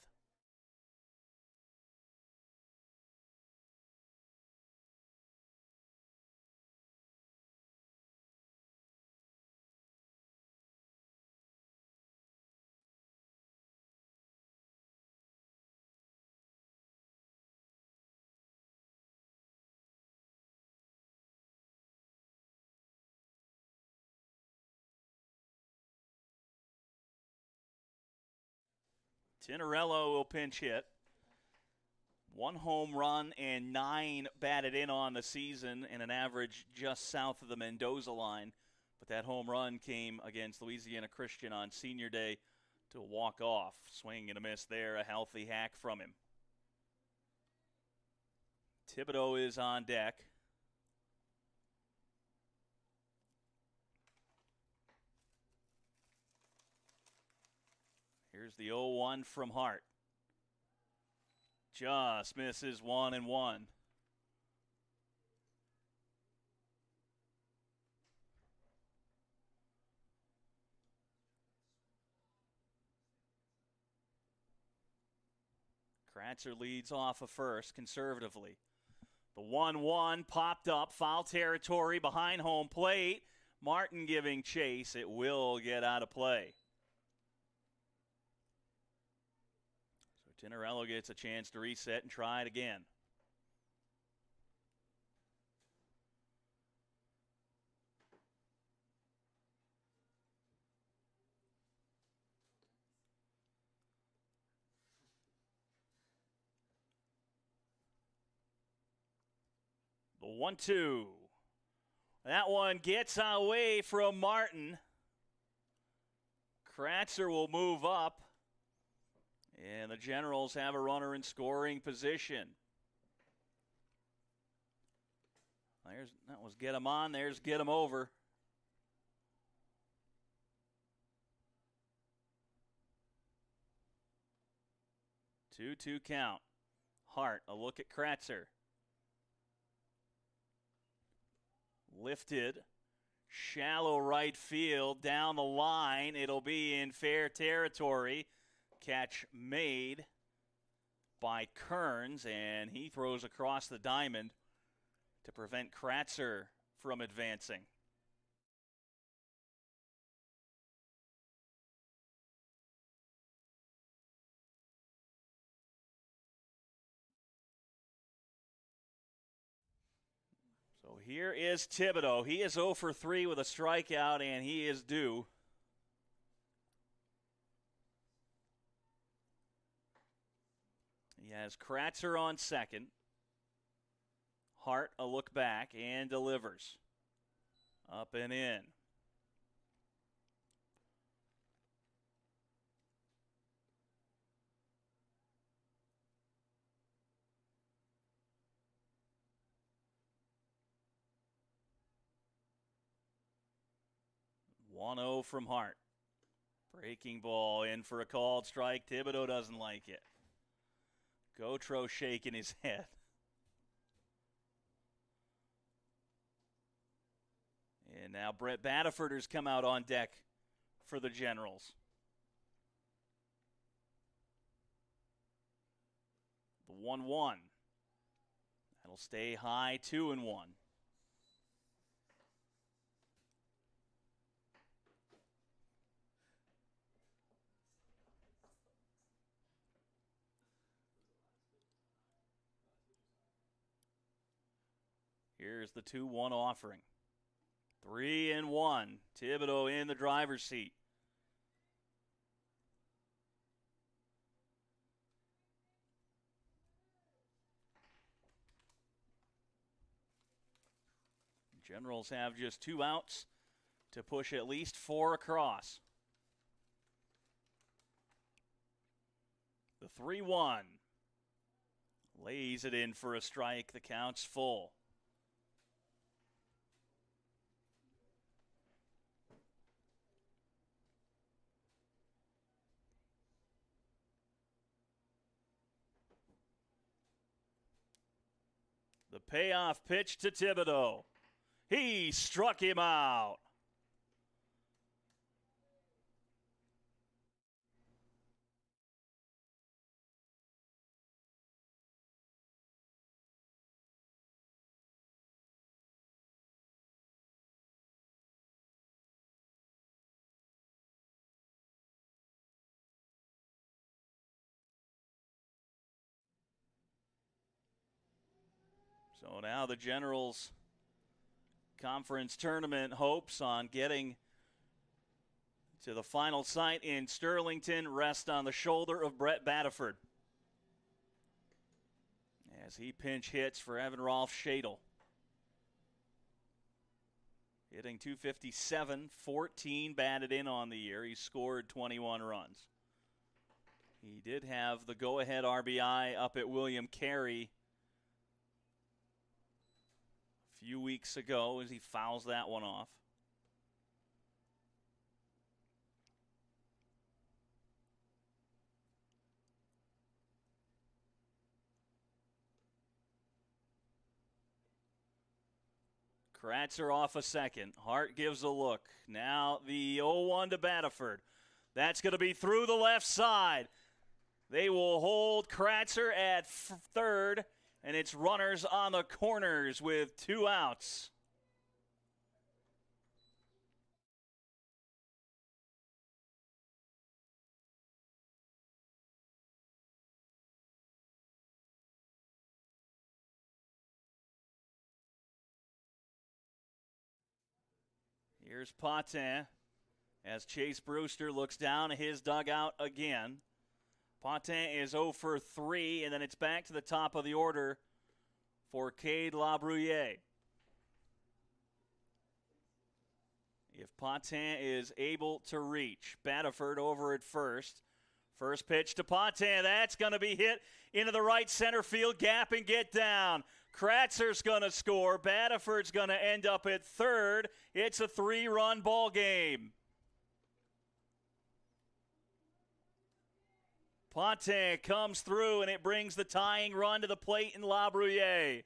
Tinarello will pinch hit. 1 home run and 9 batted in on the season and an average just south of the Mendoza line. But that home run came against Louisiana Christian on Senior Day to walk off. Swing and a miss there, a healthy hack from him. Thibodeau is on deck. Here's the 0-1 from Hart. Just misses 1-1. Kratzer leads off of first conservatively. The 1-1 popped up, foul territory behind home plate. Martin giving chase. It will get out of play. So Tinarello gets a chance to reset and try it again. The 1-2. That one gets away from Martin. Kratzer will move up. And the Generals have a runner in scoring position. That was get him on. There's get him over. Two count. Hart, a look at Kratzer. Lifted. Shallow right field. Down the line. It'll be in fair territory. Catch made by Kearns, and he throws across the diamond to prevent Kratzer from advancing. So here is Thibodeau. He is 0 for 3 with a strikeout, and he is due. He has Kratzer on second. Hart a look back and delivers. Up and in. One-0 from Hart. Breaking ball in for a called strike. Thibodeau doesn't like it. Gautreau shaking his head. And now Brett Badiford's come out on deck for the Generals. The 1-1. That'll stay high, 2-1. Here's the 2-1 offering. 3-1. Thibodeau in the driver's seat. Generals have just 2 outs to push at least 4 across. The 3-1. Lays it in for a strike. The count's full. The payoff pitch to Thibodeau. He struck him out. So now the Generals Conference Tournament hopes on getting to the final site in Sterlington rest on the shoulder of Brett Battiford as he pinch hits for Evan Rolf Shadle. Hitting .257, 14 batted in on the year. He scored 21 runs. He did have the go-ahead RBI up at William Carey a few weeks ago as he fouls that one off. Kratzer off a second. Hart gives a look. Now the 0-1 to Battiford. That's going to be through the left side. They will hold Kratzer at third, and it's runners on the corners with 2 outs. Here's Patin as Chase Brewster looks down at his dugout again. Patin is 0 for 3, and then it's back to the top of the order for Cade Labruyere. If Patin is able to reach, Battiford over at first. First pitch to Patin. That's going to be hit into the right center field gap and get down. Kratzer's going to score. Battiford's going to end up at third. It's a 3-run ball game. Patin comes through, and it brings the tying run to the plate in Labruyere.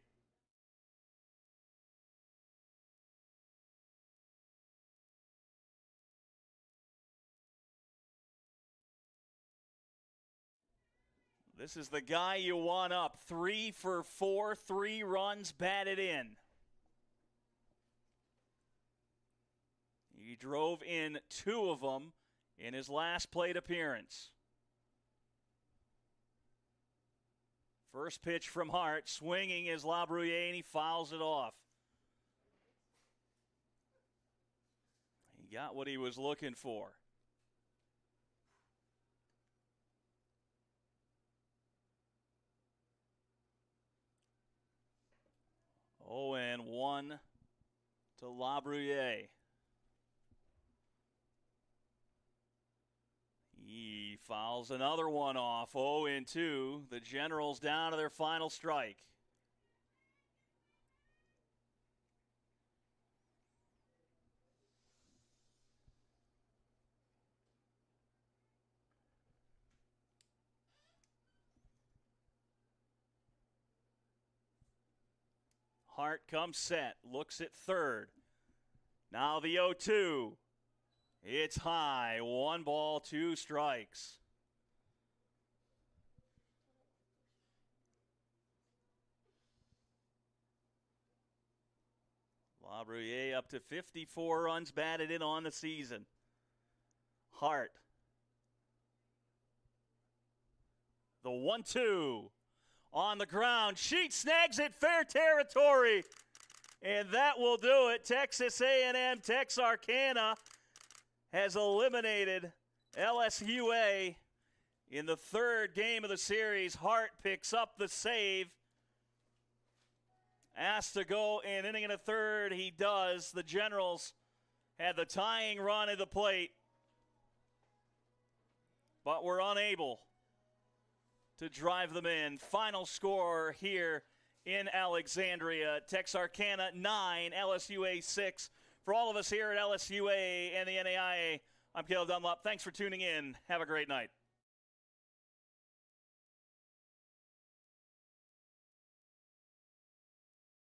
This is the guy you want up. 3 for 4, 3 runs batted in. He drove in 2 of them in his last plate appearance. First pitch from Hart, swinging is Labruyere, and he fouls it off. He got what he was looking for. Oh, and 1 to Labruyere. He fouls another one off. 0-2. The Generals down to their final strike. Hart comes set, looks at third. Now the 0-2. It's high. 1 ball, 2 strikes. Labruyere up to 54 runs batted in on the season. Hart. The 1-2. On the ground, Sheet snags it, fair territory, and that will do it. Texas A&M-Texarkana has eliminated LSUA in the 3rd game of the series. Hart picks up the save. Asked to go an inning and a third, he does. The Generals had the tying run at the plate, but were unable to drive them in. Final score here in Alexandria. Texarkana 9, LSUA 6. For all of us here at LSUA and the NAIA, I'm Caleb Dunlop. Thanks for tuning in. Have a great night.